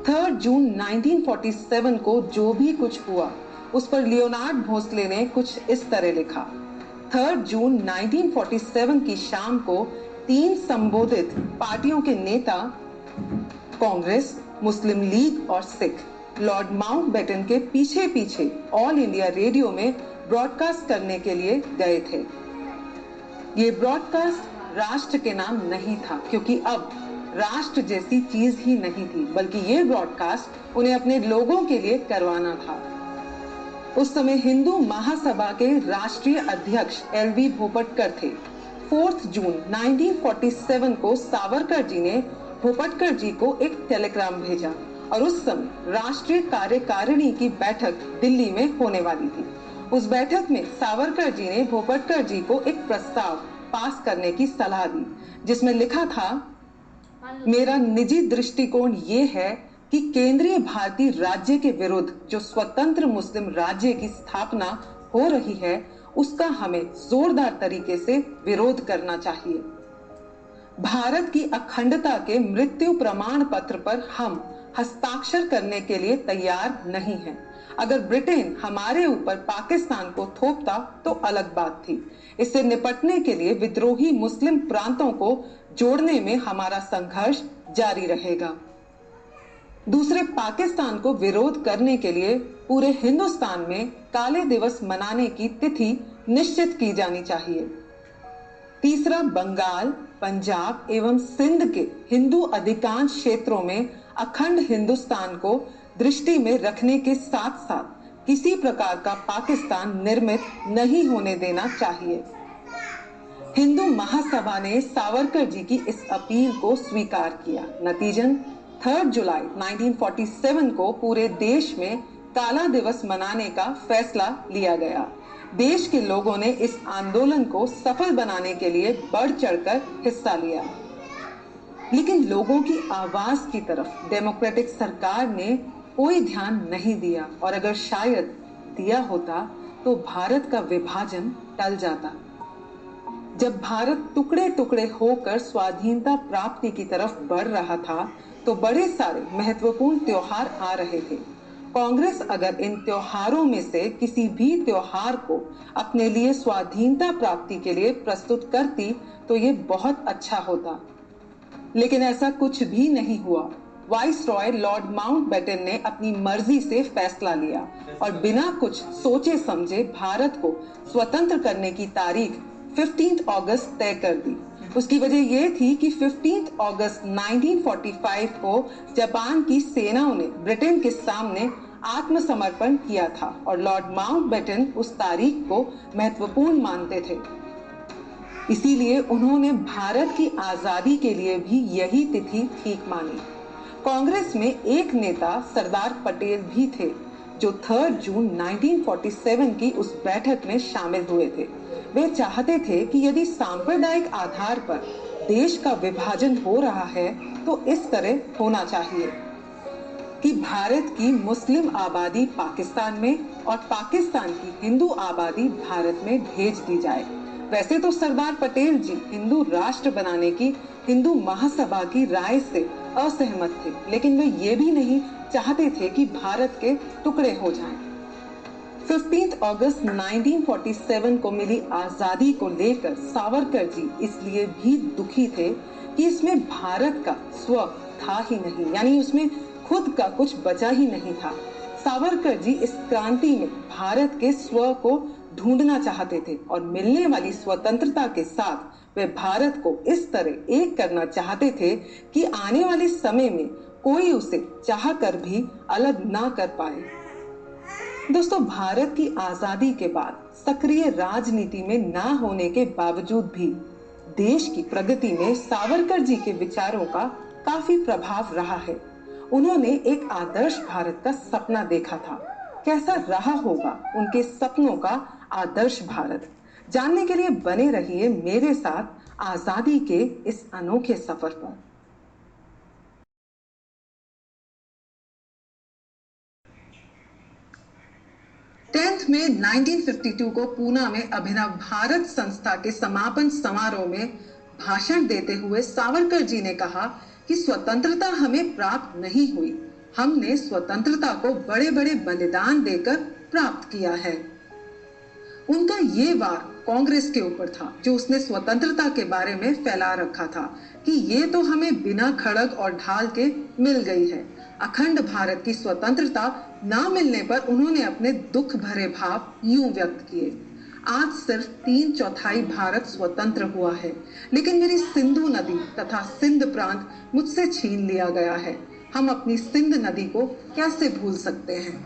3 जून 1947 को जो भी कुछ हुआ उस पर लियोनार्ड भोसले ने कुछ इस तरह लिखा। 3 जून 1947 की शाम को 3 संबोधित पार्टियों के नेता कांग्रेस, मुस्लिम लीग और सिख लॉर्ड माउंटबेटन के पीछे पीछे ऑल इंडिया रेडियो में ब्रॉडकास्ट करने के लिए गए थे। ये ब्रॉडकास्ट राष्ट्र के नाम नहीं था क्योंकि अब राष्ट्र जैसी चीज ही नहीं थी, बल्कि ये ब्रॉडकास्ट उन्हें अपने लोगों के लिए करवाना था। उस समय हिंदू महासभा के राष्ट्रीय अध्यक्ष एलवी भोपटकर थे। 4 जून 1947 को सावरकर जी ने भोपटकर जी को एक टेलीग्राम भेजा और उस समय राष्ट्रीय कार्यकारिणी की बैठक दिल्ली में होने वाली थी। उस बैठक में सावरकर जी ने भोपटकर जी को एक प्रस्ताव पास करने की सलाह दी जिसमें लिखा था, मेरा निजी दृष्टिकोण ये है कि केंद्रीय भारतीय राज्य के विरुद्ध जो स्वतंत्र मुस्लिम राज्य की स्थापना हो रही है उसका हमें जोरदार तरीके से विरोध करना चाहिए। भारत की अखंडता के मृत्यु प्रमाण पत्र पर हम हस्ताक्षर करने के लिए तैयार नहीं हैं। अगर ब्रिटेन हमारे ऊपर पाकिस्तान को थोपता तो अलग बात थी। इससे निपटने के लिए विद्रोही मुस्लिम प्रांतों को जोड़ने में हमारा संघर्ष जारी रहेगा। दूसरे, पाकिस्तान को विरोध करने के लिए पूरे हिंदुस्तान में काले दिवस मनाने की तिथि निश्चित की जानी चाहिए। तीसरा, बंगाल, पंजाब एवं सिंध के हिंदू अधिकांश क्षेत्रों में अखंड हिंदुस्तान को दृष्टि में रखने के साथ साथ किसी प्रकार का पाकिस्तान निर्मित नहीं होने देना चाहिए। हिंदू महासभा ने सावरकर जी की इस अपील को स्वीकार किया। नतीजन 3 जुलाई 1947 को पूरे देश में काला दिवस मनाने का फैसला लिया गया। देश के लोगों ने इस आंदोलन को सफल बनाने के लिए बढ़ चढ़कर हिस्सा लिया, लेकिन लोगों की आवाज की तरफ डेमोक्रेटिक सरकार ने कोई ध्यान नहीं दिया, और अगर शायद दिया होता तो भारत का विभाजन टल जाता। जब भारत टुकड़े टुकड़े होकर स्वाधीनता प्राप्ति की तरफ बढ़ रहा था तो बड़े सारे महत्वपूर्ण त्योहार आ रहे थे। कांग्रेस अगर इन त्योहारों में से किसी भी त्योहार को अपने लिए स्वाधीनता प्राप्ति के लिए प्रस्तुत करती तो ये बहुत अच्छा होता, लेकिन ऐसा कुछ भी नहीं हुआ। वाइसरॉय लॉर्ड माउंटबेटन ने अपनी मर्जी से फैसला लिया और बिना कुछ सोचे समझे भारत को स्वतंत्र करने की तारीख 15 अगस्त तय कर दी। उसकी वजह यह थी कि 15 अगस्त 1945 को जापान की सेनाओं ने ब्रिटेन के सामने आत्मसमर्पण किया था और लॉर्ड माउंटबेटन उस तारीख को महत्वपूर्ण मानते थे। इसीलिए उन्होंने भारत की आजादी के लिए भी यही तिथि ठीक मानी। कांग्रेस में एक नेता सरदार पटेल भी थे जो 3 जून 1947 की उस बैठक में शामिल हुए थे। वे चाहते थे कि यदि सांप्रदायिक आधार पर देश का विभाजन हो रहा है तो इस तरह होना चाहिए कि भारत की मुस्लिम आबादी पाकिस्तान में और पाकिस्तान की हिंदू आबादी भारत में भेज दी जाए। वैसे तो सरदार पटेल जी हिंदू राष्ट्र बनाने की हिंदू महासभा की राय से असहमत थे, लेकिन वे ये भी नहीं चाहते थे कि भारत के टुकड़े हो जाएं। 15 अगस्त 1947 को मिली आजादी को लेकर सावरकर जी इसलिए भी दुखी थे कि इसमें भारत का स्व था ही नहीं, यानी उसमें खुद का कुछ बचा ही नहीं था। सावरकर जी इस क्रांति में भारत के स्व को ढूंढना चाहते थे और मिलने वाली स्वतंत्रता के साथ वे भारत को इस तरह एक करना चाहते थे कि आने वाले समय में कोई उसे चाह कर भी अलग ना कर पाए। दोस्तों, भारत की आजादी के बाद सक्रिय राजनीति में ना होने के बावजूद भी देश की प्रगति में सावरकर जी के विचारों का काफी प्रभाव रहा है। उन्होंने एक आदर्श भारत का सपना देखा था। कैसा रहा होगा उनके सपनों का आदर्श भारत? जानने के लिए बने रहिए मेरे साथ आजादी के इस अनोखे सफर पर। 10 मई 1952 को पूना में अभिनव भारत संस्था के समापन समारोह में भाषण देते हुए सावरकर जी ने कहा कि स्वतंत्रता हमें प्राप्त नहीं हुई, हमने स्वतंत्रता को बड़े बड़े बलिदान देकर प्राप्त किया है। उनका ये वार कांग्रेस के ऊपर था जो उसने स्वतंत्रता के बारे में फैला रखा था कि ये तो हमें बिना खड़ग और ढाल के मिल गई है। अखंड भारत की स्वतंत्रता ना मिलने पर उन्होंने अपने दुख भरे भाव यूं व्यक्त किए। आज सिर्फ 3/4 भारत स्वतंत्र हुआ है, लेकिन मेरी सिंधु नदी तथा सिंध प्रांत मुझसे छीन लिया गया है। हम अपनी सिंध नदी को कैसे भूल सकते हैं?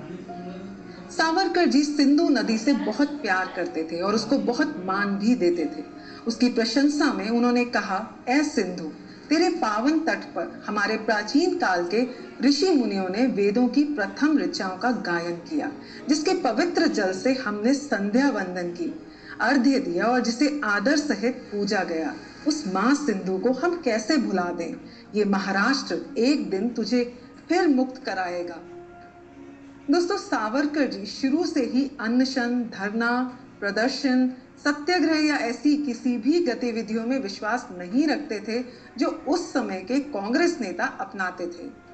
सावरकर जी सिंधु नदी से बहुत प्यार करते थे और उसको बहुत मान भी देते थे। उसकी प्रशंसा में उन्होंने कहा, ऐ सिंधु, तेरे पावन तट पर हमारे प्राचीन काल के ऋषि मुनियों ने वेदों की प्रथम ऋचाओं का गायन किया, जिसके पवित्र जल से हमने संध्या वंदन की, अर्घ्य दिया और जिसे आदर सहित पूजा गया। उस माँ सिंधु को हम कैसे भुला दें? ये महाराष्ट्र एक दिन तुझे फिर मुक्त कराएगा। दोस्तों, सावरकर जी शुरू से ही अनशन, धरना, प्रदर्शन, सत्याग्रह या ऐसी किसी भी गतिविधियों में विश्वास नहीं रखते थे जो उस समय के कांग्रेस नेता अपनाते थे,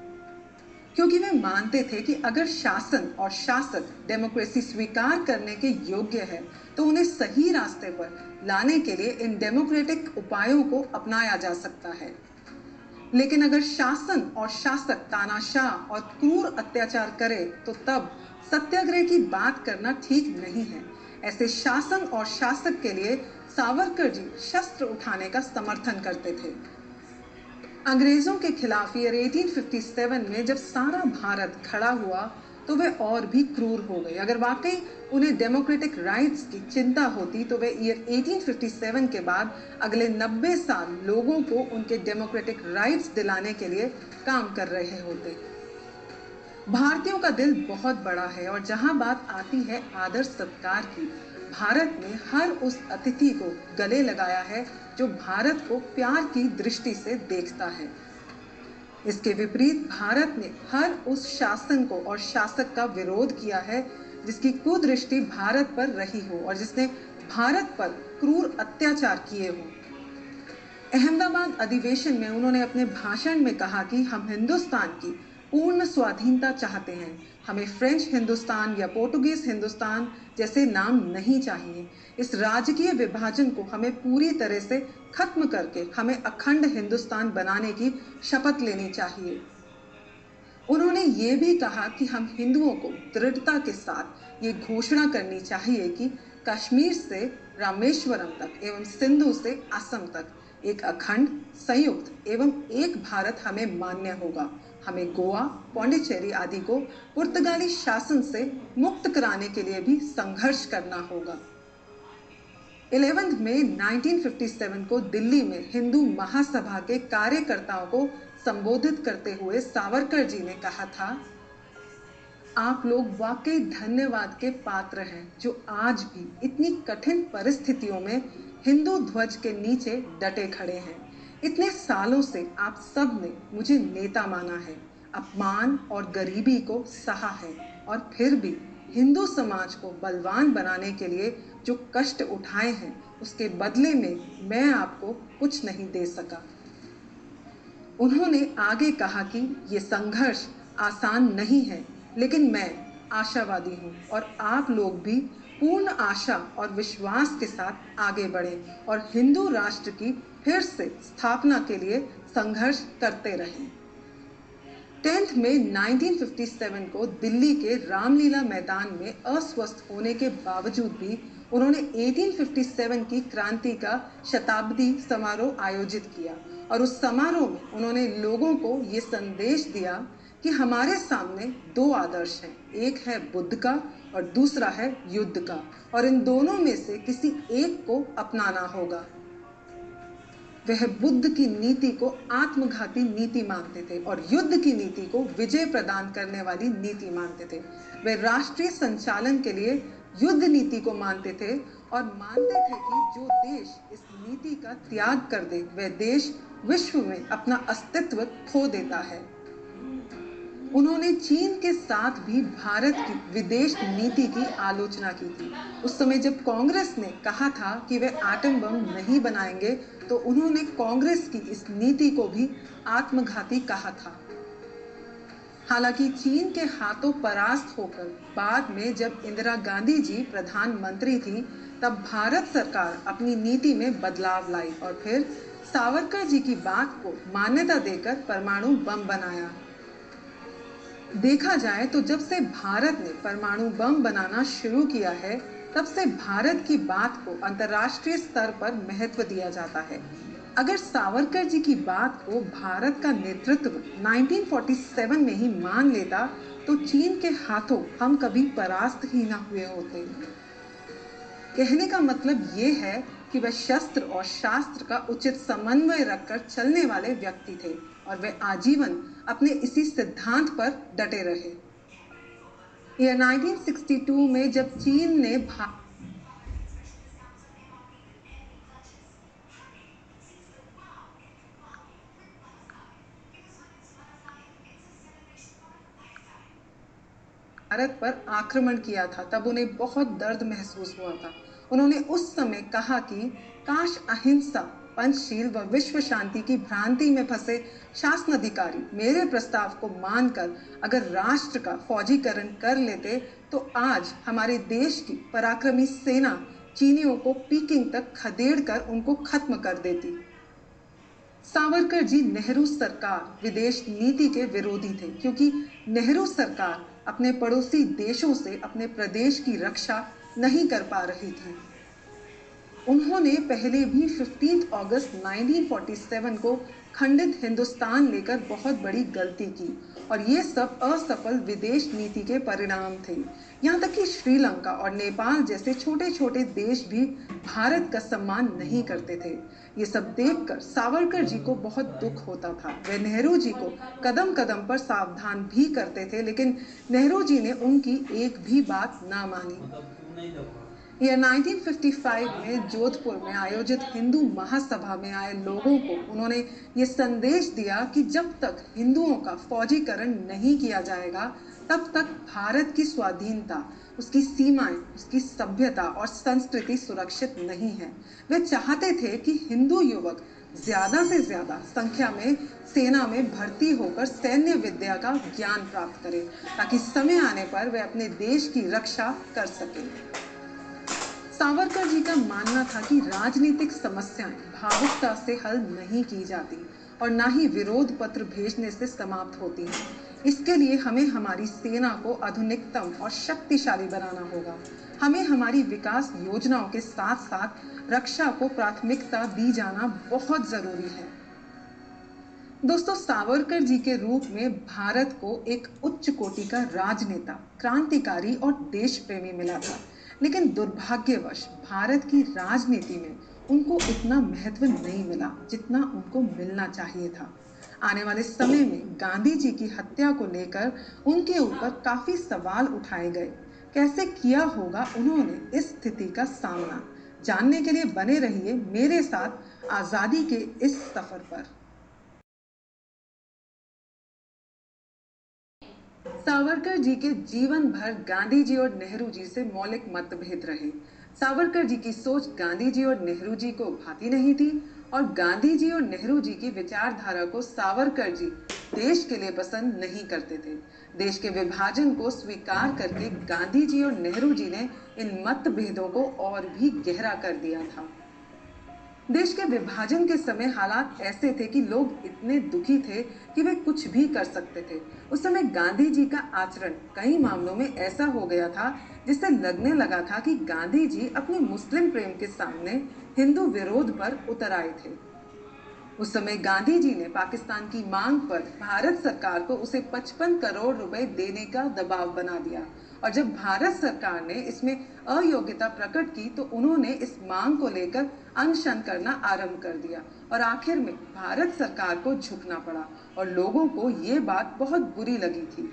क्योंकि वे मानते थे कि अगर शासन और शासक डेमोक्रेसी स्वीकार करने के योग्य है तो उन्हें सही रास्ते पर लाने के लिए इन डेमोक्रेटिक उपायों को अपनाया जा सकता है। लेकिन अगर शासन और शासक तानाशाह और क्रूर अत्याचार करे तो तब सत्याग्रह की बात करना ठीक नहीं है। ऐसे शासन और शासक के लिए सावरकर जी शस्त्र उठाने का समर्थन करते थे। अंग्रेजों के खिलाफ ईयर 1857 में जब सारा भारत खड़ा हुआ तो वे और भी क्रूर हो गए। अगर वाकई उन्हें डेमोक्रेटिक राइट्स की चिंता होती तो वे ईयर 1857 के बाद अगले 90 साल लोगों को उनके डेमोक्रेटिक राइट्स दिलाने के लिए काम कर रहे होते। भारतीयों का दिल बहुत बड़ा है और जहां बात आती है आदर सत्कार की, भारत ने हर उस अतिथि को गले लगाया है जो भारत को प्यार की दृष्टि से देखता है। इसके विपरीत भारत ने हर उस शासन को और शासक का विरोध किया है जिसकी कुदृष्टि भारत पर रही हो और जिसने भारत पर क्रूर अत्याचार किए हो। अहमदाबाद अधिवेशन में उन्होंने अपने भाषण में कहा कि हम हिंदुस्तान की पूर्ण स्वाधीनता चाहते हैं। हमें फ्रेंच हिंदुस्तान या पोर्टुगीज हिंदुस्तान जैसे नाम नहीं चाहिए। इस राजकीय विभाजन को हमें पूरी तरह से खत्म करके हमें अखंड हिंदुस्तान बनाने की शपथ लेनी चाहिए। उन्होंने ये भी कहा कि हम हिंदुओं को दृढ़ता के साथ ये घोषणा करनी चाहिए कि कश्मीर से रामेश्वरम तक एवं सिंधु से असम तक एक अखंड, संयुक्त एवं एक भारत हमें मान्य होगा। हमें गोवा, पौंडीचेरी आदि को पुर्तगाली शासन से मुक्त कराने के लिए भी संघर्ष करना होगा। 11 मई 1957 को दिल्ली में हिंदू महासभा के कार्यकर्ताओं को संबोधित करते हुए सावरकर जी ने कहा था, आप लोग वाकई धन्यवाद के पात्र हैं जो आज भी इतनी कठिन परिस्थितियों में हिंदू ध्वज के नीचे डटे खड़े हैं। इतने सालों से आप सब ने मुझे नेता माना है, अपमान और गरीबी को सहा है और फिर भी हिंदू समाज को बलवान बनाने के लिए जो कष्ट उठाए हैं उसके बदले में मैं आपको कुछ नहीं दे सका। उन्होंने आगे कहा कि ये संघर्ष आसान नहीं है, लेकिन मैं आशावादी हूँ और आप लोग भी पूर्ण आशा और विश्वास के साथ आगे बढ़ें और हिंदू राष्ट्र की फिर से स्थापना के लिए संघर्ष करते रहें। 10 मई 1957 को दिल्ली के रामलीला मैदान में अस्वस्थ होने के बावजूद भी उन्होंने 1857 की क्रांति का शताब्दी समारोह आयोजित किया और उस समारोह में उन्होंने लोगों को ये संदेश दिया कि हमारे सामने दो आदर्श हैं, एक है बुद्ध का और दूसरा है युद्ध का, और इन दोनों में से किसी एक को अपनाना होगा। वह बुद्ध की नीति को आत्मघाती नीति मानते थे और युद्ध की नीति को विजय प्रदान करने वाली नीति मानते थे। वे राष्ट्रीय संचालन के लिए युद्ध नीति को मानते थे और मानते थे कि जो देश इस नीति का त्याग कर दे वह देश विश्व में अपना अस्तित्व खो देता है। उन्होंने चीन के साथ भी भारत की विदेश नीति की आलोचना की थी। उस समय जब कांग्रेस ने कहा था कि वे एटम बम नहीं बनाएंगे तो उन्होंने कांग्रेस की इस नीति को भी आत्मघाती कहा था। हालांकि चीन के हाथों परास्त होकर बाद में जब इंदिरा गांधी जी प्रधानमंत्री थी तब भारत सरकार अपनी नीति में बदलाव लाई और फिर सावरकर जी की बात को मान्यता देकर परमाणु बम बनाया। देखा जाए तो जब से भारत ने परमाणु बम बनाना शुरू किया है तब से भारत की बात को अंतर्राष्ट्रीय स्तर पर महत्व दिया जाता है। अगर सावरकर जी की बात को भारत का नेतृत्व 1947 में ही मान लेता तो चीन के हाथों हम कभी परास्त ही ना हुए होते। कहने का मतलब ये है कि वह शस्त्र और शास्त्र का उचित समन्वय रखकर चलने वाले व्यक्ति थे और वे आजीवन अपने इसी सिद्धांत पर डटे रहे। ईयर 1962 में जब चीन ने भारत पर आक्रमण किया था तब उन्हें बहुत दर्द महसूस हुआ था उन्होंने उस समय कहा कि काश अहिंसा, पंचशील व विश्व शांति की भ्रांति में फंसे शासनाधिकारी मेरे प्रस्ताव को मानकर अगर राष्ट्र का फौजीकरण कर लेते तो आज हमारे देश की पराक्रमी सेना चीनियों को पीकिंग तक खदेड़ कर उनको खत्म कर देती। सावरकर जी नेहरू सरकार विदेश नीति के विरोधी थे, क्योंकि नेहरू सरकार अपने पड़ोसी देशों से अपने प्रदेश की रक्षा नहीं कर पा रही थी। उन्होंने पहले भी 15 अगस्त 1947 को खंडित हिंदुस्तान लेकर बहुत बड़ी गलती की और ये सब असफल विदेश नीति के परिणाम थे। यहाँ तक कि श्रीलंका और नेपाल जैसे छोटे छोटे देश भी भारत का सम्मान नहीं करते थे। ये सब देखकर सावरकर जी को बहुत दुख होता था। वे नेहरू जी को कदम कदम पर सावधान भी करते थे, लेकिन नेहरू जी ने उनकी एक भी बात ना मानी। यह 1955 में जोधपुर में आयोजित हिंदू महासभा में आए लोगों को उन्होंने ये संदेश दिया कि जब तक हिंदुओं का फौजीकरण नहीं किया जाएगा तब तक भारत की स्वाधीनता, उसकी सीमाएं, उसकी सभ्यता और संस्कृति सुरक्षित नहीं है। वे चाहते थे कि हिंदू युवक ज्यादा से ज्यादा संख्या में सेना में भर्ती होकर सैन्य विद्या का ज्ञान प्राप्त करें, ताकि समय आने पर वे अपने देश की रक्षा कर सकें। सावरकर जी का मानना था कि राजनीतिक समस्याएं भावुकता से हल नहीं की जाती और ना ही विरोध पत्र भेजने से समाप्त होती हैं। इसके लिए हमें हमारी सेना को आधुनिकतम और शक्तिशाली बनाना होगा। हमें हमारी विकास योजनाओं के साथ साथ रक्षा को प्राथमिकता दी जाना बहुत जरूरी है। दोस्तों, सावरकर जी के रूप में भारत को एक उच्च कोटि का राजनेता, क्रांतिकारी और देश प्रेमी मिला था, लेकिन दुर्भाग्यवश भारत की राजनीति में उनको इतना महत्व नहीं मिला जितना उनको मिलना चाहिए था। आने वाले समय में गांधी जी की हत्या को लेकर उनके ऊपर काफी सवाल उठाए गए। कैसे किया होगा उन्होंने इस स्थिति का सामना? जानने के लिए बने रहिए मेरे साथ आजादी के इस सफर पर। सावरकर जी के जीवन भर गांधी जी और नेहरू जी से मौलिक मतभेद रहे। सावरकर जी की सोच गांधी जी और नेहरू जी को भाती नहीं थी और गांधी जी और नेहरू जी की विचारधारा को सावरकर जी देश के लिए पसंद नहीं करते थे। देश के विभाजन को स्वीकार करके गांधी जी और नेहरू जी ने इन मतभेदों को और भी गहरा कर दिया था। देश के विभाजन के समय हालात ऐसे थे कि लोग इतने दुखी थे कि वे कुछ भी कर सकते थे। उस समय गांधी जी का आचरण कई मामलों में ऐसा हो गया था जिससे लगने लगा था कि गांधी जी अपने मुस्लिम प्रेम के सामने हिंदू विरोध पर उतर आए थे। उस समय गांधी जी ने पाकिस्तान की मांग पर भारत सरकार को उसे 55 करोड़ रुपए देने का दबाव बना दिया और जब भारत सरकार ने इसमें अयोग्यता प्रकट की तो उन्होंने इस मांग को लेकर अनशन करना आरंभ कर दिया और आखिर में भारत सरकार को झुकना पड़ा और लोगों को ये बात बहुत बुरी लगी थी।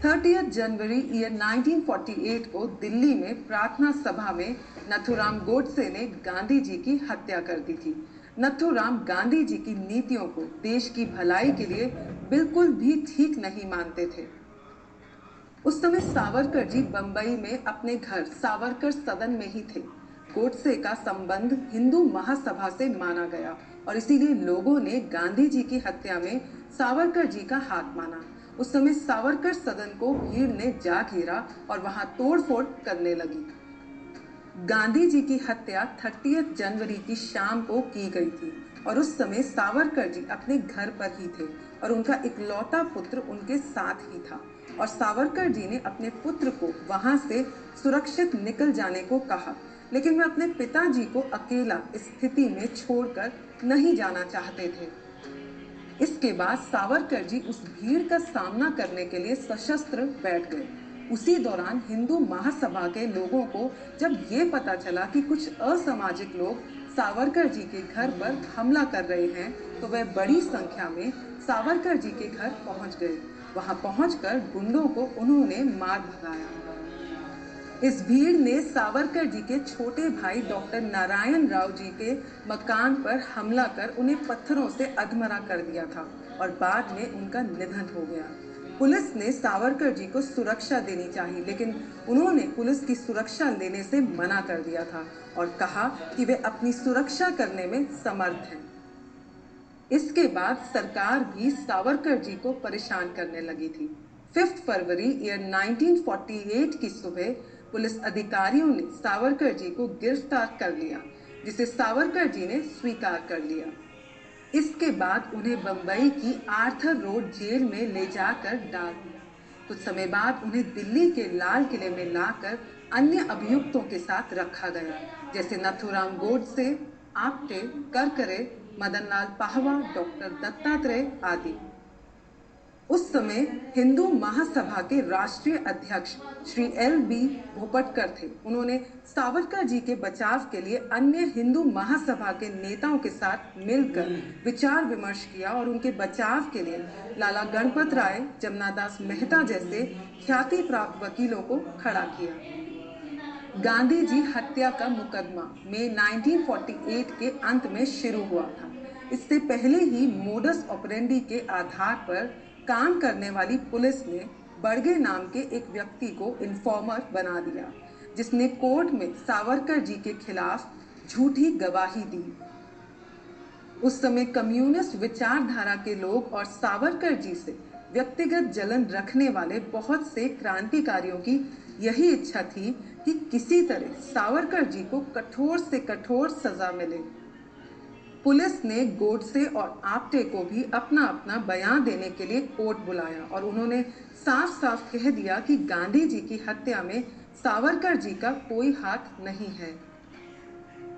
30 जनवरी 1948 को दिल्ली में प्रार्थना सभा में नथुराम गोडसे ने गांधी जी की हत्या कर दी थी। नथुराम गांधी जी की नीतियों को देश की भलाई के लिए बिल्कुल भी ठीक नहीं मानते थे। उस समय सावरकर जी बंबई में अपने घर सावरकर सदन में ही थे। गोडसे का संबंध हिंदू महासभा से माना गया और इसीलिए लोगों ने गांधी जी की हत्या में सावरकर जी का हाथ माना। उस समय सावरकर सदन को भीड़ ने जा घेरा और वहां तोड़फोड़ करने लगी। गांधी जी की हत्या 30 जनवरी की शाम को की गई थी और उस समय सावरकर जी अपने घर पर ही थे और उनका इकलौता पुत्र उनके साथ ही था और सावरकर जी ने अपने पुत्र को वहां से सुरक्षित निकल जाने को कहा, लेकिन वे अपने पिताजी को अकेला इस स्थिति में छोड़कर नहीं जाना चाहते थे। इसके बाद सावरकर जी उस भीड़ का सामना करने के लिए सशस्त्र बैठ गए। उसी दौरान हिंदू महासभा के लोगों को जब ये पता चला कि कुछ असामाजिक लोग सावरकर जी के घर पर हमला कर रहे हैं तो वे बड़ी संख्या में सावरकर जी के घर पहुंच गए। वहां पहुंचकर गुंडों को उन्होंने मार भगाया। इस भीड़ ने सावरकर जी के छोटे भाई डॉक्टर नारायण राव जी के मकान पर हमला कर उन्हें पत्थरों से अधमरा कर दिया था और बाद में उनका निधन हो गया। पुलिस ने सावरकर जी को सुरक्षा देनी चाहिए, लेकिन उन्होंने पुलिस की सुरक्षा लेने से मना कर दिया था और कहा कि वे अपनी सुरक्षा करने में समर्थ हैं। इसके बाद सरकार भी सावरकर जी को परेशान करने लगी थी। 5 फरवरी ईयर 1948 की सुबह पुलिस अधिकारियों ने सावरकर जी को गिरफ्तार कर लिया, जिसे सावरकर जी ने स्वीकार कर लिया। इसके बाद उन्हें बंबई की आर्थर रोड जेल में ले जाकर डाल दिया। कुछ समय बाद उन्हें दिल्ली के लाल किले में लाकर अन्य अभियुक्तों के साथ रखा गया, जैसे नथुराम गोडसे, आप्टे, करकरे, मदनलाल पाहवा, डॉक्टर दत्तात्रेय आदि। उस समय हिंदू महासभा के राष्ट्रीय अध्यक्ष श्री LB भोपटकर थे। उन्होंने सावरकर जी के बचाव के लिए अन्य हिंदू महासभा के नेताओं के साथ मिलकर विचार विमर्श किया और उनके बचाव के लिए लाला गणपत राय, जमनादास मेहता जैसे ख्याति प्राप्त वकीलों को खड़ा किया। गांधी जी हत्या का मुकदमा मई 1948 के अंत में शुरू हुआ था। इससे पहले ही मोडस ऑपरेंडी के आधार पर काम करने वाली पुलिस ने बड़गे नाम के एक व्यक्ति को इन्फॉर्मर बना दिया, जिसने कोर्ट में सावरकर जी के खिलाफ झूठी गवाही दी। उस समय कम्युनिस्ट विचारधारा के लोग और सावरकर जी से व्यक्तिगत जलन रखने वाले बहुत से क्रांतिकारियों की यही इच्छा थी कि किसी तरह सावरकर जी को कठोर से कठोर सजा मिले। पुलिस ने गोडसे और आप्टे को भी अपना अपना बयान देने के लिए कोर्ट बुलाया और उन्होंने साफ साफ कह दिया कि गांधी जी की हत्या में सावरकर जी का कोई हाथ नहीं है।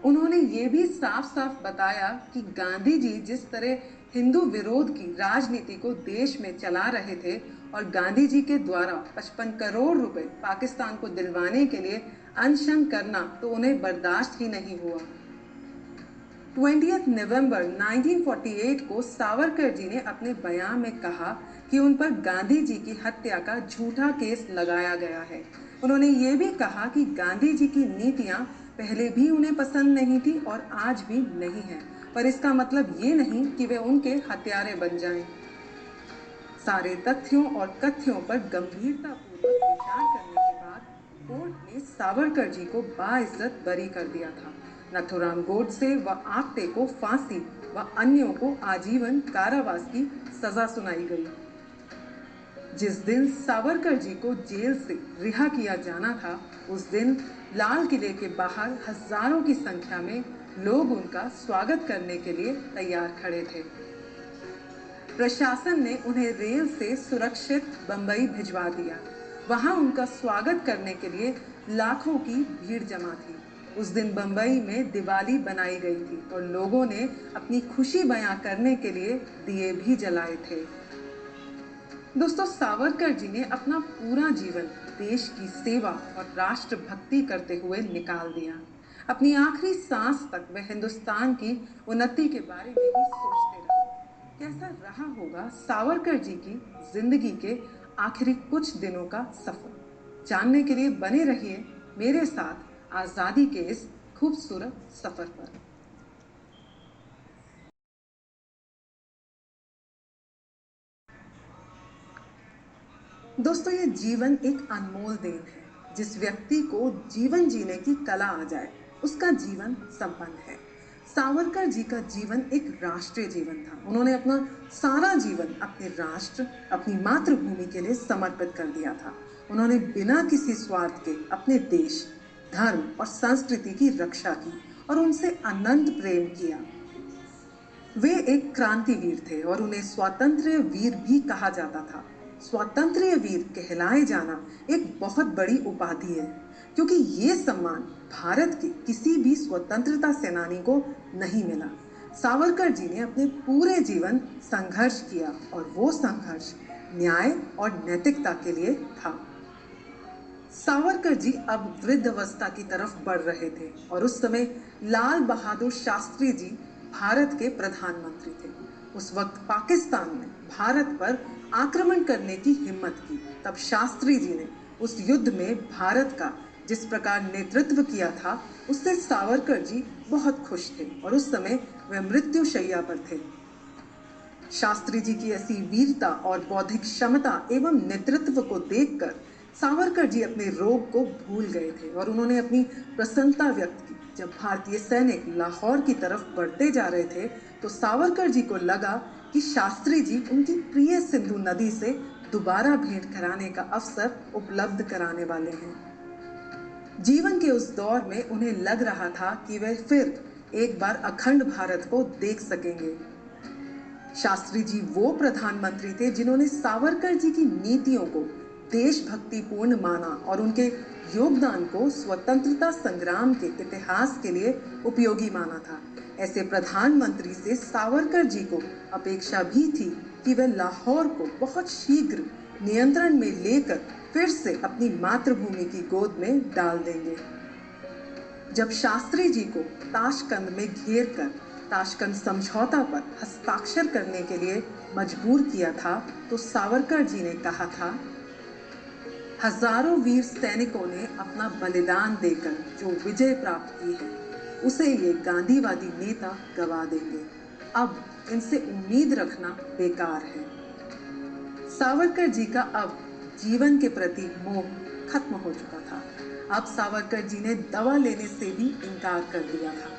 उन्होंने ये भी साफ साफ बताया कि गांधी जी जिस तरह हिंदू विरोध की राजनीति को देश में चला रहे थे और गांधी जी के द्वारा 55 करोड़ रुपए पाकिस्तान को दिलवाने के लिए अनशन करना तो उन्हें बर्दाश्त ही नहीं हुआ। 20 नवंबर 1948 को सावरकर जी ने अपने बयान में कहा कि उन पर गांधी जी की हत्या का झूठा केस लगाया गया है। उन्होंने ये भी कहा कि गांधी जी की नीतियां पहले भी उन्हें पसंद नहीं थी और आज भी नहीं है, पर इसका मतलब ये नहीं कि वे उनके हत्यारे बन जाएं। सारे तथ्यों और कथ्यों पर गंभीरतापूर्वक विचार करने के बाद कोर्ट ने सावरकर जी को बाइज्जत बरी कर दिया था। नथुराम गोडसे व आप्टे को फांसी व अन्यों को आजीवन कारावास की सजा सुनाई गई। जिस दिन सावरकर जी को जेल से रिहा किया जाना था, उस दिन लाल किले के बाहर हजारों की संख्या में लोग उनका स्वागत करने के लिए तैयार खड़े थे। प्रशासन ने उन्हें रेल से सुरक्षित बंबई भिजवा दिया। वहां उनका स्वागत करने के लिए लाखों की भीड़ जमा थी। उस दिन बंबई में दिवाली बनाई गई थी और लोगों ने अपनी खुशी बयां करने के लिए दिए भी जलाए थे। दोस्तों, सावरकर जी ने अपना पूरा जीवन देश की सेवा और राष्ट्र भक्ति करते हुए निकाल दिया। अपनी आखिरी सांस तक वे हिंदुस्तान की उन्नति के बारे में ही सोचते रहे। कैसा रहा होगा सावरकर जी की जिंदगी के आखिरी कुछ दिनों का सफर? जानने के लिए बने रहिए मेरे साथ आजादी के इस खूबसूरत सफर पर। दोस्तों, ये जीवन एक अनमोल देन है। जिस व्यक्ति को जीवन जीने की कला आ जाए, उसका जीवन संपन्न है। सावरकर जी का जीवन एक राष्ट्रीय जीवन था। उन्होंने अपना सारा जीवन अपने राष्ट्र, अपनी मातृभूमि के लिए समर्पित कर दिया था। उन्होंने बिना किसी स्वार्थ के अपने देश, धर्म और संस्कृति की रक्षा की और उनसे अनंत प्रेम किया। वे एक क्रांतिवीर थे और उन्हें स्वातंत्र्य वीर भी कहा जाता था। स्वातंत्र्य वीर कहलाए जाना एक बहुत बड़ी उपाधि है, क्योंकि ये सम्मान भारत के किसी भी स्वतंत्रता सेनानी को नहीं मिला। सावरकर जी ने अपने पूरे जीवन संघर्ष किया और वो संघर्ष न्याय और नैतिकता के लिए था। सावरकर जी अब वृद्ध अवस्था की तरफ बढ़ रहे थे और उस समय लाल बहादुर शास्त्री जी भारत के प्रधानमंत्री थे। उस वक्त पाकिस्तान ने भारत पर आक्रमण करने की हिम्मत की। तब शास्त्री जी ने उस युद्ध में भारत का जिस प्रकार नेतृत्व किया था, उससे सावरकर जी बहुत खुश थे और उस समय वे मृत्युशैया पर थे। शास्त्री जी की ऐसी वीरता और बौद्धिक क्षमता एवं नेतृत्व को देखकर सावरकर जी अपने रोग को भूल गए थे और उन्होंने अपनी प्रसन्नता व्यक्त की। जब भारतीय सैनिक लाहौर की तरफ बढ़ते जा रहे थे तो सावरकर जी को लगा कि शास्त्री जी उनकी प्रिय सिंधु नदी से दोबारा भेंट कराने का अवसर उपलब्ध कराने वाले हैं। जीवन के उस दौर में उन्हें लग रहा था कि वे फिर एक बार अखंड भारत को देख सकेंगे। शास्त्री जी वो प्रधानमंत्री थे जिन्होंने सावरकर जी की नीतियों को देशभक्तिपूर्ण माना और उनके योगदान को स्वतंत्रता संग्राम के इतिहास के लिए उपयोगी माना था। ऐसे प्रधानमंत्री से सावरकर जी को अपेक्षा भी थी कि वे लाहौर को बहुत शीघ्र नियंत्रण में लेकर फिर से अपनी मातृभूमि की गोद में डाल देंगे। जब शास्त्री जी को ताशकंद में घेर कर ताशकंद समझौता पर हस्ताक्षर करने के लिए मजबूर किया था तो सावरकर जी ने कहा था, हजारों वीर सैनिकों ने अपना बलिदान देकर जो विजय प्राप्त की है उसे ये गांधीवादी नेता गवा देंगे। अब इनसे उम्मीद रखना बेकार है। सावरकर जी का अब जीवन के प्रति मोह खत्म हो चुका था। अब सावरकर जी ने दवा लेने से भी इनकार कर दिया था।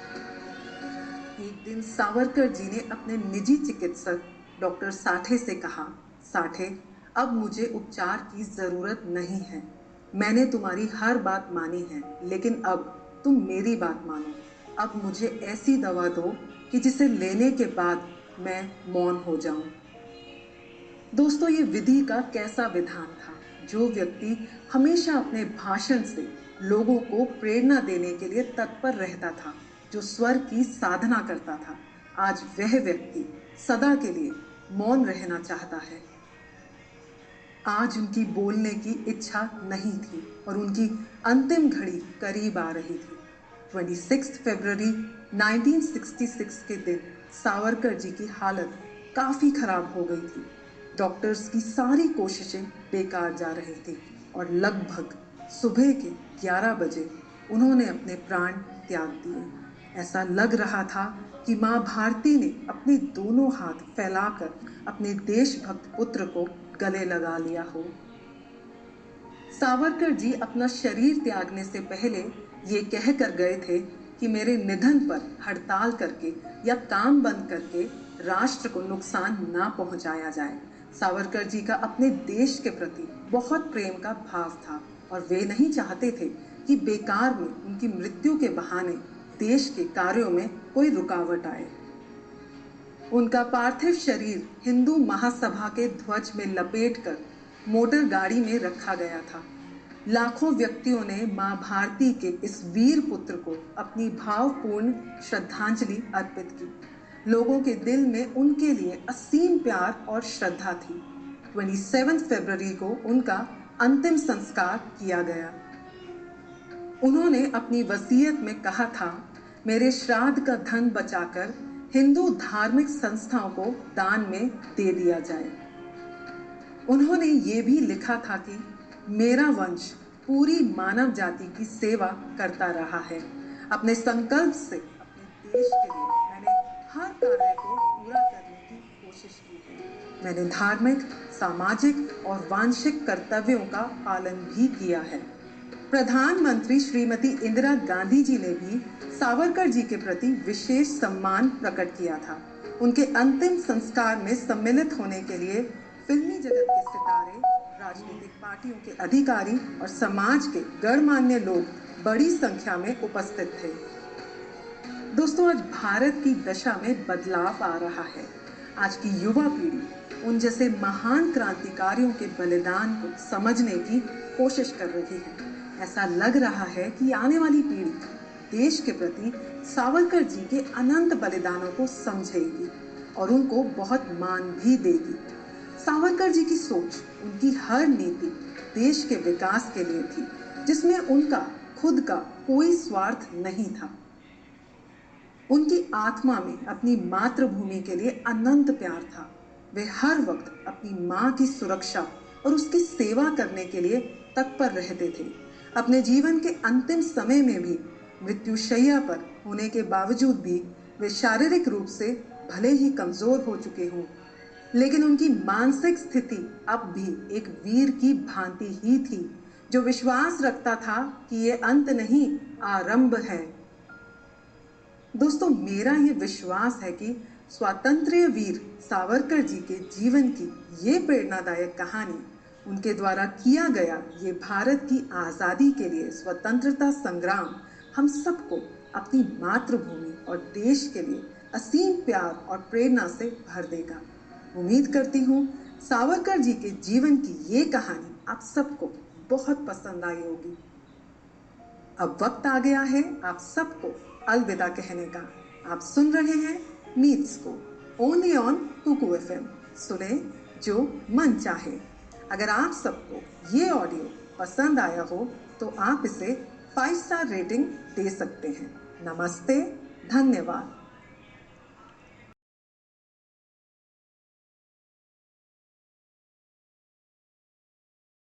एक दिन सावरकर जी ने अपने निजी चिकित्सक डॉक्टर साठे से कहा, साठे, अब मुझे उपचार की जरूरत नहीं है। मैंने तुम्हारी हर बात मानी है, लेकिन अब तुम मेरी बात मानो। अब मुझे ऐसी दवा दो कि जिसे लेने के बाद मैं मौन हो जाऊं। दोस्तों, ये विधि का कैसा विधान था। जो व्यक्ति हमेशा अपने भाषण से लोगों को प्रेरणा देने के लिए तत्पर रहता था, जो स्वर की साधना करता था, आज वह व्यक्ति सदा के लिए मौन रहना चाहता है। आज उनकी बोलने की इच्छा नहीं थी और उनकी अंतिम घड़ी करीब आ रही थी। 26 फरवरी 1966 के दिन सावरकर जी की हालत काफ़ी खराब हो गई थी। डॉक्टर्स की सारी कोशिशें बेकार जा रही थी और लगभग सुबह के 11 बजे उन्होंने अपने प्राण त्याग दिए। ऐसा लग रहा था कि माँ भारती ने अपने दोनों हाथ फैलाकर अपने देशभक्त पुत्र को गले लगा लिया हो। सावरकर जी अपना शरीर त्यागने से पहले ये कह कर गए थे कि मेरे निधन पर हड़ताल करके या काम बंद करके राष्ट्र को नुकसान ना पहुंचाया जाए। सावरकर जी का अपने देश के प्रति बहुत प्रेम का भाव था और वे नहीं चाहते थे कि बेकार में उनकी मृत्यु के बहाने देश के कार्यों में कोई रुकावट आए। उनका पार्थिव शरीर हिंदू महासभा के ध्वज में लपेटकर मोटर गाड़ी में रखा गया था। लाखों व्यक्तियों ने मां भारती के इस वीर पुत्र को अपनी भावपूर्ण श्रद्धांजलि अर्पित की। लोगों के दिल में उनके लिए असीम प्यार और श्रद्धा थी। 27 फरवरी को उनका अंतिम संस्कार किया गया। उन्होंने अपनी वसीयत में कहा था, मेरे श्राद्ध का धन बचाकर हिंदू धार्मिक संस्थाओं को दान में दे दिया जाए। उन्होंने ये भी लिखा था कि मेरा वंश पूरी मानव जाति की सेवा करता रहा है। अपने संकल्प से अपने देश के लिए मैंने हर कार्य को पूरा करने की कोशिश की है। मैंने धार्मिक, सामाजिक और वांशिक कर्तव्यों का पालन भी किया है। प्रधानमंत्री श्रीमती इंदिरा गांधी जी ने भी सावरकर जी के प्रति विशेष सम्मान प्रकट किया था। उनके अंतिम संस्कार में सम्मिलित होने के लिए फिल्मी जगत के सितारे, राजनीतिक पार्टियों के अधिकारी और समाज के गणमान्य लोग बड़ी संख्या में उपस्थित थे। दोस्तों, आज भारत की दशा में बदलाव आ रहा है। आज की युवा पीढ़ी उन जैसे महान क्रांतिकारियों के बलिदान को समझने की कोशिश कर रही है। ऐसा लग रहा है कि आने वाली पीढ़ी देश के प्रति सावरकर जी के अनंत बलिदानों को समझेगी और उनको बहुत मान भी देगी। सावरकर जी की सोच, उनकी हर नीति देश के विकास के लिए थी, जिसमें उनका खुद का कोई स्वार्थ नहीं था। उनकी आत्मा में अपनी मातृभूमि के लिए अनंत प्यार था। वे हर वक्त अपनी माँ की सुरक्षा और उसकी सेवा करने के लिए तत्पर रहते थे। अपने जीवन के अंतिम समय में भी मृत्युशैया पर होने के बावजूद भी वे शारीरिक रूप से भले ही कमजोर हो चुके हों, लेकिन उनकी मानसिक स्थिति अब भी एक वीर की भांति ही थी, जो विश्वास रखता था कि ये अंत नहीं, आरंभ है। दोस्तों, मेरा ये विश्वास है कि स्वातंत्र्य वीर सावरकर जी के जीवन की ये प्रेरणादायक कहानी, उनके द्वारा किया गया ये भारत की आज़ादी के लिए स्वतंत्रता संग्राम हम सबको अपनी मातृभूमि और देश के लिए असीम प्यार और प्रेरणा से भर देगा। उम्मीद करती हूँ सावरकर जी के जीवन की ये कहानी आप सबको बहुत पसंद आई होगी। अब वक्त आ गया है आप सबको अलविदा कहने का। आप सुन रहे हैं मीट्स को ओनली ऑन कुकू एफएम। सुने जो मन चाहे। अगर आप सबको ये ऑडियो पसंद आया हो तो आप इसे 5 स्टार रेटिंग दे सकते हैं। नमस्ते, धन्यवाद।